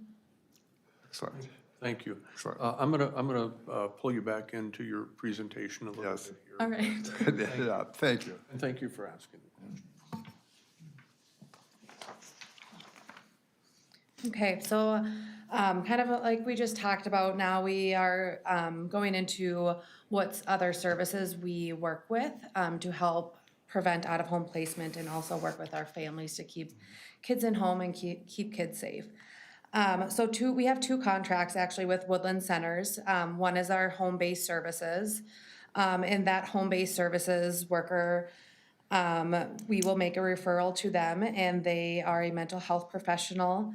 Excellent. Thank you. Sure. I'm gonna pull you back into your presentation a little Yes. bit here. All right. Yeah, thank you. And thank you for asking. Okay, so kind of like we just talked about, now we are going into what other services we work with to help prevent out-of-home placement and also work with our families to keep kids in home and keep kids safe. So we have 2 contracts actually with Woodland Centers. One is our home-based services. And that home-based services worker, we will make a referral to them, and they are a mental health professional.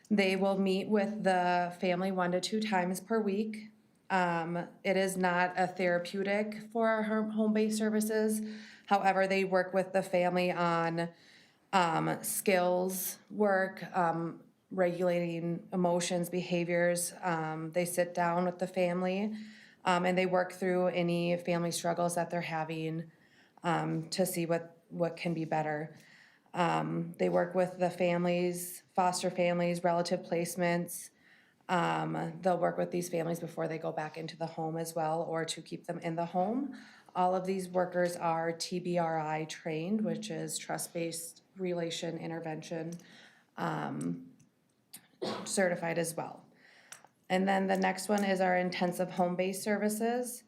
They will meet with the family 1 to 2 times per week. It is not a therapeutic for our home-based services. However, they work with the family on skills work, regulating emotions, behaviors. They sit down with the family and they work through any family struggles that they're having to see what can be better. They work with the families, foster families, relative placements. They'll work with these families before they go back into the home as well, or to keep them in the home. All of these workers are TBRI trained, which is trust-based relation intervention, certified as well. And then the next one is our intensive home-based services.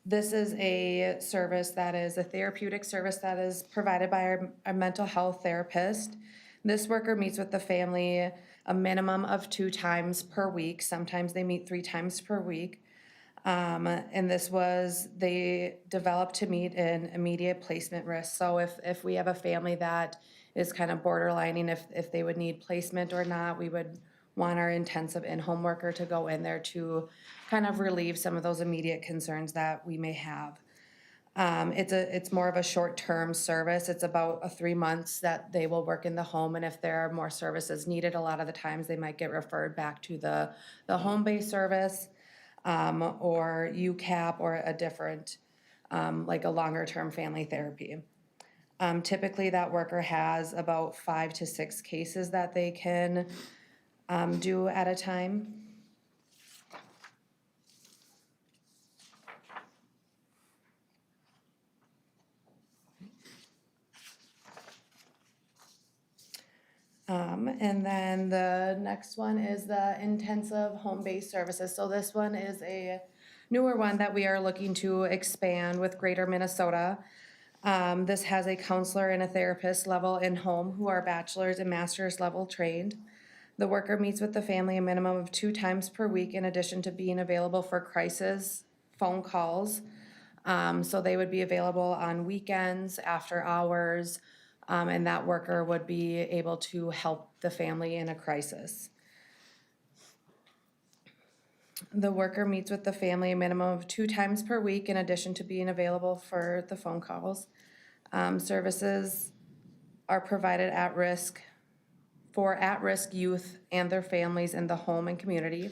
This is a service that is a therapeutic service that is provided by our mental health therapist. This worker meets with the family a minimum of 2 times per week. Sometimes they meet 3 times per week. And they developed to meet an immediate placement risk. So if we have a family that is kind of borderlining if they would need placement or not, we would want our intensive in-home worker to go in there to kind of relieve some of those immediate concerns that we may have. It's more of a short-term service. It's about 3 months that they will work in the home, and if there are more services needed, a lot of the times they might get referred back to the home-based service, or UCAP, or a different, like a longer-term family therapy. Typically, that worker has about 5 to 6 cases that they can do at a time. And then the next one is the intensive home-based services. So this one is a newer one that we are looking to expand with Greater Minnesota. This has a counselor and a therapist level in-home who are bachelor's and master's level trained. The worker meets with the family a minimum of 2 times per week, in addition to being available for crisis phone calls. So they would be available on weekends, after hours, and that worker would be able to help the family in a crisis. The worker meets with the family a minimum of 2 times per week, in addition to being available for the phone calls. Services are provided for at-risk youth and their families in the home and community.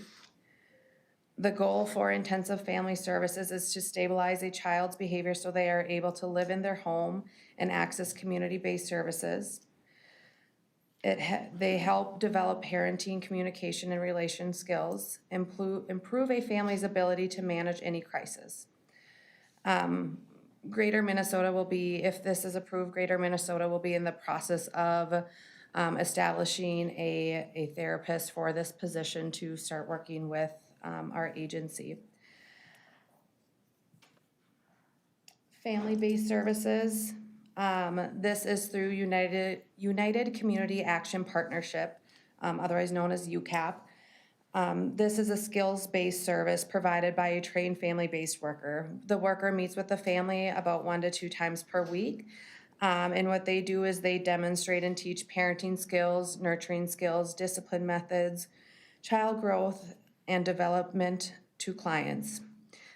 The goal for intensive family services is to stabilize a child's behavior so they are able to live in their home and access community-based services. They help develop parenting, communication, and relation skills, improve a family's ability to manage any crisis. Greater Minnesota will be, if this is approved, Greater Minnesota will be in the process of establishing a therapist for this position to start working with our agency. Family-based services. This is through United Community Action Partnership, otherwise known as UCAP. This is a skills-based service provided by a trained family-based worker. The worker meets with the family about 1 to 2 times per week. And what they do is they demonstrate and teach parenting skills, nurturing skills, discipline methods, child growth, and development to clients.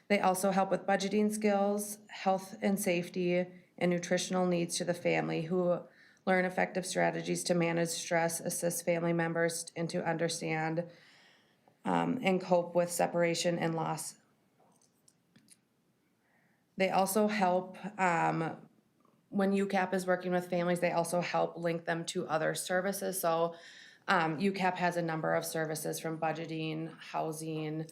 They also help with budgeting skills, health and safety, and nutritional needs to the family, who learn effective strategies to manage stress, assist family members, and to understand and cope with separation and loss. They also help, when UCAP is working with families, they also help link them to other services. So UCAP has a number of services from budgeting, housing,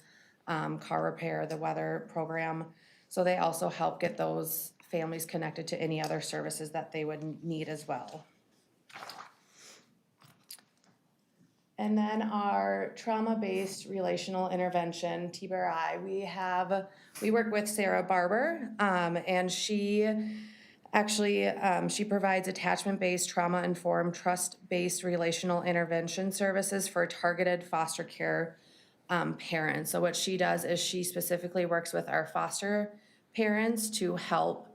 car repair, the weather program. So they also help get those families connected to any other services that they would need as well. And then our trauma-based relational intervention, TBRI, we work with Sarah Barber, and she actually, she provides attachment-based, trauma-informed, trust-based relational intervention services for targeted foster care parents. So what she does is she specifically works with our foster parents to help,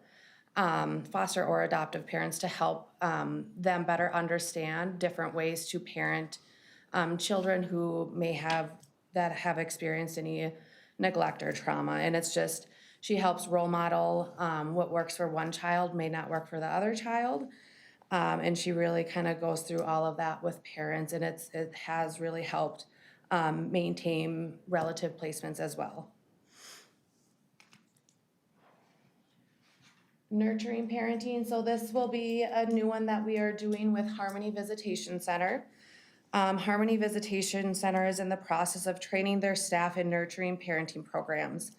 foster or adoptive parents to help them better understand different ways to parent children who may have experienced any neglect or trauma. And it's just, she helps role model what works for one child may not work for the other child. And she really kind of goes through all of that with parents, and it has really helped maintain relative placements as well. Nurturing parenting, so this will be a new one that we are doing with Harmony Visitation Center. Harmony Visitation Center is in the process of training their staff in nurturing parenting programs.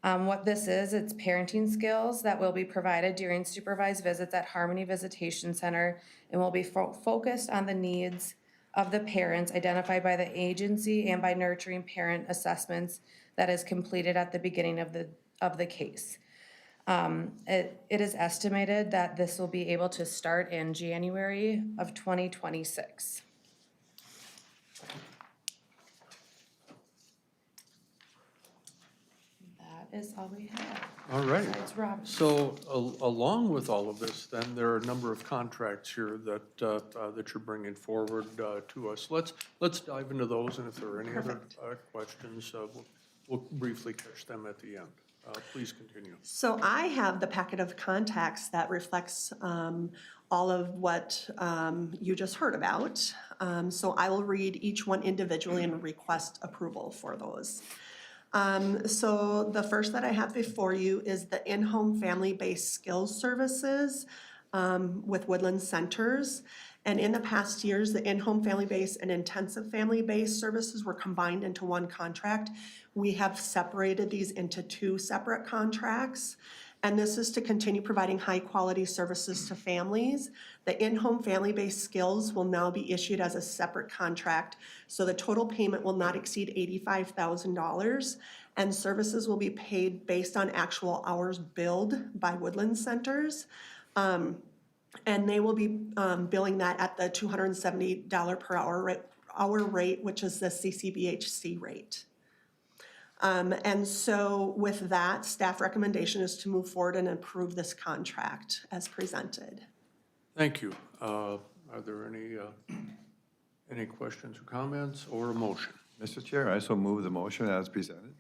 What this is, it's parenting skills that will be provided during supervised visits at Harmony Visitation Center, and will be focused on the needs of the parents identified by the agency and by nurturing parent assessments that is completed at the beginning of the case. It is estimated that this will be able to start in January of 2026. That is all we have. All right. Besides Robert. So along with all of this, then, there are a number of contracts here that you're bringing forward to us. Let's dive into those, and if there are any other questions, we'll briefly catch them at the end. Please continue. So I have the packet of contacts that reflects all of what you just heard about. So I will read each one individually and request approval for those. So the first that I have before you is the in-home family-based skills services with Woodland Centers. And in the past years, the in-home family-based and intensive family-based services were combined into one contract. We have separated these into 2 separate contracts. And this is to continue providing high-quality services to families. The in-home family-based skills will now be issued as a separate contract, so the total payment will not exceed $85,000, and services will be paid based on actual hours billed by Woodland Centers. And they will be billing that at the $270 per hour rate, which is the CCBHC rate. And so with that, staff recommendation is to move forward and approve this contract as presented. Thank you. Are there any questions or comments or a motion? Mr. Chair, I so move the motion as presented.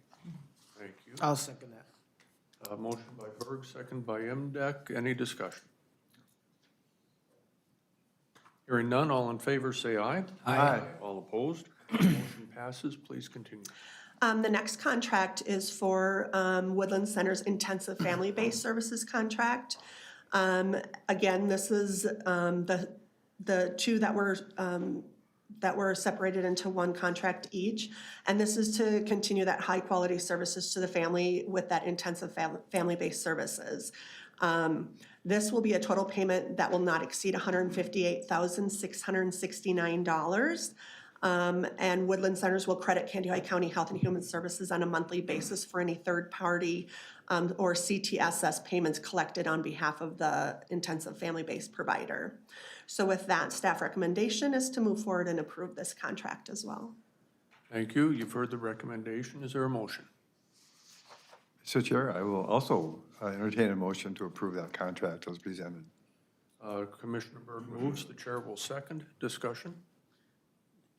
Thank you. I'll second that. Motion by Berg, second by MDEC. Any discussion? Hearing none, all in favor say aye. Aye. All opposed? Motion passes. Please continue. The next contract is for Woodland Center's Intensive Family-Based Services contract. Again, this is the two that were separated into one contract each. And this is to continue that high-quality services to the family with that intensive family-based services. This will be a total payment that will not exceed $158,669. And Woodland Centers will credit Candioi County Health and Human Services on a monthly basis for any third-party or CTSS payments collected on behalf of the intensive family-based provider. So with that, staff recommendation is to move forward and approve this contract as well. Thank you. You've heard the recommendation. Is there a motion? Mr. Chair, I will also entertain a motion to approve that contract as presented. Commissioner Berg moves. The chair will second. Discussion?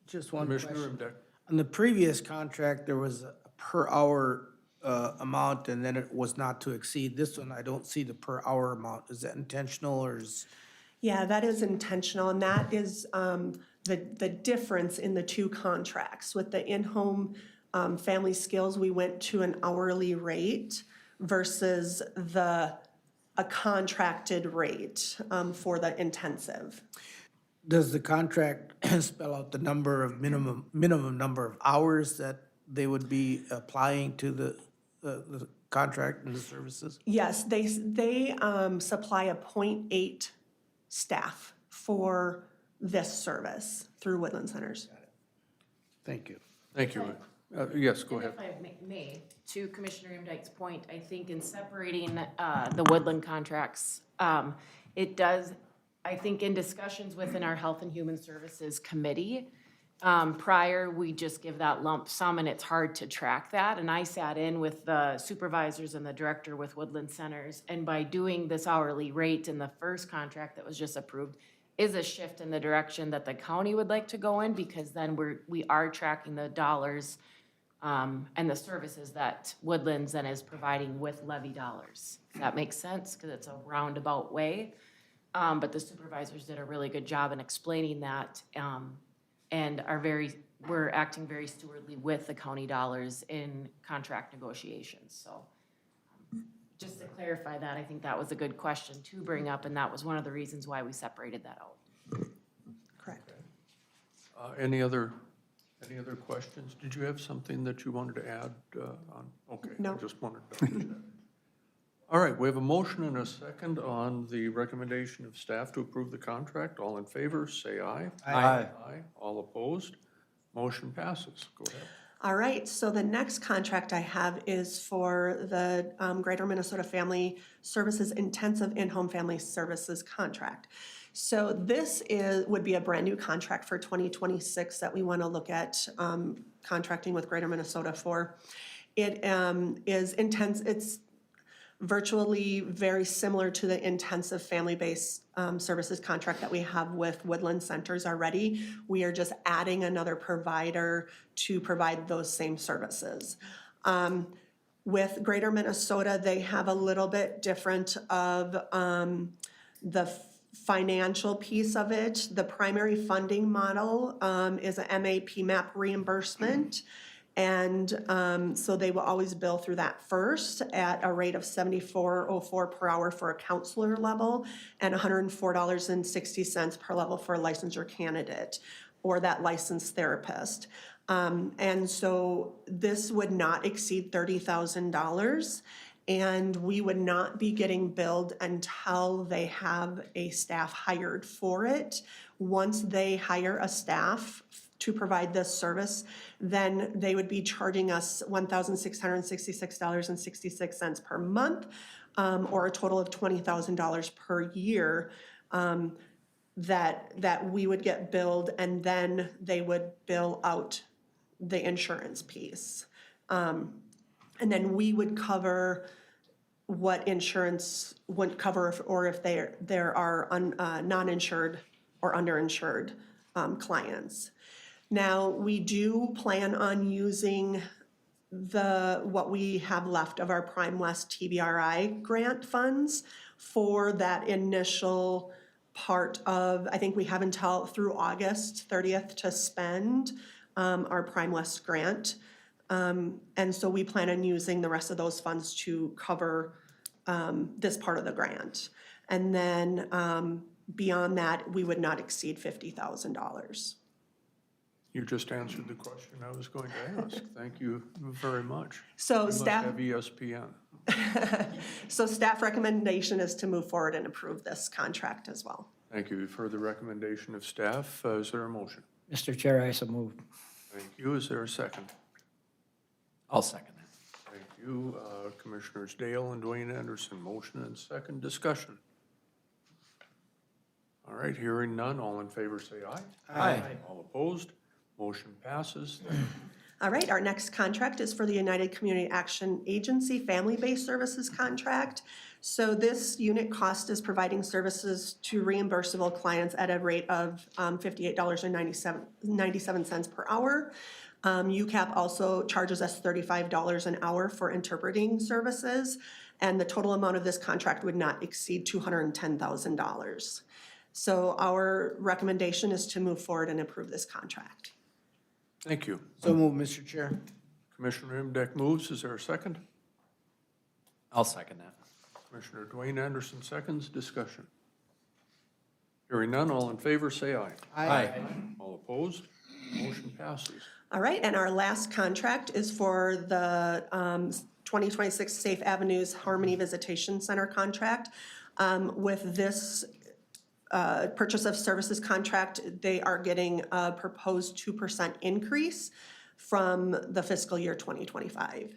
Just one Commissioner question. Imdeck. On the previous contract, there was a per hour amount, and then it was not to exceed. This one, I don't see the per hour amount. Is that intentional, or is? Yeah, that is intentional, and that is the difference in the two contracts. With the in-home family skills, we went to an hourly rate versus a contracted rate for the intensive. Does the contract spell out the number of minimum number of hours that they would be applying to the contract and the services? Yes, they supply a 0.8 staff for this service through Woodland Centers. Thank you. Thank you. Yes, go ahead. If I may, to Commissioner Imdike's point, I think in separating the Woodland contracts, it does, I think in discussions within our Health and Human Services Committee, prior, we just give that lump sum and it's hard to track that. And I sat in with the supervisors and the director with Woodland Centers. And by doing this hourly rate in the first contract that was just approved is a shift in the direction that the county would like to go in, because then we are tracking the dollars and the services that Woodlands then is providing with levy dollars. If that makes sense, because it's a roundabout way. But the supervisors did a really good job in explaining that, and we're acting very stewardly with the county dollars in contract negotiations. So just to clarify that, I think that was a good question to bring up, and that was one of the reasons why we separated that out. Correct. Any other questions? Did you have something that you wanted to add on? Okay. No. I just wanted to. All right, we have a motion and a second on the recommendation of staff to approve the contract. All in favor, say aye. Aye. Aye. All opposed? Motion passes. Go ahead. All right, so the next contract I have is for the Greater Minnesota Family Services Intensive In-Home Family Services Contract. So this would be a brand-new contract for 2026 that we want to look at contracting with Greater Minnesota for. It is intense. It's virtually very similar to the intensive family-based services contract that we have with Woodland Centers already. We are just adding another provider to provide those same services. With Greater Minnesota, they have a little bit different of the financial piece of it. The primary funding model is a MAPMAP reimbursement. And so they will always bill through that first at a rate of $74.04 per hour for a counselor level and $104.60 per level for a licensure candidate or that licensed therapist. And so this would not exceed $30,000. And we would not be getting billed until they have a staff hired for it. Once they hire a staff to provide this service, then they would be charging us $1,666.66 per month, or a total of $20,000 per year that we would get billed, and then they would bill out the insurance piece. And then we would cover what insurance wouldn't cover, or if there are non-insured or underinsured clients. Now, we do plan on using what we have left of our Prime West TBRI grant funds for that initial part of, I think we have until through August 30th to spend our Prime West grant. And so we plan on using the rest of those funds to cover this part of the grant. And then beyond that, we would not exceed $50,000. You just answered the question I was going to ask. Thank you very much. So You must staff, have ESPN. so staff recommendation is to move forward and approve this contract as well. Thank you. You've heard the recommendation of staff. Is there a motion? Mr. Chair, I so move. Thank you. Is there a second? I'll second that. Thank you. Commissioners Dale and Dwayne Anderson, motion and second discussion. All right, hearing none, all in favor say aye. Aye. All opposed, motion passes. All right, our next contract is for the United Community Action Agency Family-Based Services Contract. So this unit cost is providing services to reimbursable clients at a rate of $58.97 per hour. UCAP also charges us $35 an hour for interpreting services, and the total amount of this contract would not exceed $210,000. So our recommendation is to move forward and approve this contract. Thank you. So move, Mr. Chair. Commissioner Imdeck moves. Is there a second? I'll second that. Commissioner Dwayne Anderson seconds. Discussion. Hearing none, all in favor say aye. Aye. All opposed, motion passes. All right, and our last contract is for the 2026 Safe Avenues Harmony Visitation Center contract. With this purchase of services contract, they are getting a proposed 2% increase from the fiscal year 2025.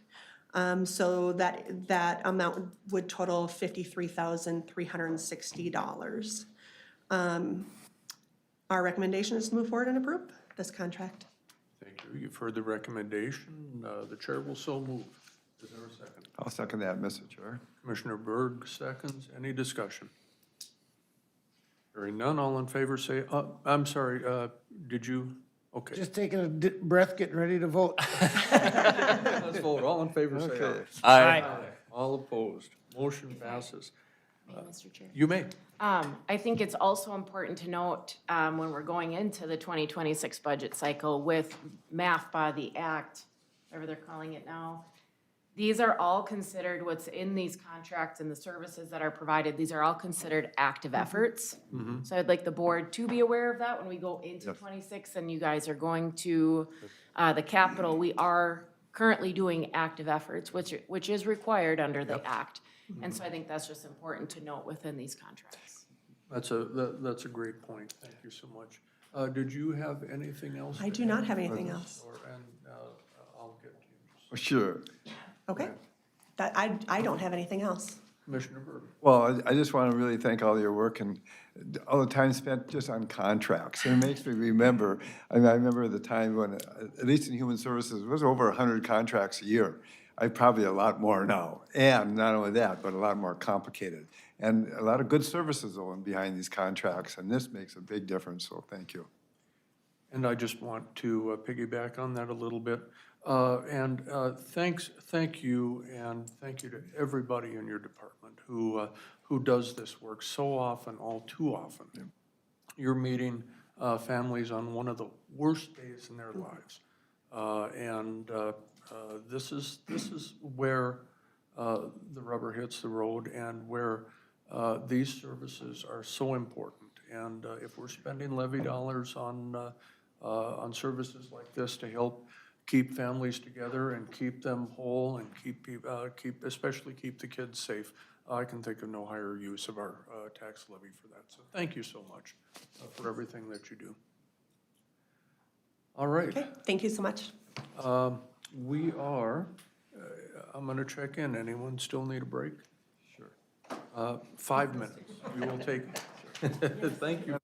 So that amount would total $53,360. Our recommendation is to move forward and approve this contract. Thank you. You've heard the recommendation. The chair will so move. Is there a second? I'll second that, Mr. Chair. Commissioner Berg seconds. Any discussion? Hearing none, all in favor say, I'm sorry, did you? Okay. Just taking a breath, getting ready to vote. Let's vote. All in favor say Okay. aye. All opposed. Motion passes. Mr. Chair. You may. I think it's also important to note, when we're going into the 2026 budget cycle with MAFBA, the Act, whatever they're calling it now, these are all considered, what's in these contracts and the services that are provided, these are all considered active efforts. So I'd like the board to be aware of that when we go into 26 and you guys are going to the Capitol. We are currently doing active efforts, which is required under the Act. And so I think that's just important to note within these contracts. That's a great point. Thank you so much. Did you have anything else? I do not have anything else. And I'll get to you. Sure. Okay. That, I don't have anything else. Commissioner Berg. Well, I just want to really thank all your work and all the time spent just on contracts. And it makes me remember, I remember the time when, at least in Human Services, it was over 100 contracts a year. I probably a lot more now. And not only that, but a lot more complicated. And a lot of good services going behind these contracts, and this makes a big difference, so thank you. And I just want to piggyback on that a little bit. Thank you, and thank you to everybody in your department who does this work so often, all too often. You're meeting families on one of the worst days in their lives. This is where the rubber hits the road and where these services are so important. And if we're spending levy dollars on services like this to help keep families together and keep them whole and especially keep the kids safe, I can think of no higher use of our tax levy for that. So thank you so much for everything that you do. All right. Okay, thank you so much. We are, I'm going to check in. Anyone still need a break? Sure. 5 minutes. We will take, thank you.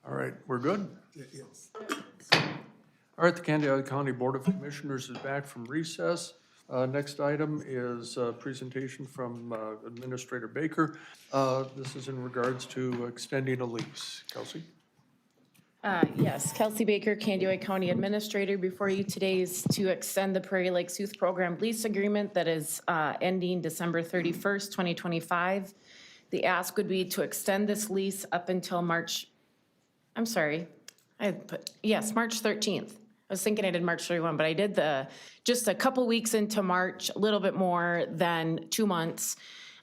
All right, we're good? Yes. All right, the Candiota County Board of Commissioners is back from recess. Next item is a presentation from Administrator Baker. This is in regards to extending a lease. Kelsey? Yes, Kelsey Baker, Candiota County Administrator. Before you today is to extend the Prairie Lakes Youth Program lease agreement that is ending December 31st, 2025. The ask would be to extend this lease up until March 13th. I was thinking I did March 31, but I did just a couple weeks into March, a little bit more than 2 months.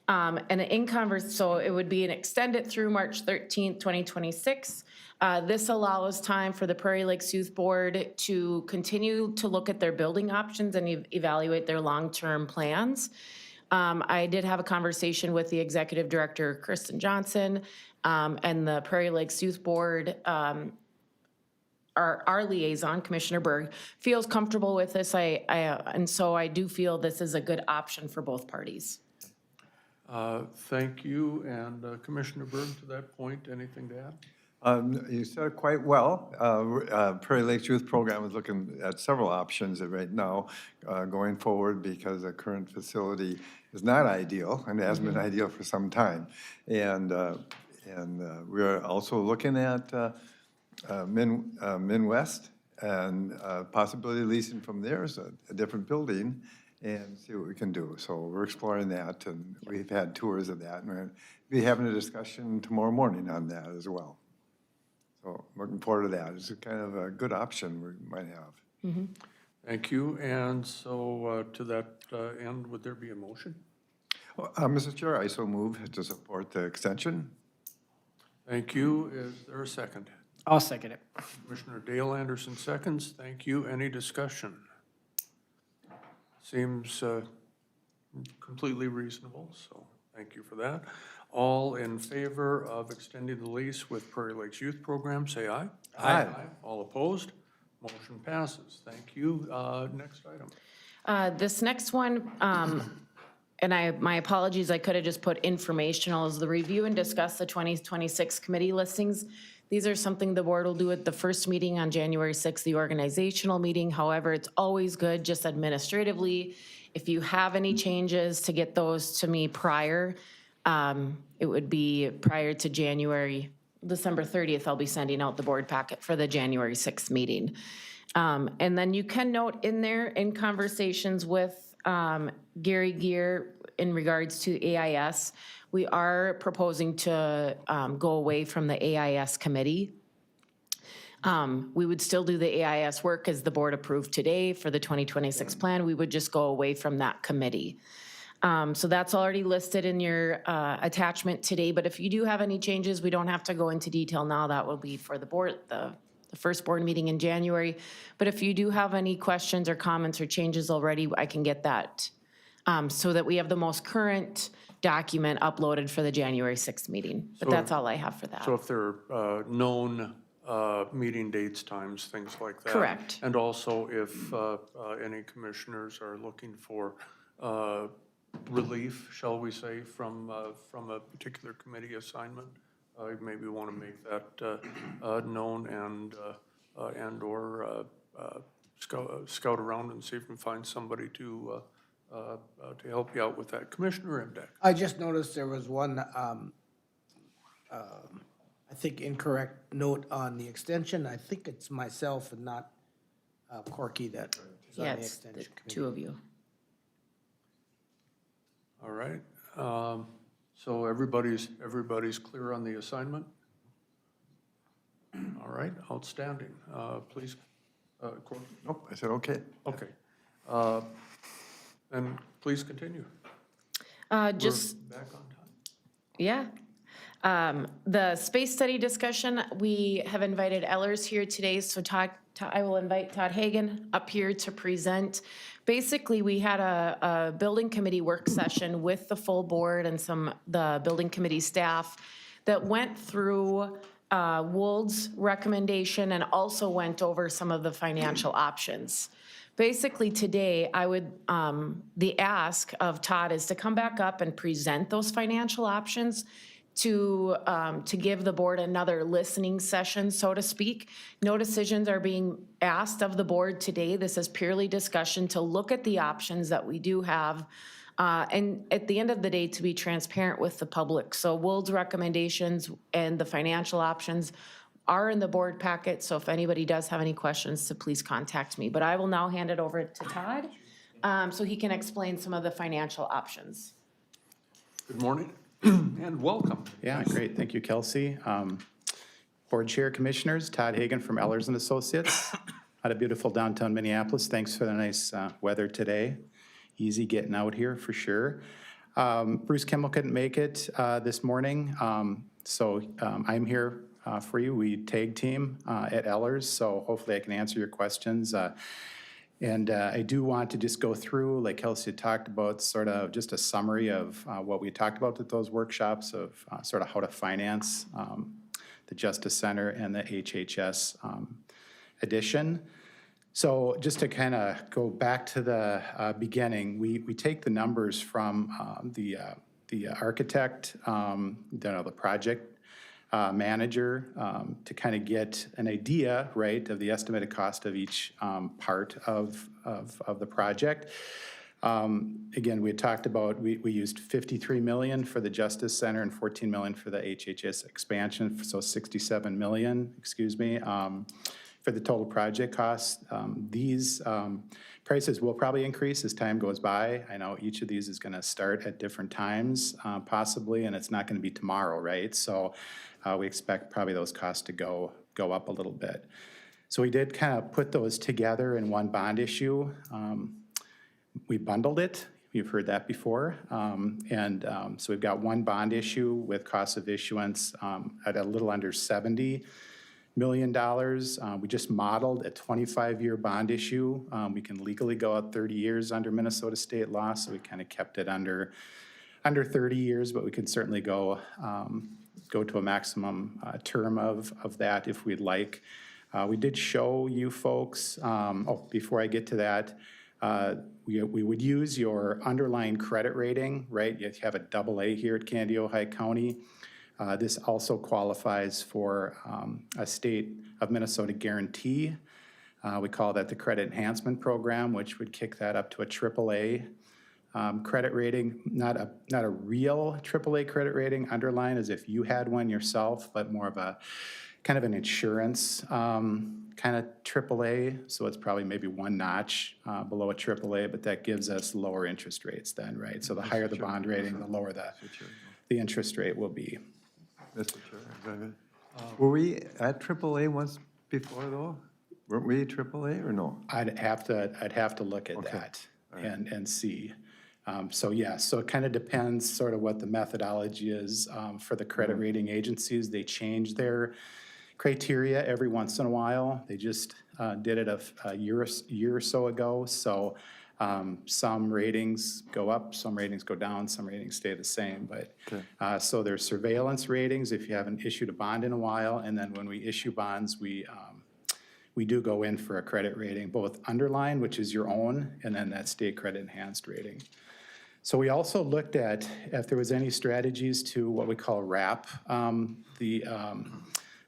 So it would be an extended through March 13th, 2026. This allows time for the Prairie Lakes Youth Board to continue to look at their building options and evaluate their long-term plans. I did have a conversation with the Executive Director, Kristen Johnson, and the Prairie Lakes Youth Board. Our liaison, Commissioner Berg, feels comfortable with this. And so I do feel this is a good option for both parties. Thank you. And Commissioner Berg, to that point, anything to add? You said it quite well. Prairie Lakes Youth Program is looking at several options right now going forward because the current facility is not ideal and hasn't been ideal for some time. And we're also looking at Midwest and possibility of leasing from there is a different building and see what we can do. So we're exploring that, and we've had tours of that, and we'll be having a discussion tomorrow morning on that as well. So looking forward to that. It's a kind of a good option we might have. Thank you. And so to that end, would there be a motion? Mr. Chair, I so move to support the extension. Thank you. Is there a second? I'll second it. Commissioner Dale Anderson seconds. Thank you. Any discussion? Seems completely reasonable, so thank you for that. All in favor of extending the lease with Prairie Lakes Youth Program, say aye. Aye. All opposed? Motion passes. Thank you. Next item. This next one, my apologies, I could have just put informational, is the review and discuss the 2026 committee listings. These are something the board will do at the first meeting on January 6th, the organizational meeting. However, it's always good just administratively, if you have any changes, to get those to me prior. It would be prior to December 30th, I'll be sending out the board packet for the January 6th meeting. And then you can note in there, in conversations with Gary Gear in regards to AIS, we are proposing to go away from the AIS committee. We would still do the AIS work as the board approved today for the 2026 plan. We would just go away from that committee. So that's already listed in your attachment today, but if you do have any changes, we don't have to go into detail now. That will be for the board, the first board meeting in January. But if you do have any questions or comments or changes already, I can get that so that we have the most current document uploaded for the January 6th meeting. But that's all I have for that. So if there are known meeting dates, times, things like that. Correct. And also if any commissioners are looking for relief, shall we say, from a particular committee assignment, maybe want to make that known and/or scout around and see if we can find somebody to help you out with that. Commissioner Emdek. I just noticed there was one, I think incorrect note on the extension. I think it's myself and not Corky that is on Yeah, the it's the extension committee. two of you. All right. So everybody's clear on the assignment? All right, outstanding. Please, Corky. Nope, I said okay. Okay. Then please continue. Just, We're back on time. yeah. The space study discussion, we have invited Ellers here today, so I will invite Todd Hagan up here to present. Basically, we had a building committee work session with the full board and the building committee staff that went through Woold's recommendation and also went over some of the financial options. Basically, today, the ask of Todd is to come back up and present those financial options to give the board another listening session, so to speak. No decisions are being asked of the board today. This is purely discussion to look at the options that we do have. And at the end of the day, to be transparent with the public. So Wold's recommendations and the financial options are in the board packet. So if anybody does have any questions, so please contact me. But I will now hand it over to Todd so he can explain some of the financial options. Good morning and welcome. Yeah, great. Thank you, Kelsey. Board Chair, Commissioners, Todd Hagan from Ellers and Associates out of beautiful downtown Minneapolis. Thanks for the nice weather today. Easy getting out here for sure. Bruce Kimmel couldn't make it this morning, so I'm here for you. We tag team at Ellers, so hopefully I can answer your questions. And I do want to just go through, like Kelsey had talked about, sort of just a summary of what we talked about at those workshops of sort of how to finance the Justice Center and the HHS addition. So just to kind of go back to the beginning, we take the numbers from the architect, the project manager to kind of get an idea, right, of the estimated cost of each part of the project. Again, we had talked about, we used $53 million for the Justice Center and $14 million for the HHS expansion, so $67 million, excuse me, for the total project cost. These prices will probably increase as time goes by. I know each of these is going to start at different times, possibly, and it's not going to be tomorrow, right? So we expect probably those costs to go up a little bit. So we did kind of put those together in one bond issue. We bundled it. You've heard that before. So we've got one bond issue with cost of issuance at a little under $70 million. We just modeled a 25-year bond issue. We can legally go out 30 years under Minnesota state law, so we kind of kept it under 30 years, but we can certainly go to a maximum term of that if we'd like. We did show you folks, before I get to that, we would use your underlying credit rating, right? You have a AA here at Candy-Ojai County. This also qualifies for a state of Minnesota guarantee. We call that the Credit Enhancement Program, which would kick that up to a AAA credit rating. Not a real AAA credit rating, underline as if you had one yourself, but more of a kind of an insurance kind of AAA. So it's probably maybe one notch below a AAA, but that gives us lower interest rates then, right? So the higher the bond rating, the lower the interest rate will be. Mr. Chair, were we at AAA once before, though? Weren't we AAA or no? I'd have to look at that and see. So it kind of depends sort of what the methodology is for the credit rating agencies. They change their criteria every once in a while. They just did it a year or so ago. So some ratings go up, some ratings go down, some ratings stay the same. But so there's surveillance ratings if you haven't issued a bond in a while, and then when we issue bonds, we do go in for a credit rating, both underlying, which is your own, and then that state credit enhanced rating. So we also looked at if there was any strategies to what we call wrap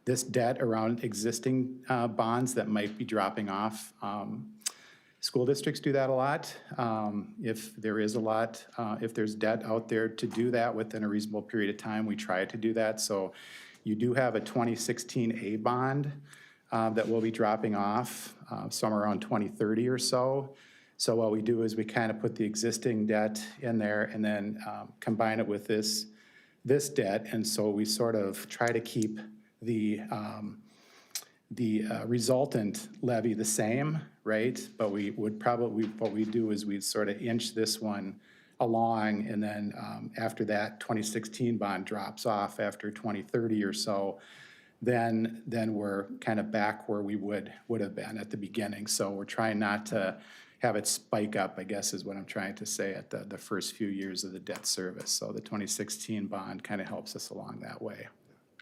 this debt around existing bonds that might be dropping off. School districts do that a lot. If there is if there's debt out there to do that within a reasonable period of time, we try to do that. So you do have a 2016A bond that will be dropping off somewhere around 2030 or so. So what we do is we kind of put the existing debt in there and then combine it with this debt. And so we sort of try to keep the resultant levy the same, right? But we would probably, what we do is we'd sort of inch this one along, and then after that 2016 bond drops off after 2030 or so, then we're kind of back where we would have been at the beginning. So we're trying not to have it spike up, I guess is what I'm trying to say, at the first few years of the debt service. So the 2016 bond kind of helps us along that way.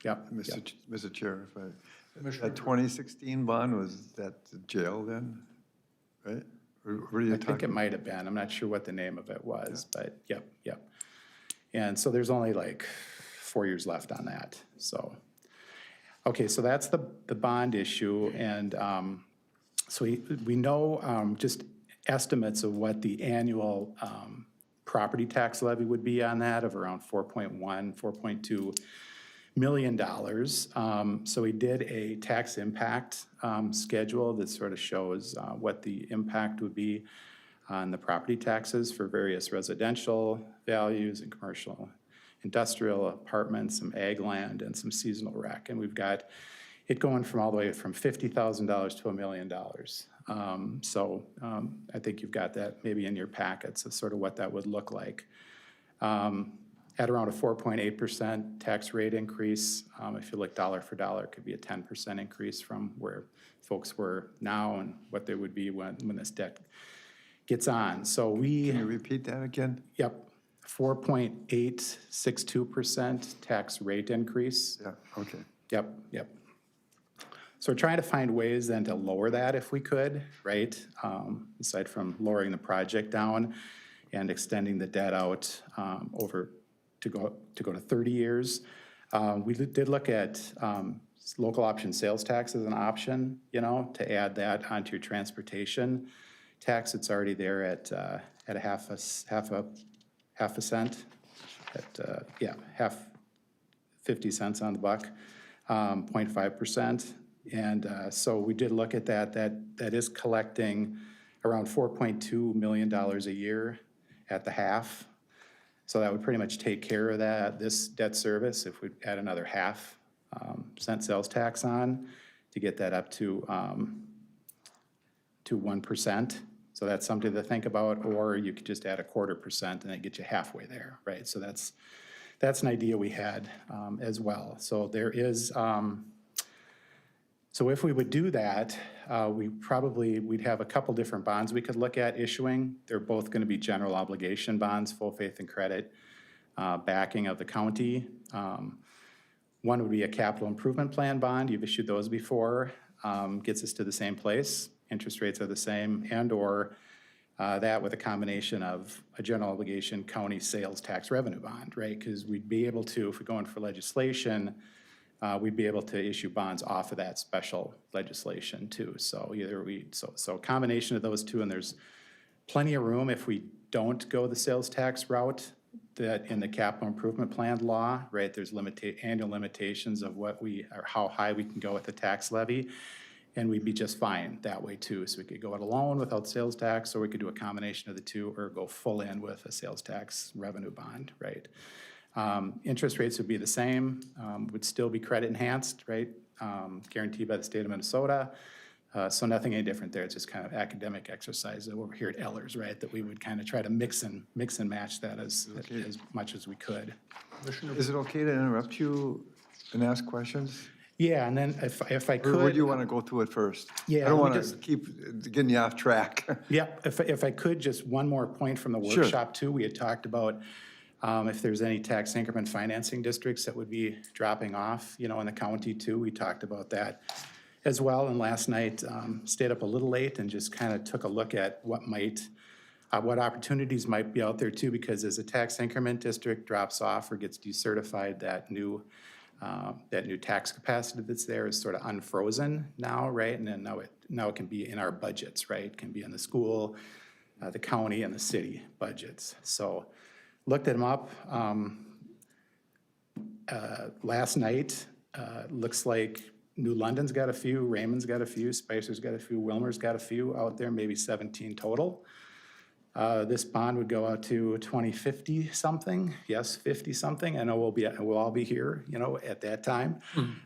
Yep. Mr. Chair, that 2016 bond, was that the jail then, right? Or what are you talking? I think it might have been. I'm not sure what the name of it was, but yep. And so there's only like 4 years left on that, so. Okay, so that's the bond issue, and so we know just estimates of what the annual property tax levy would be on that of around $4.1, $4.2 million. So we did a tax impact schedule that sort of shows what the impact would be on the property taxes for various residential values and commercial, industrial apartments, some ag land, and some seasonal rec. And we've got it going from all the way from $50,000 to $1 million. I think you've got that maybe in your packets of sort of what that would look like. At around a 4.8% tax rate increase, if you look dollar for dollar, it could be a 10% increase from where folks were now and what they would be when this debt gets on. So Can you repeat that again? Yep, 4.862% tax rate increase. Yeah, okay. Yep. So we're trying to find ways then to lower that if we could, right? Aside from lowering the project down and extending the debt out over to go to 30 years. We did look at local option sales tax as an option, to add that onto your transportation tax. It's already there at a half a cent, half 50 cents on the buck, 0.5%. And so we did look at that. That is collecting around $4.2 million a year at the half. So that would pretty much take care of this debt service if we add another half cent sales tax on to get that up to 1%. So that's something to think about, or you could just add a 0.25% and that get you halfway there, right? So that's an idea we had as well. So there is, so if we would do that, we'd have a couple different bonds we could look at issuing. They're both going to be general obligation bonds, full faith and credit, backing of the county. One would be a capital improvement plan bond. You've issued those before. Gets us to the same place. Interest rates are the same, and/or that with a combination of a general obligation county sales tax revenue bond, right? Because we'd be able to, if we're going for legislation, we'd be able to issue bonds off of that special legislation too. So so a combination of those two, and there's plenty of room if we don't go the sales tax route that in the capital improvement plan law, right? There's annual limitations of or how high we can go with the tax levy. And we'd be just fine that way too. So we could go it alone without sales tax, or we could do a combination of the two, or go full in with a sales tax revenue bond, right? Interest rates would be the same, would still be credit enhanced, right? Guaranteed by the state of Minnesota. So nothing any different there. It's just kind of academic exercise over here at Ellers, right? That we would kind of try to mix and match that as much as we could. Is it okay to interrupt you and ask questions? Yeah, and then if I could. Or would you want to go through it first? Yeah, I don't let me want to keep getting you off track. Yeah, if I could, just one more point from the Sure. workshop too. We had talked about if there's any tax increment financing districts that would be dropping off, in the county too. We talked about that as well. And last night, stayed up a little late and just kind of took a look at what opportunities might be out there too, because as a tax increment district drops off or gets decertified, that new tax capacity that's there is sort of unfrozen now, right? And then now it can be in our budgets, right? It can be in the school, the county, and the city budgets. So looked them up last night. Looks like New London's got a few, Raymond's got a few, Spicer's got a few, Wilmer's got a few out there, maybe 17 total. This bond would go out to 2050 something. Yes, 50 something. I know we'll all be here, at that time.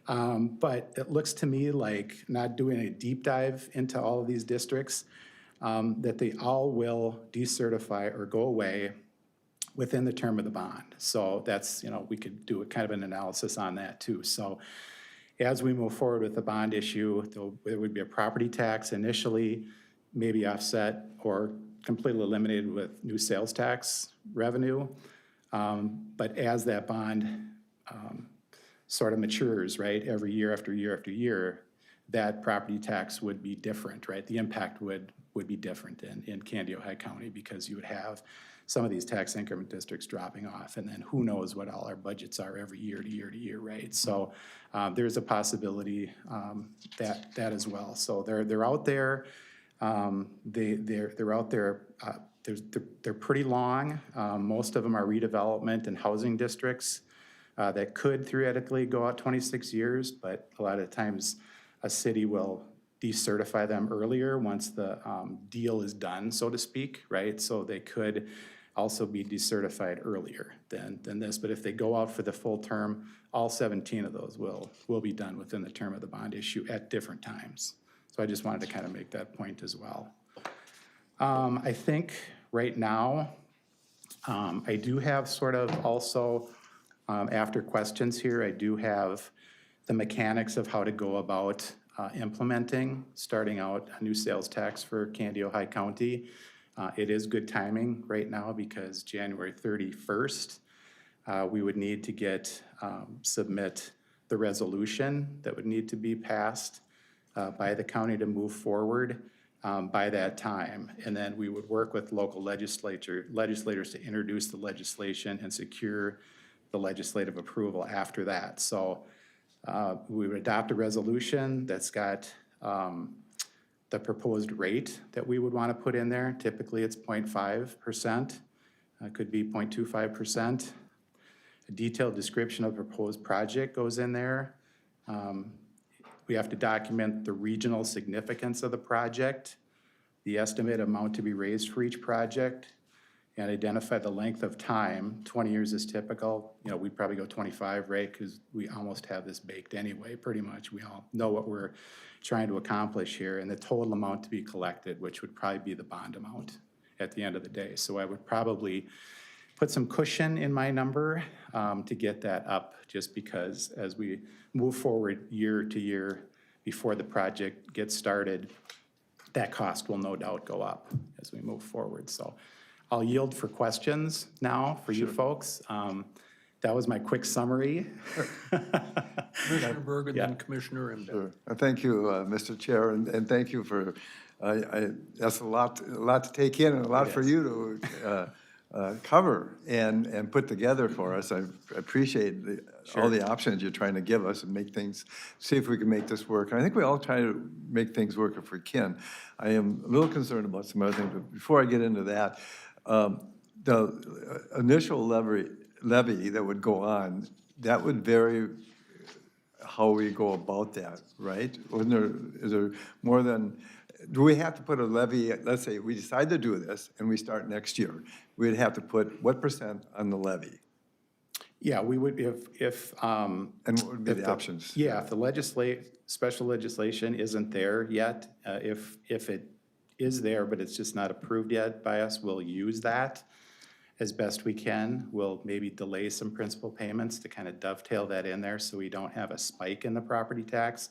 But it looks to me like, not doing a deep dive into all of these districts, that they all will decertify or go away within the term of the bond. So that's, we could do a kind of an analysis on that too. So as we move forward with the bond issue, there would be a property tax initially, maybe offset or completely eliminated with new sales tax revenue. But as that bond sort of matures, right, every year after year after year, that property tax would be different, right? The impact would be different in Candy, Ohio County, because you would have some of these tax increment districts dropping off, and then who knows what all our budgets are every year to year to year, right? So there's a possibility that as well. So they're out there. They're out there. They're pretty long. Most of them are redevelopment and housing districts that could theoretically go out 26 years, but a lot of times a city will decertify them earlier once the deal is done, so to speak, right? So they could also be decertified earlier than this. But if they go out for the full term, all 17 of those will be done within the term of the bond issue at different times. So I just wanted to kind of make that point as well. I think right now, I do have sort of also, after questions here, I do have the mechanics of how to go about implementing, starting out a new sales tax for Candy, Ojai County. It is good timing right now because January 31st, we would need to submit the resolution that would need to be passed by the county to move forward by that time. And then we would work with local legislators to introduce the legislation and secure the legislative approval after that. So we would adopt a resolution that's got the proposed rate that we would want to put in there. Typically, it's 0.5%. Could be 0.25%. A detailed description of the proposed project goes in there. We have to document the regional significance of the project, the estimated amount to be raised for each project, and identify the length of time. 20 years is typical. You know, we'd probably go 25, right? Because we almost have this baked anyway, pretty much. We all know what we're trying to accomplish here, and the total amount to be collected, which would probably be the bond amount at the end of the day. So I would probably put some cushion in my number to get that up, just because as we move forward year to year before the project gets started, that cost will no doubt go up as we move forward. So I'll yield for questions now for you folks. That was my quick summary. Commissioner Berg and then Commissioner Imdahl. Sure. Thank you, Mr. Chair, and thank you for, that's a lot to take in and a lot for you to cover and put together for us. I appreciate all the options you're trying to give us and make things, see if we can make this work. And I think we all try to make things work if we can. I am a little concerned about some other things, but before I get into that, the initial levy that would go on, that would vary how we go about that, right? Is there more than, do we have to put a levy, let's say we decide to do this and we start next year, we'd have to put what % on the levy? Yeah, we would, if And what would be the options? Yeah, if the special legislation isn't there yet, if it is there, but it's just not approved yet by us, we'll use that as best we can. We'll maybe delay some principal payments to kind of dovetail that in there so we don't have a spike in the property tax.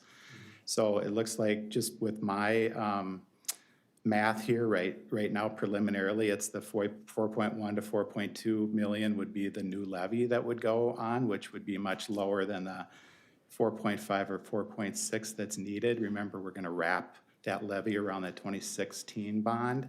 So it looks like, just with my math here, right now preliminarily, it's the 4.1 to 4.2 million would be the new levy that would go on, which would be much lower than the 4.5 or 4.6 that's needed. Remember, we're gonna wrap that levy around that 2016 bond.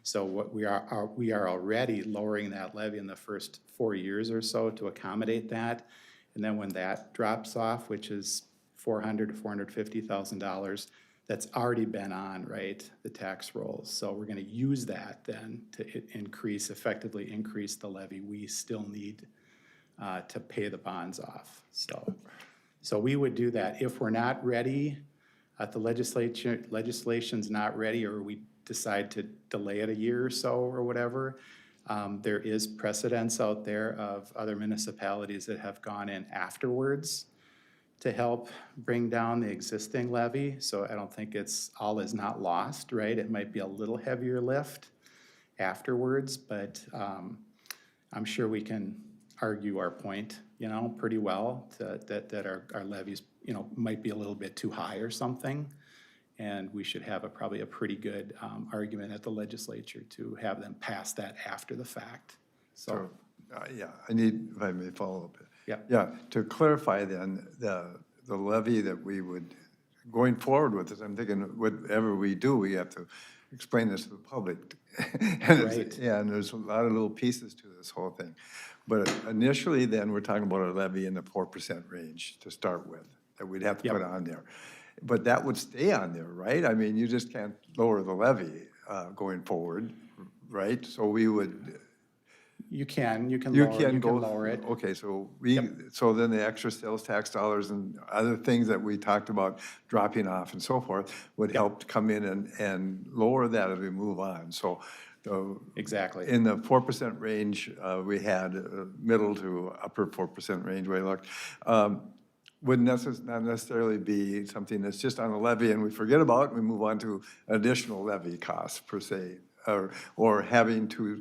So what we are already lowering that levy in the first 4 years or so to accommodate that. And then when that drops off, which is $400,000 to $450,000, that's already been on, right, the tax rolls. So we're gonna use that then to effectively increase the levy we still need to pay the bonds off. So we would do that. If we're not ready, if the legislation's not ready, or we decide to delay it a year or so or whatever, there is precedence out there of other municipalities that have gone in afterwards to help bring down the existing levy. So I don't think all is not lost, right? It might be a little heavier lift afterwards, but I'm sure we can argue our point, pretty well, that our levies, might be a little bit too high or something. And we should have probably a pretty good argument at the legislature to have them pass that after the fact. So, yeah, I need, if I may follow up. Yeah. Yeah, to clarify then, the levy that we would, going forward with this, I'm thinking whatever we do, we have to explain this to the public. And it's- Right. Yeah, and there's a lot of little pieces to this whole thing. But initially, then, we're talking about a levy in the 4% range to start with, that we'd have to put on there. But that would stay on there, right? I mean, you just can't lower the levy going forward, right? So we would, You can you lower, can you go. can lower it. Okay, so so then the extra sales tax dollars and other things that we talked about dropping off and so forth would help to come in and lower that as we move on. So Exactly. in the 4% range, we had middle to upper 4% range, way I looked. Would not necessarily be something that's just on a levy and we forget about, and we move on to additional levy costs per se, or having to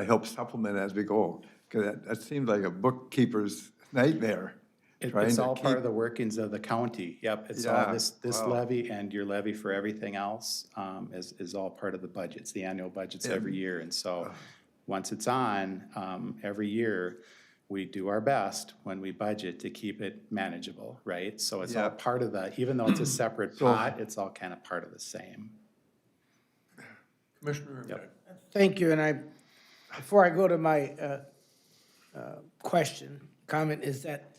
help supplement as we go. Because that seems like a bookkeeper's nightmare. trying It's to all part of keep- the workings of the county. Yep, it's all Yeah, this wow. levy and your levy for everything else is all part of the budgets, the annual budgets every year. And so, once it's on, every year, we do our best when we budget to keep it manageable, right? So it's all Yeah. part of the, even though it's a separate pot, it's all kind of part of the same. Commissioner? Thank you, and before I go to my comment, is that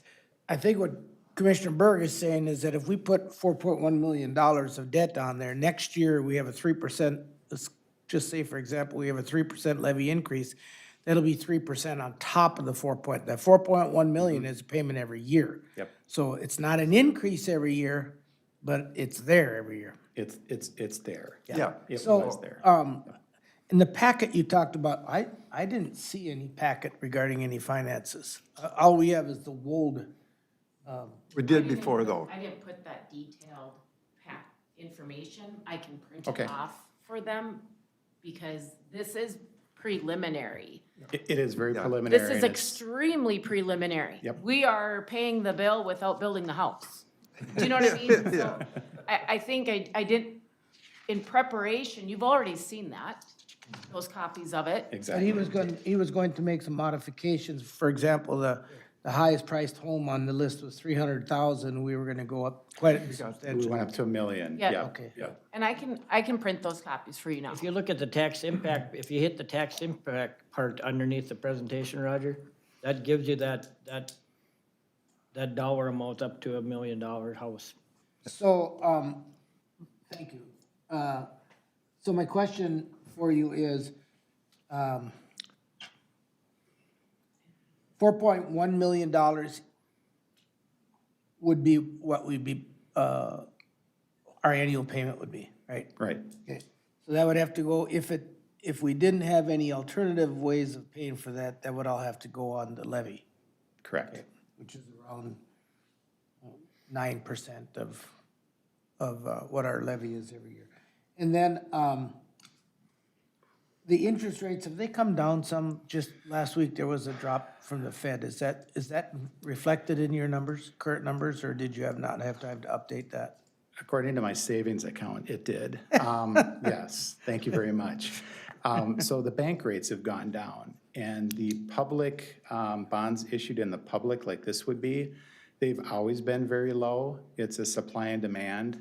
I think what Commissioner Berg is saying is that if we put $4.1 million of debt on there, next year we have a 3%, let's just say, for example, we have a 3% levy increase, that'll be 3% on top of the that 4.1 million is a payment every year. Yep. So it's not an increase every year, but it's there every year. It's there. Yeah. It So, was there. in the packet you talked about, I didn't see any packet regarding any finances. All we have is the Wold. We did before, though. I didn't put that detailed information. I can print Okay. it off for them because this is preliminary. It is very preliminary. This is and it's- extremely preliminary. Yep. We are paying the bill without building the house. Do you know what I mean? So I think I didn't, in preparation, you've already seen that, those copies of it. But Exactly. he was going to make some modifications. For example, the highest priced home on the list was 300,000. We were gonna go up quite We substantially. went up to $1 million. Yeah. Yep, Okay. yep. And I can print those copies for you now. If you look at the tax impact, if you hit the tax impact part underneath the presentation, Roger, that gives you that dollar amount up to $1 million house. So, thank you. So my question for you is, $4.1 million would be what we'd be, our annual payment would be, right? Right. Okay, so that would have to go, if we didn't have any alternative ways of paying for that, that would all have to go on the levy, Correct. which is around 9% of what our levy is every year. And then, the interest rates, have they come down some? Just last week, there was a drop from the Fed. Is that reflected in your numbers, current numbers, or did you not have time to update that? According to my savings account, it did. Yes, thank you very much. So the bank rates have gone down, and the public bonds issued in the public, like this would be, they've always been very low. It's a supply and demand.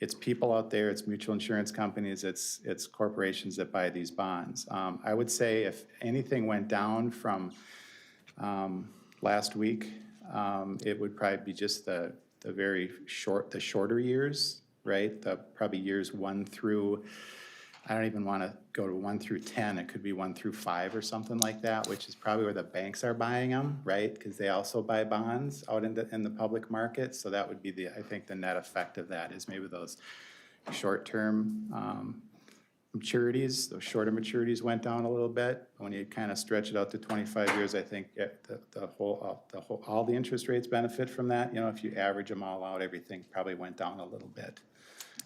It's people out there, it's mutual insurance companies, it's corporations that buy these bonds. I would say if anything went down from last week, it would probably be just the shorter years, right? Probably years 1 through, I don't even want to go to 1 through 10, it could be 1 through 5 or something like that, which is probably where the banks are buying them, right? Because they also buy bonds out in the public market, so that would be I think the net effect of that is maybe those short-term maturities, those shorter maturities went down a little bit. When you kind of stretch it out to 25 years, I think all the interest rates benefit from that. You know, if you average them all out, everything probably went down a little bit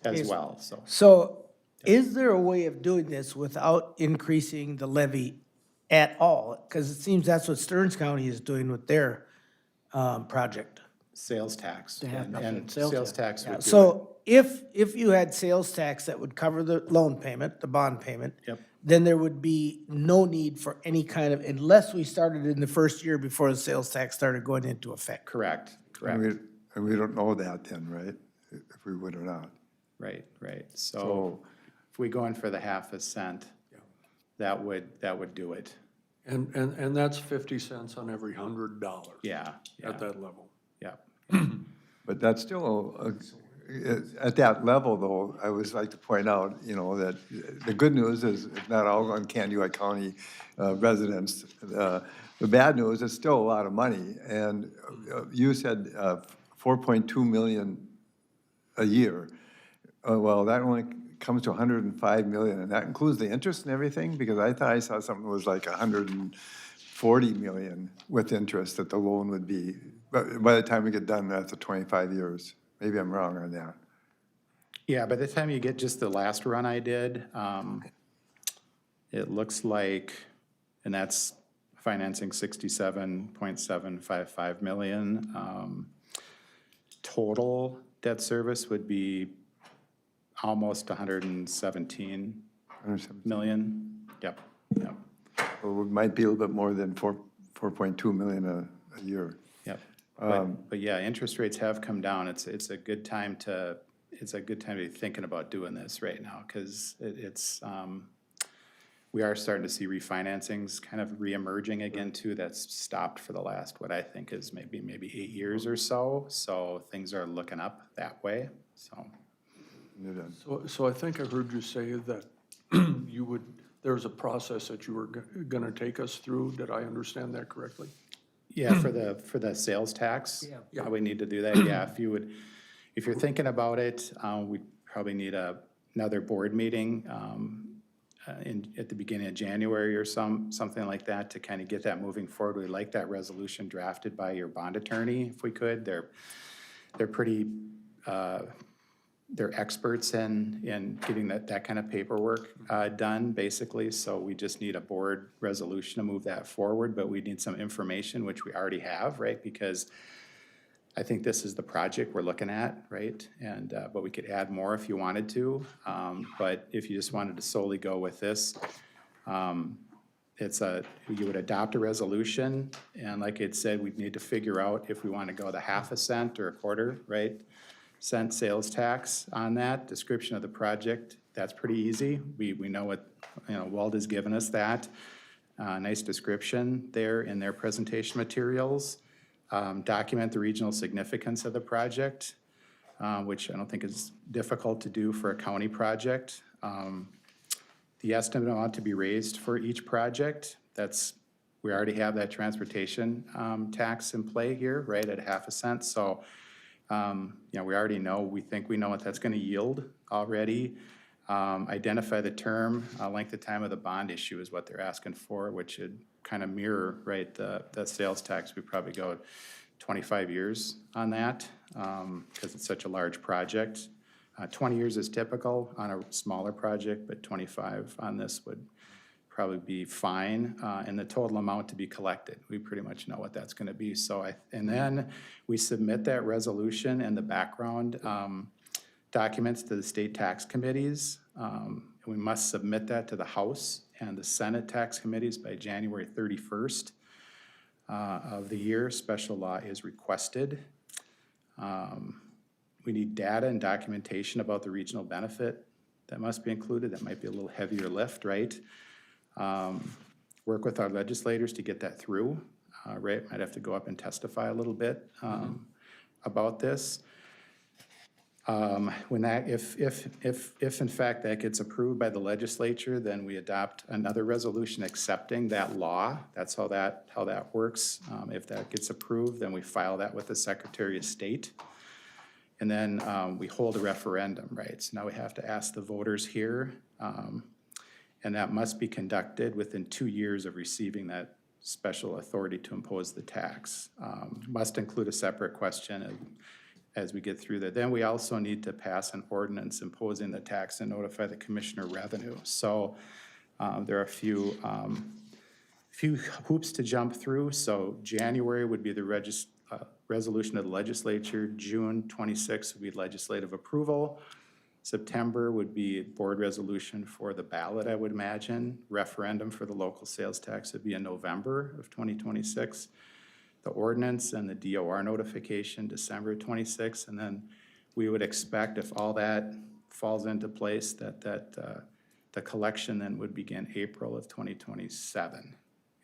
as well, so. So is there a way of doing this without increasing the levy at all? Because it seems that's what Stearns County is doing with their project. Sales tax have and sales sales tax would do it. So if you had sales tax that would cover the loan payment, the bond payment, Yep. then there would be no need for any kind of, unless we started in the first year before the sales tax started going into effect. Correct, And correct, we don't know that then, right? If we would or not. right. So, So if we go in for the 0.5 cent, that would do it. And that's 50 cents on every $100 Yeah, yeah, at that level. yeah. But that's still, at that level though, I always like to point out, you know, that the good news is it's not all on Kansas County residents. The bad news is still a lot of money. And you said 4.2 million a year. Well, that only comes to 105 million, and that includes the interest and everything? Because I thought I saw something that was like 140 million with interest that the loan would be. But by the time we get done, after 25 years. Maybe I'm wrong on that. Yeah, by the time you get just the last run I did, it looks like, and that's financing 67.755 million. Total debt service would be almost 117 million. Yep, yep, Or it might be a little bit more than 4.2 million a year. yep. But yeah, interest rates have come down. It's a good time to be thinking about doing this right now, because we are starting to see refinancings kind of reemerging again too. That's stopped for the last, what I think is maybe 8 years or so. So things are looking up that way, so. So I think I heard you say that there's a process that you were going to take us through. Did I understand that correctly? Yeah, for the sales tax, Yeah. we need to do that, yeah. If you're thinking about it, we probably need another board meeting at the beginning of January or something like that to kind of get that moving forward. We'd like that resolution drafted by your bond attorney, if we could. They're pretty, they're experts in getting that kind of paperwork done, basically. So we just need a board resolution to move that forward, but we need some information, which we already have, right? Because I think this is the project we're looking at, right? And, but we could add more if you wanted to. But if you just wanted to solely go with this, you would adopt a resolution, and like it said, we'd need to figure out if we want to go the 0.5 cent or 1/4, right? Cent sales tax on that. Description of the project, that's pretty easy. We know what, Walda's given us that. Nice description there in their presentation materials. Document the regional significance of the project, which I don't think is difficult to do for a county project. The estimate amount to be raised for each project, we already have that transportation tax in play here, right, at 0.5 cent. So, we already know, we think we know what that's going to yield already. Identify the term, length of time of the bond issue is what they're asking for, which should kind of mirror, right, the sales tax. We probably go 25 years on that because it's such a large project. 20 years is typical on a smaller project, but 25 on this would probably be fine. And the total amount to be collected, we pretty much know what that's going to be. So and then we submit that resolution and the background documents to the state tax committees. We must submit that to the House and the Senate tax committees by January 31st of the year. Special law is requested. We need data and documentation about the regional benefit that must be included. That might be a little heavier lift, right? Work with our legislators to get that through, right? Might have to go up and testify a little bit about this. If in fact that gets approved by the legislature, then we adopt another resolution accepting that law. That's how that works. If that gets approved, then we file that with the Secretary of State. And then we hold a referendum, right? So now we have to ask the voters here, and that must be conducted within 2 years of receiving that special authority to impose the tax. Must include a separate question as we get through that. Then we also need to pass an ordinance imposing the tax and notify the Commissioner of Revenue. So there are a few hoops to jump through. So January would be the resolution of the legislature. June 26th would be legislative approval. September would be board resolution for the ballot, I would imagine. Referendum for the local sales tax would be in November of 2026. The ordinance and the DOR notification, December 26th. And then we would expect, if all that falls into place, that the collection then would begin April of 2027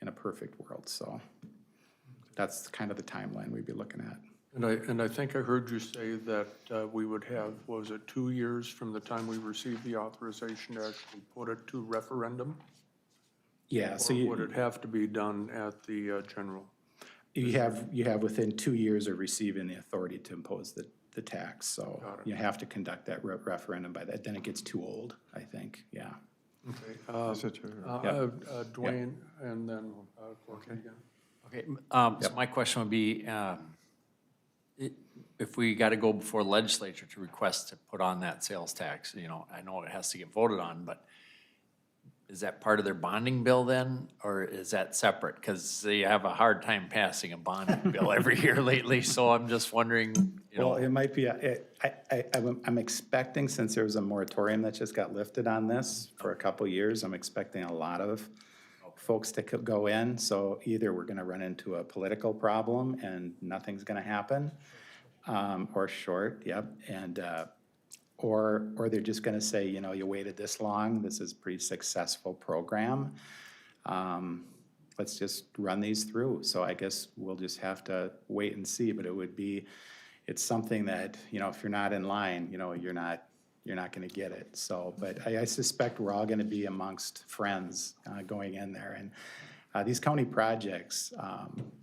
in a perfect world. So that's kind of the timeline we'd be looking at. And I think I heard you say that we would have, was it 2 years from the time we received the authorization to actually put it to referendum? Yeah, so Or would it have to be done at the general? you have within 2 years of receiving the authority to impose the tax. So you have to conduct that referendum by that. Then it gets too old, I think, yeah. Okay. Mr. Chair. Dwayne, and then Corky again. Okay, so my question would be, if we got to go before legislature to request to put on that sales tax, you know, I know it has to get voted on, but is that part of their bonding bill then, or is that separate? Because they have a hard time passing a bonding bill every year lately, so I'm just wondering, you know. Well, it might be, I'm expecting, since there was a moratorium that just got lifted on this for a couple years, I'm expecting a lot of folks to go in. So either we're gonna run into a political problem and nothing's gonna happen, or short, yep, and, or they're just gonna say, you know, you waited this long, this is a pretty successful program. Let's just run these through. So I guess we'll just have to wait and see, but it's something that, you know, if you're not in line, you know, you're not gonna get it. So, but I suspect we're all gonna be amongst friends going in there. And these county projects,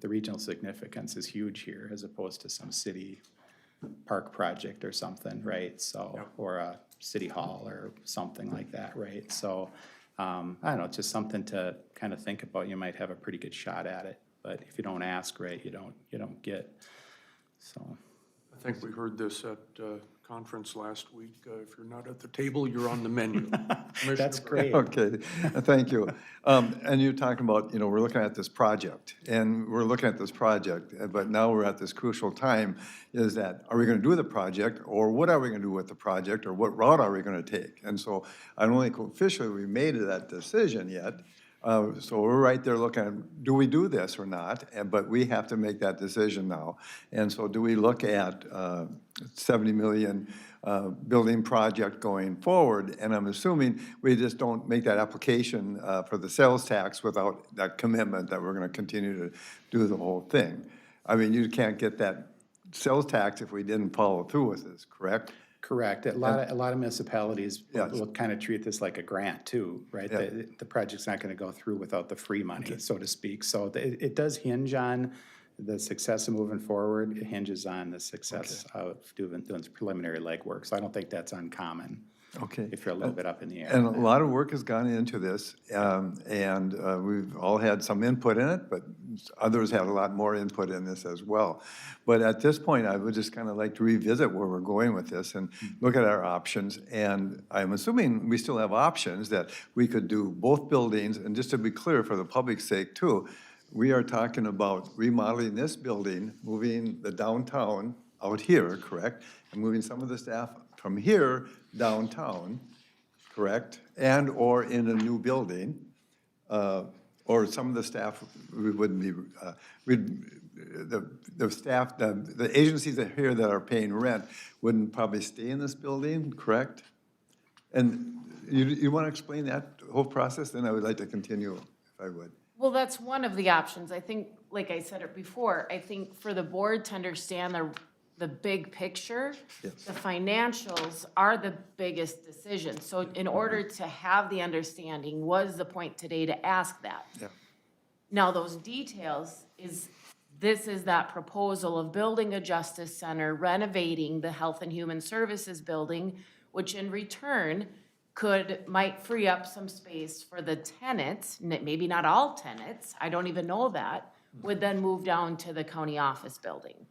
the regional significance is huge here as opposed to some city park project or something, right? So, or a city hall or something like that, right? So, I don't know, it's just something to kind of think about. You might have a pretty good shot at it, but if you don't ask, right, you don't get, so. I think we heard this at conference last week. If you're not at the table, you're on the menu. That's great. Okay, thank you. And you're talking about, you know, we're looking at this project, but now we're at this crucial time, is that, are we gonna do the project, or what are we gonna do with the project, or what route are we gonna take? And so I don't think officially we made that decision yet. So we're right there looking at, do we do this or not? But we have to make that decision now. And so do we look at 70 million building project going forward? And I'm assuming we just don't make that application for the sales tax without that commitment that we're going to continue to do the whole thing. I mean, you can't get that sales tax if we didn't follow through with this, correct? Correct. A lot of municipalities Yes. will kind of treat this like a grant too, right? Yeah. The project's not going to go through without the free money, so to speak. So it does hinge on the success of moving forward. It hinges on the success of doing preliminary legwork. So I don't think that's uncommon. Okay. If you're a little bit up in the air. And a lot of work has gone into this, and we've all had some input in it, but others had a lot more input in this as well. But at this point, I would just kind of like to revisit where we're going with this and look at our options. And I'm assuming we still have options that we could do both buildings. And just to be clear, for the public's sake too, we are talking about remodeling this building, moving the downtown out here, correct? And moving some of the staff from here downtown, correct? And or in a new building, or some of the staff, we wouldn't be, the staff, the agencies that here that are paying rent wouldn't probably stay in this building, correct? And you want to explain that whole process? Then I would like to continue, if I would. Well, that's one of the options. I think, like I said it before, I think for the board to understand the big picture, Yes. the financials are the biggest decision. So in order to have the understanding was the point today to ask that. Yeah. Now, those details this is that proposal of building a justice center, renovating the Health and Human Services building, which in return might free up some space for the tenants, maybe not all tenants, I don't even know that, would then move down to the county office building.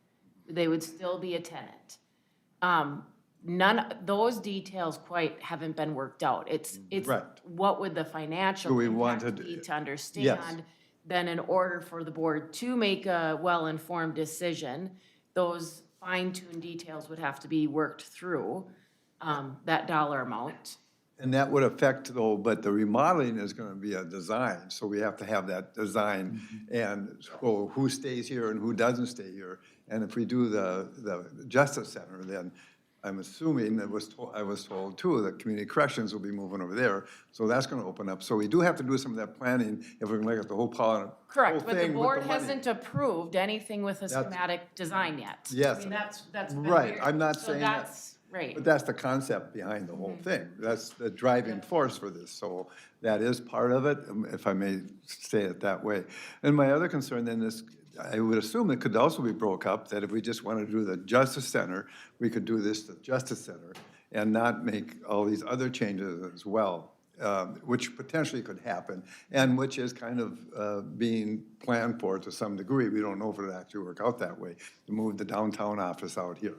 They would still be a tenant. Those details quite haven't been worked out. It's Right. what would the financial Do we impact want to- be to understand? Then in order for the board to make a well-informed decision, those fine-tuned details would have to be worked through, that dollar amount. And that would affect though, but the remodeling is going to be a design, so we have to have that design. And so who stays here and who doesn't stay here. And if we do the Justice Center, then I'm assuming I was told too, that community corrections will be moving over there. So that's gonna open up. So we do have to do some of that planning if we're gonna look at the whole Correct, but the thing with board the money. hasn't approved anything with a schematic design yet. Yes. I mean, that's been Right, weird. I'm not So saying that. that's, right. But that's the concept behind the whole thing. That's the driving force for this. So that is part of it, if I may say it that way. And my other concern then is, I would assume it could also be broke up, that if we just want to do the Justice Center, we could do this to Justice Center and not make all these other changes as well, which potentially could happen, and which is kind of being planned for to some degree. We don't know if it'll actually work out that way, to move the downtown office out here.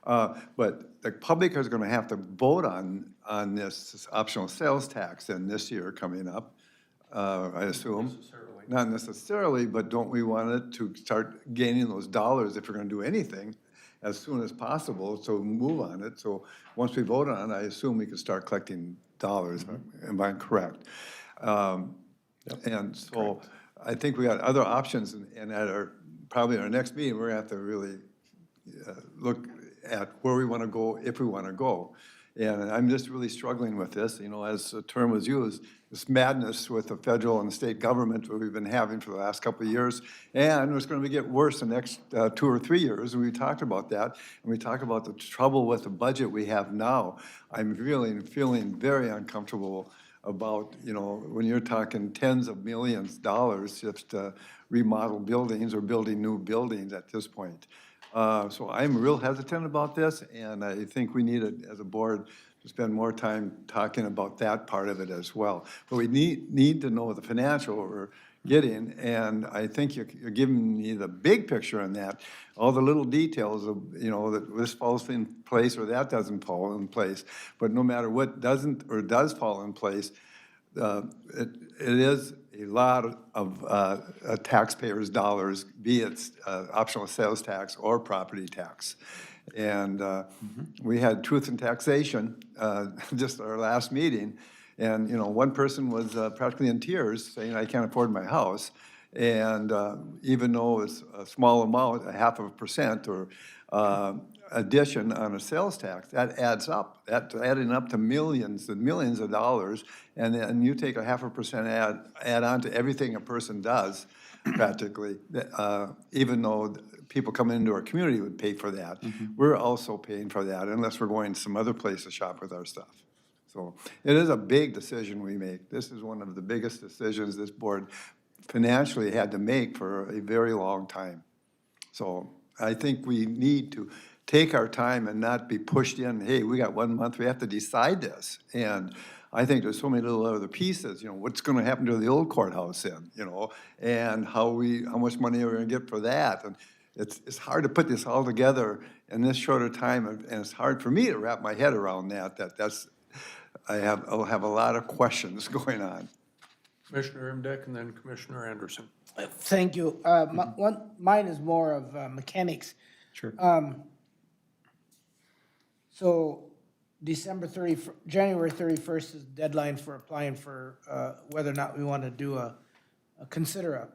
But the public is gonna have to vote on this optional sales tax in this year coming up, I assume. Not necessarily, but don't we want it to start gaining those dollars if we're gonna do anything as soon as possible, so move on it. So once we vote on it, I assume we can start collecting dollars, am I correct? And so I think we got other options, and at probably our next meeting, we're gonna have to really look at where we want to go, if we want to go. And I'm just really struggling with this, as the term was used, this madness with the federal and the state government that we've been having for the last couple of years. And it's going to get worse the next 2 or 3 years. And we talked about that. And we talked about the trouble with the budget we have now. I'm really feeling very uncomfortable about, when you're talking tens of millions of dollars just to remodel buildings or building new buildings at this point. So I'm real hesitant about this, and I think we need, as a board, to spend more time talking about that part of it as well. But we need to know the financial we're getting, and I think you're giving me the big picture on that. All the little details of, that this falls in place or that doesn't fall in place. But no matter what doesn't or does fall in place, it is a lot of taxpayers' dollars, be it optional sales tax or property tax. And we had Truth in Taxation, just our last meeting, and, one person was practically in tears saying, I can't afford my house. And even though it's a small amount, 0.5% or addition on a sales tax, that adds up. That's adding up to millions and millions of dollars. And then you take 0.5% add on to everything a person does, practically, even though people coming into our community would pay for that. We're also paying for that unless we're going to some other place to shop with our stuff. So it is a big decision we make. This is one of the biggest decisions this board financially had to make for a very long time. So I think we need to take our time and not be pushed in, hey, we got 1 month, we have to decide this. And I think there's so many little other pieces, what's going to happen to the old courthouse and how much money are we going to get for that? And it's hard to put this all together in this shorter time, and it's hard for me to wrap my head around I'll have a lot of questions going on. Commissioner Imdeck and then Commissioner Anderson. Thank you. Mine is more of mechanics. Sure. So January 31st is the deadline for applying for whether or not we want to do consider a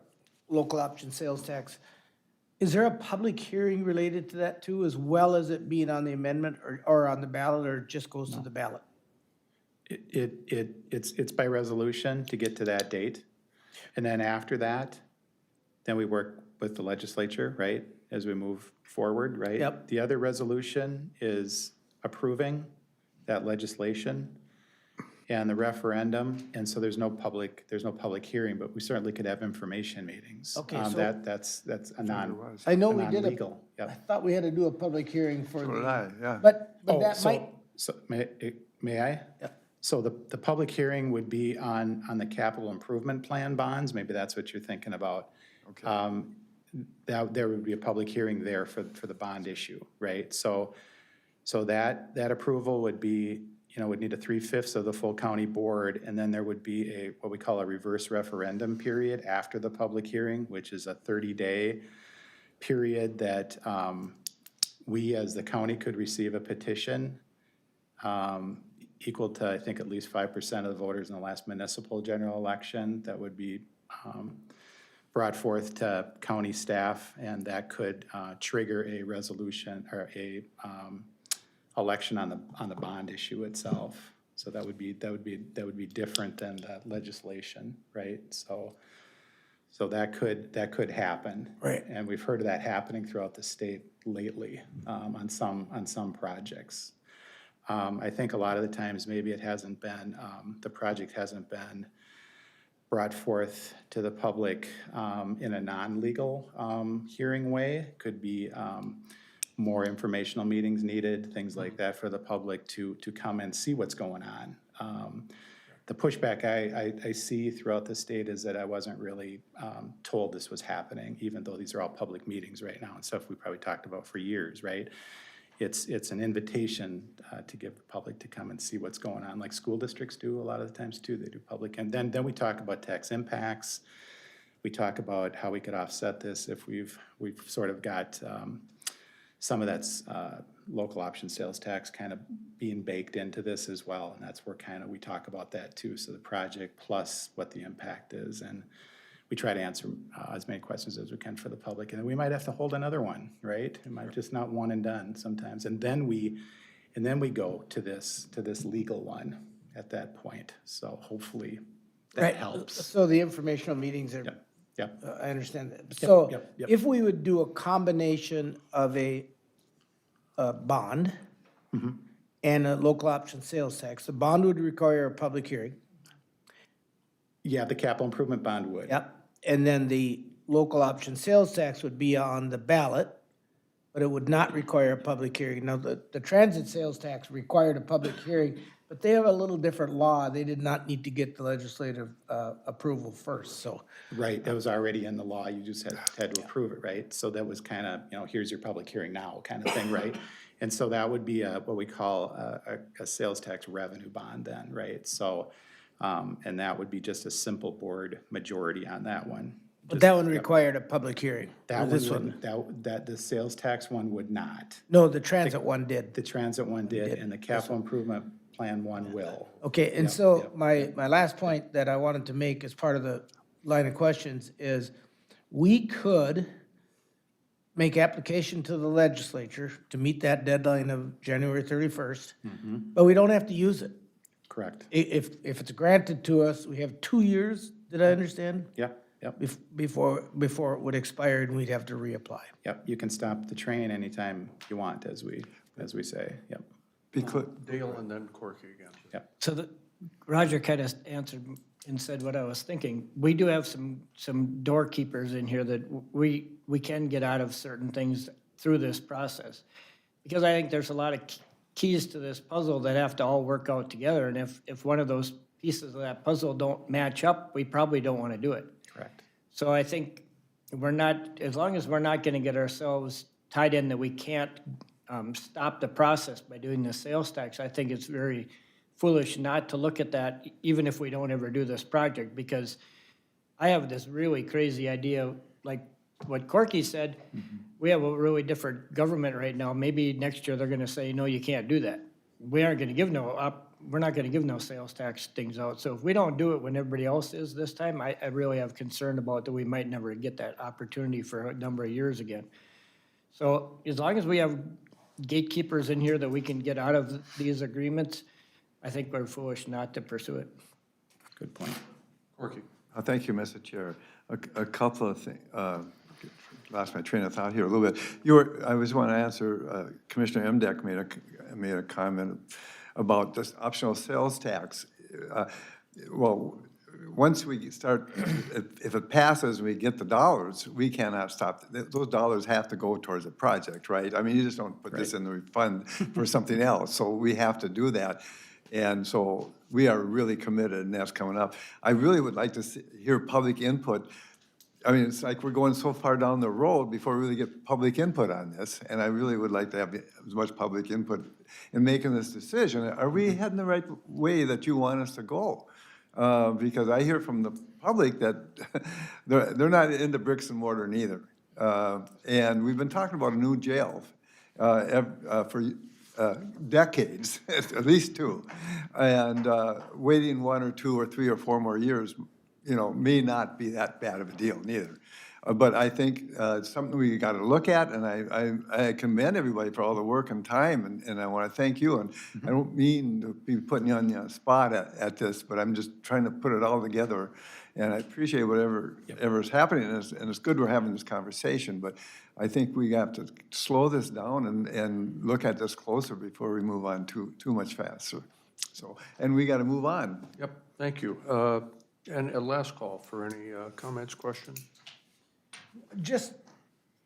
local option sales tax. Is there a public hearing related to that too, as well as it being on the amendment or on the ballot, or it just goes to the ballot? It's by resolution to get to that date. And then after that, then we work with the legislature, right, as we move forward, right? Yep. The other resolution is approving that legislation and the referendum, and so there's no public hearing, but we certainly could have information meetings. Okay, so- That's a I know we did a, non-legal, I yep. thought we had to do a public hearing for So did the, I, yeah. but Oh, that so- might, So, may I? Yep. So the public hearing would be on the capital improvement plan bonds, maybe that's what you're thinking about. Okay. There would be a public hearing there for the bond issue, right? So that approval would be, would need a 3/5 of the full county board, and then there would be what we call a reverse referendum period after the public hearing, which is a 30-day period that we as the county could receive a petition equal to, I think, at least 5% of the voters in the last municipal general election that would be brought forth to county staff, and that could trigger a resolution or election on the bond issue itself. So that would be different than the legislation, right? So that could happen. Right. And we've heard of that happening throughout the state lately, on some projects. I think a lot of the times, maybe it hasn't been, the project hasn't been brought forth to the public in a non-legal hearing way. Could be more informational meetings needed, things like that for the public to come and see what's going on. The pushback I see throughout the state is that I wasn't really told this was happening, even though these are all public meetings right now and stuff we probably talked about for years, right? It's an invitation to give the public to come and see what's going on, like school districts do a lot of the times too. They do public, and then we talk about tax impacts. We talk about how we could offset this if we've sort of got some of that's local option sales tax kind of being baked into this as well, and that's where kind of we talk about that too. So the project plus what the impact is, and we try to answer as many questions as we can for the public, and then we might have to hold another one, right? It might just not one and done sometimes, and then we go to this legal one at that point. So hopefully that Right. helps. So the informational meetings are, Yep. I understand that. So yep. if we would do a combination of a bond Mm-hmm. and a local option sales tax, the bond would require a public hearing. Yeah, the capital improvement bond would. Yep. And then the local option sales tax would be on the ballot, but it would not require a public hearing. Now, the transit sales tax required a public hearing, but they have a little different law. They did not need to get the legislative approval first, so. Right, that was already in the law, you just had to approve it, right? So that was kind of, here's your public hearing now kind of thing, right? And so that would be what we call a sales tax revenue bond then, right? So, and that would be just a simple board majority on that one. But that one required a public hearing. That or one this wouldn't, that the sales tax one would not. No, the transit one did. The transit one did, and the capital improvement plan one will. Okay, and so my last point that I wanted to make as part of the line of questions is, we could make application to the legislature to meet that deadline of January 31st, but we don't have to use it. Correct. If it's granted to us, we have 2 years, did I understand? Yep. Before it would expire and we'd have to reapply. Yep, you can stop the train anytime you want, as we say, yep. Dale and then Corky again. So Roger kind of answered and said what I was thinking. We do have some doorkeepers in here that we can get out of certain things through this process. Because I think there's a lot of keys to this puzzle that have to all work out together. And if one of those pieces of that puzzle don't match up, we probably don't want to do it. Correct. So I think as long as we're not going to get ourselves tied in that we can't stop the process by doing the sales tax, I think it's very foolish not to look at that, even if we don't ever do this project, because I have this really crazy idea, like what Corky said, we have a really different government right now. Maybe next year they're going to say, no, you can't do that. We aren't going to give we're not going to give no sales tax things out. So if we don't do it when everybody else is this time, I really have concern about that we might never get that opportunity for a number of years again. So as long as we have gatekeepers in here that we can get out of these agreements, I think we're foolish not to pursue it. Good point. Corky. Thank you, Mr. Chair. A couple of things, lost my train of thought here a little bit. I just want to answer, Commissioner Emdek made a comment about this optional sales tax. Well, once we start, if it passes and we get the dollars, we cannot stop. Those dollars have to go towards the project, right? I mean, you just don't put this in the fund for something else. So we have to do that. And so we are really committed, and that's coming up. I really would like to hear public input. I mean, it's like we're going so far down the road before we really get public input on this, and I really would like to have as much public input in making this decision. Are we heading the right way that you want us to go? Because I hear from the public that they're not into bricks and mortar neither. And we've been talking about a new jail for decades, at least 2. And waiting 1 or 2 or 3 or 4 more years, may not be that bad of a deal neither. But I think it's something we got to look at, and I commend everybody for all the work and time, and I want to thank you. And I don't mean to be putting you on the spot at this, but I'm just trying to put it all together. And I appreciate whatever is happening, and it's good we're having this conversation, but I think we have to slow this down and look at this closer before we move on too much faster. So, and we got to move on. Yep, thank you. And a last call for any comments, questions? Just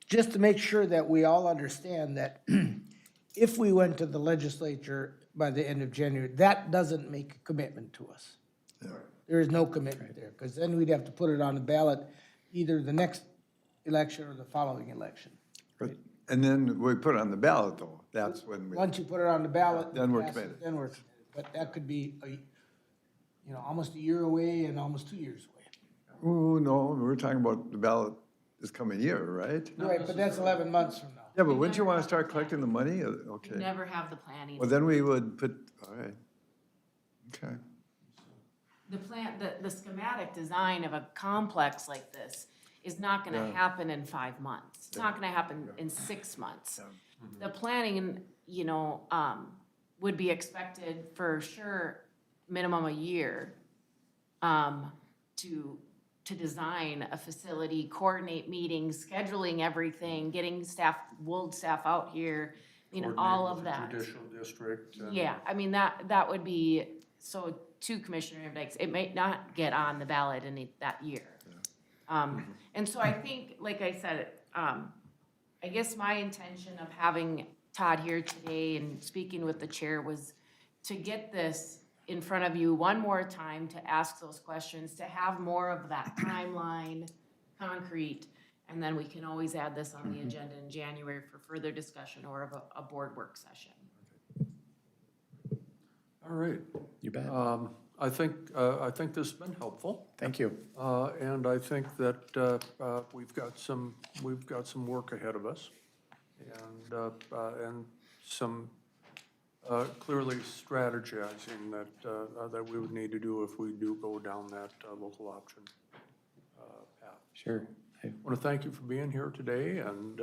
to make sure that we all understand that if we went to the legislature by the end of January, that doesn't make a commitment to us. There is no commitment there, because then we'd have to put it on the ballot either the next election or the following election. And then we put it on the ballot, though. That's when we, Once you put it on the ballot. Then we're pass it, committed. Then we're committed. But that could be, almost a year away and almost 2 years away. oh, no, we're talking about the ballot this coming year, right? Right, but that's 11 months from now. Yeah, but wouldn't you want to start collecting the money? You Okay. never have the planning. Well, then we would put, all right. Okay. The plan, the schematic design of a complex like this is not gonna happen in 5 months. It's not gonna happen in 6 months. The planning, would be expected for sure, minimum a year, to design a facility, coordinate meetings, scheduling everything, getting staff, Wold staff out here, all of that. Coordinate with the judicial district. and- Yeah, I mean, that would be, so to Commissioner Dykes, it might not get on the ballot in that year. And so I think, like I said, I guess my intention of having Todd here today and speaking with the chair was to get this in front of you one more time, to ask those questions, to have more of that timeline concrete, and then we can always add this on the agenda in January for further discussion or of a board work session. All right. You bet. I think this has been helpful. Thank you. And I think that we've got some work ahead of us, and some clearly strategizing that we would need to do if we do go down that local option path. Sure. I want to thank you for being here today, and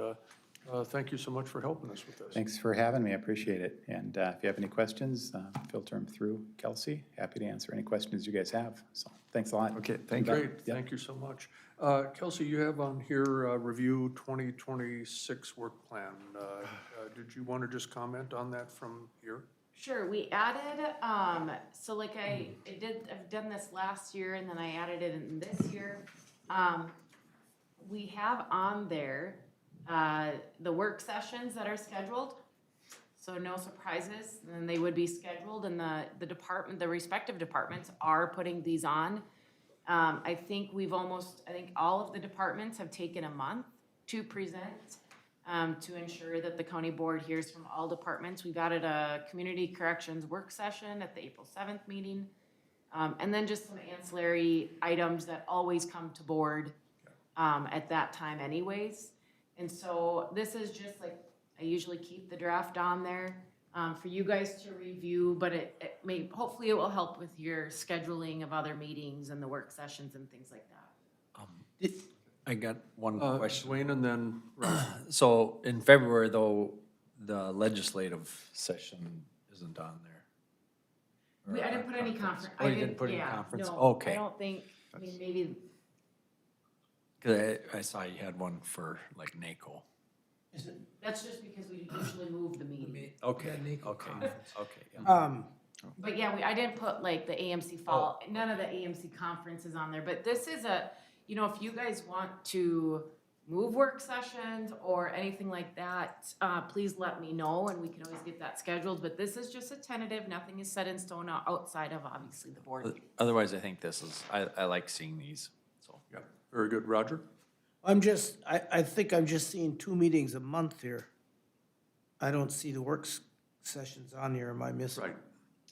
thank you so much for helping us with this. Thanks for having me. I appreciate it. And if you have any questions, filter them through Kelsey. Happy to answer any questions you guys have. So thanks a lot. Okay, thank you. Great, thank you so much. Kelsey, you have on here review 2026 work plan. Did you want to just comment on that from here? Sure, we added, so like I've done this last year and then I added it in this year. We have on there, the work sessions that are scheduled. So no surprises, and they would be scheduled, and the respective departments are putting these on. I think all of the departments have taken a month to present, to ensure that the county board hears from all departments. We've added a community corrections work session at the April 7th meeting. And then just some ancillary items that always come to board, at that time anyways. And so this is just like, I usually keep the draft on there, for you guys to review, but hopefully it will help with your scheduling of other meetings and the work sessions and things like that. I got one question. Dwayne and then Roger. So in February, though, the legislative session isn't on there. I didn't put any conference. Oh, you didn't put any conference? No, Okay. I don't think, maybe, 'Cause I saw you had one for like NACO. that's just because we usually move the meeting. Okay, Yeah, NACO okay, conference. okay. Yeah. But yeah, I didn't put like the AMC fall, none of the AMC conferences on there, but this is if you guys want to move work sessions or anything like that, please let me know and we can always get that scheduled, but this is just a tentative, nothing is set in stone outside of obviously the board meeting. Otherwise, I think I like seeing these, so. Yeah, very good. Roger? I think I'm just seeing 2 meetings a month here. I don't see the work sessions on here. Am I missing? Right.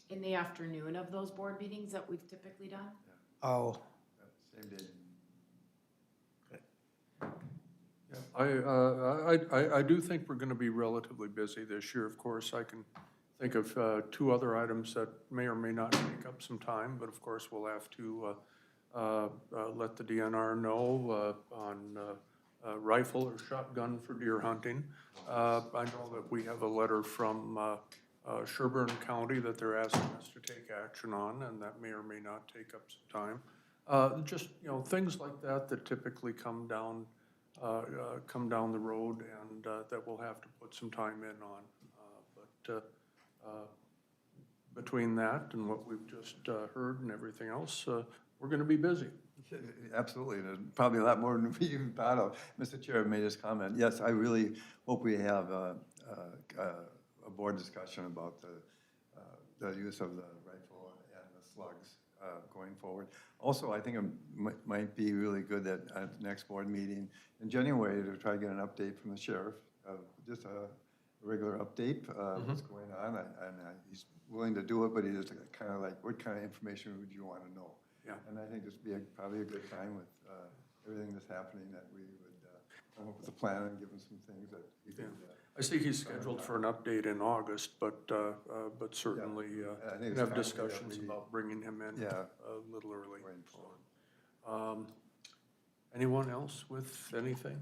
In the afternoon of those board meetings that we've typically done? Oh, Same day. I do think we're going to be relatively busy this year. Of course, I can think of 2 other items that may or may not take up some time, but of course, we'll have to let the DNR know on rifle or shotgun for deer hunting. I know that we have a letter from Sherburne County that they're asking us to take action on, and that may or may not take up some time. Just, you know, things like that that typically come down the road and that we'll have to put some time in on. But between that and what we've just heard and everything else, we're going to be busy. Absolutely, there's probably a lot more than we even thought of. Mr. Chair made his comment. Yes, I really hope we have a board discussion about the use of the rifle and the slugs going forward. Also, I think it might be really good that at the next board meeting in January to try to get an update from the sheriff, just a regular update, what's going on. And he's willing to do it, but he's kind of like, what kind of information would you want to know? Yeah. And I think this would be probably a good time with everything that's happening that we would come up with a plan and give him some things that he could. I see he's scheduled for an update in August, but certainly I think it's have time that discussions we- about bringing him in Yeah. a little early. Going Anyone else with anything?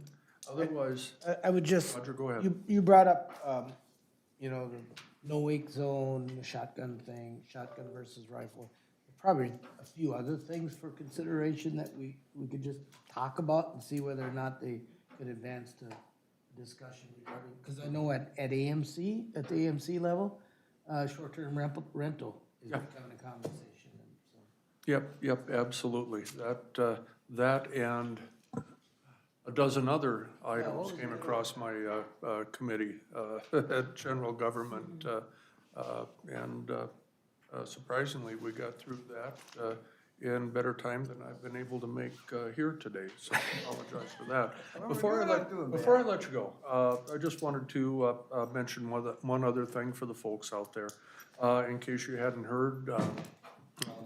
Otherwise, I would just, Roger, go ahead. you brought up, you know, the no-wake zone, the shotgun thing, shotgun versus rifle. Probably a few other things for consideration that we could just talk about and see whether or not they could advance to discussion regarding, because I know at the AMC level, short-term rental is Yeah. becoming a conversation. And so. Yep, absolutely. That and a dozen other items came across my committee at General Government. And surprisingly, we got through that in better time than I've been able to make here today, so I apologize for that. Before I let you go, I just wanted to mention one other thing for the folks out there. In case you hadn't heard,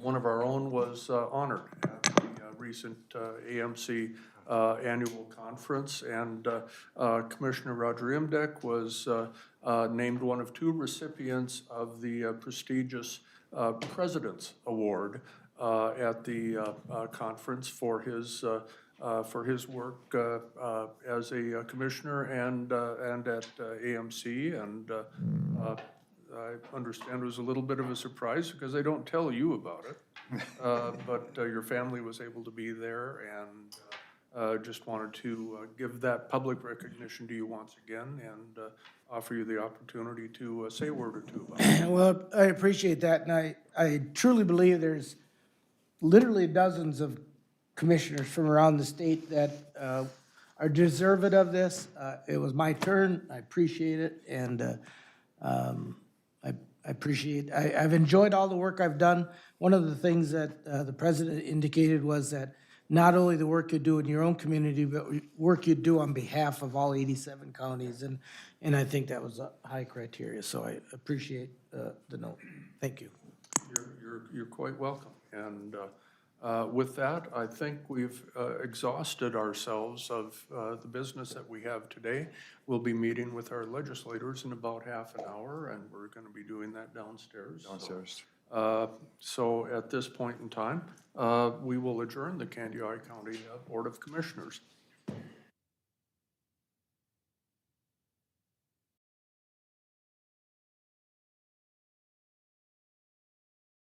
one of our own was honored at the recent AMC annual conference, and Commissioner Roger Imdek was named one of 2 recipients of the prestigious President's Award at the conference for his work as a commissioner and at AMC, and I understand it was a little bit of a surprise because they don't tell you about it, but your family was able to be there, and just wanted to give that public recognition to you once again and offer you the opportunity to say a word or two about it. Well, I appreciate that, and I truly believe there's literally dozens of commissioners from around the state that are deserving of this. It was my turn, I appreciate it, and I appreciate, I've enjoyed all the work I've done. One of the things that the president indicated was that not only the work you do in your own community, but work you do on behalf of all 87 counties, and I think that was a high criteria, so I appreciate the note. Thank you. You're quite welcome. And with that, I think we've exhausted ourselves of the business that we have today. We'll be meeting with our legislators in about half an hour, and we're going to be doing that downstairs. So at this point in time, we will adjourn the Candiac County Board of Commissioners.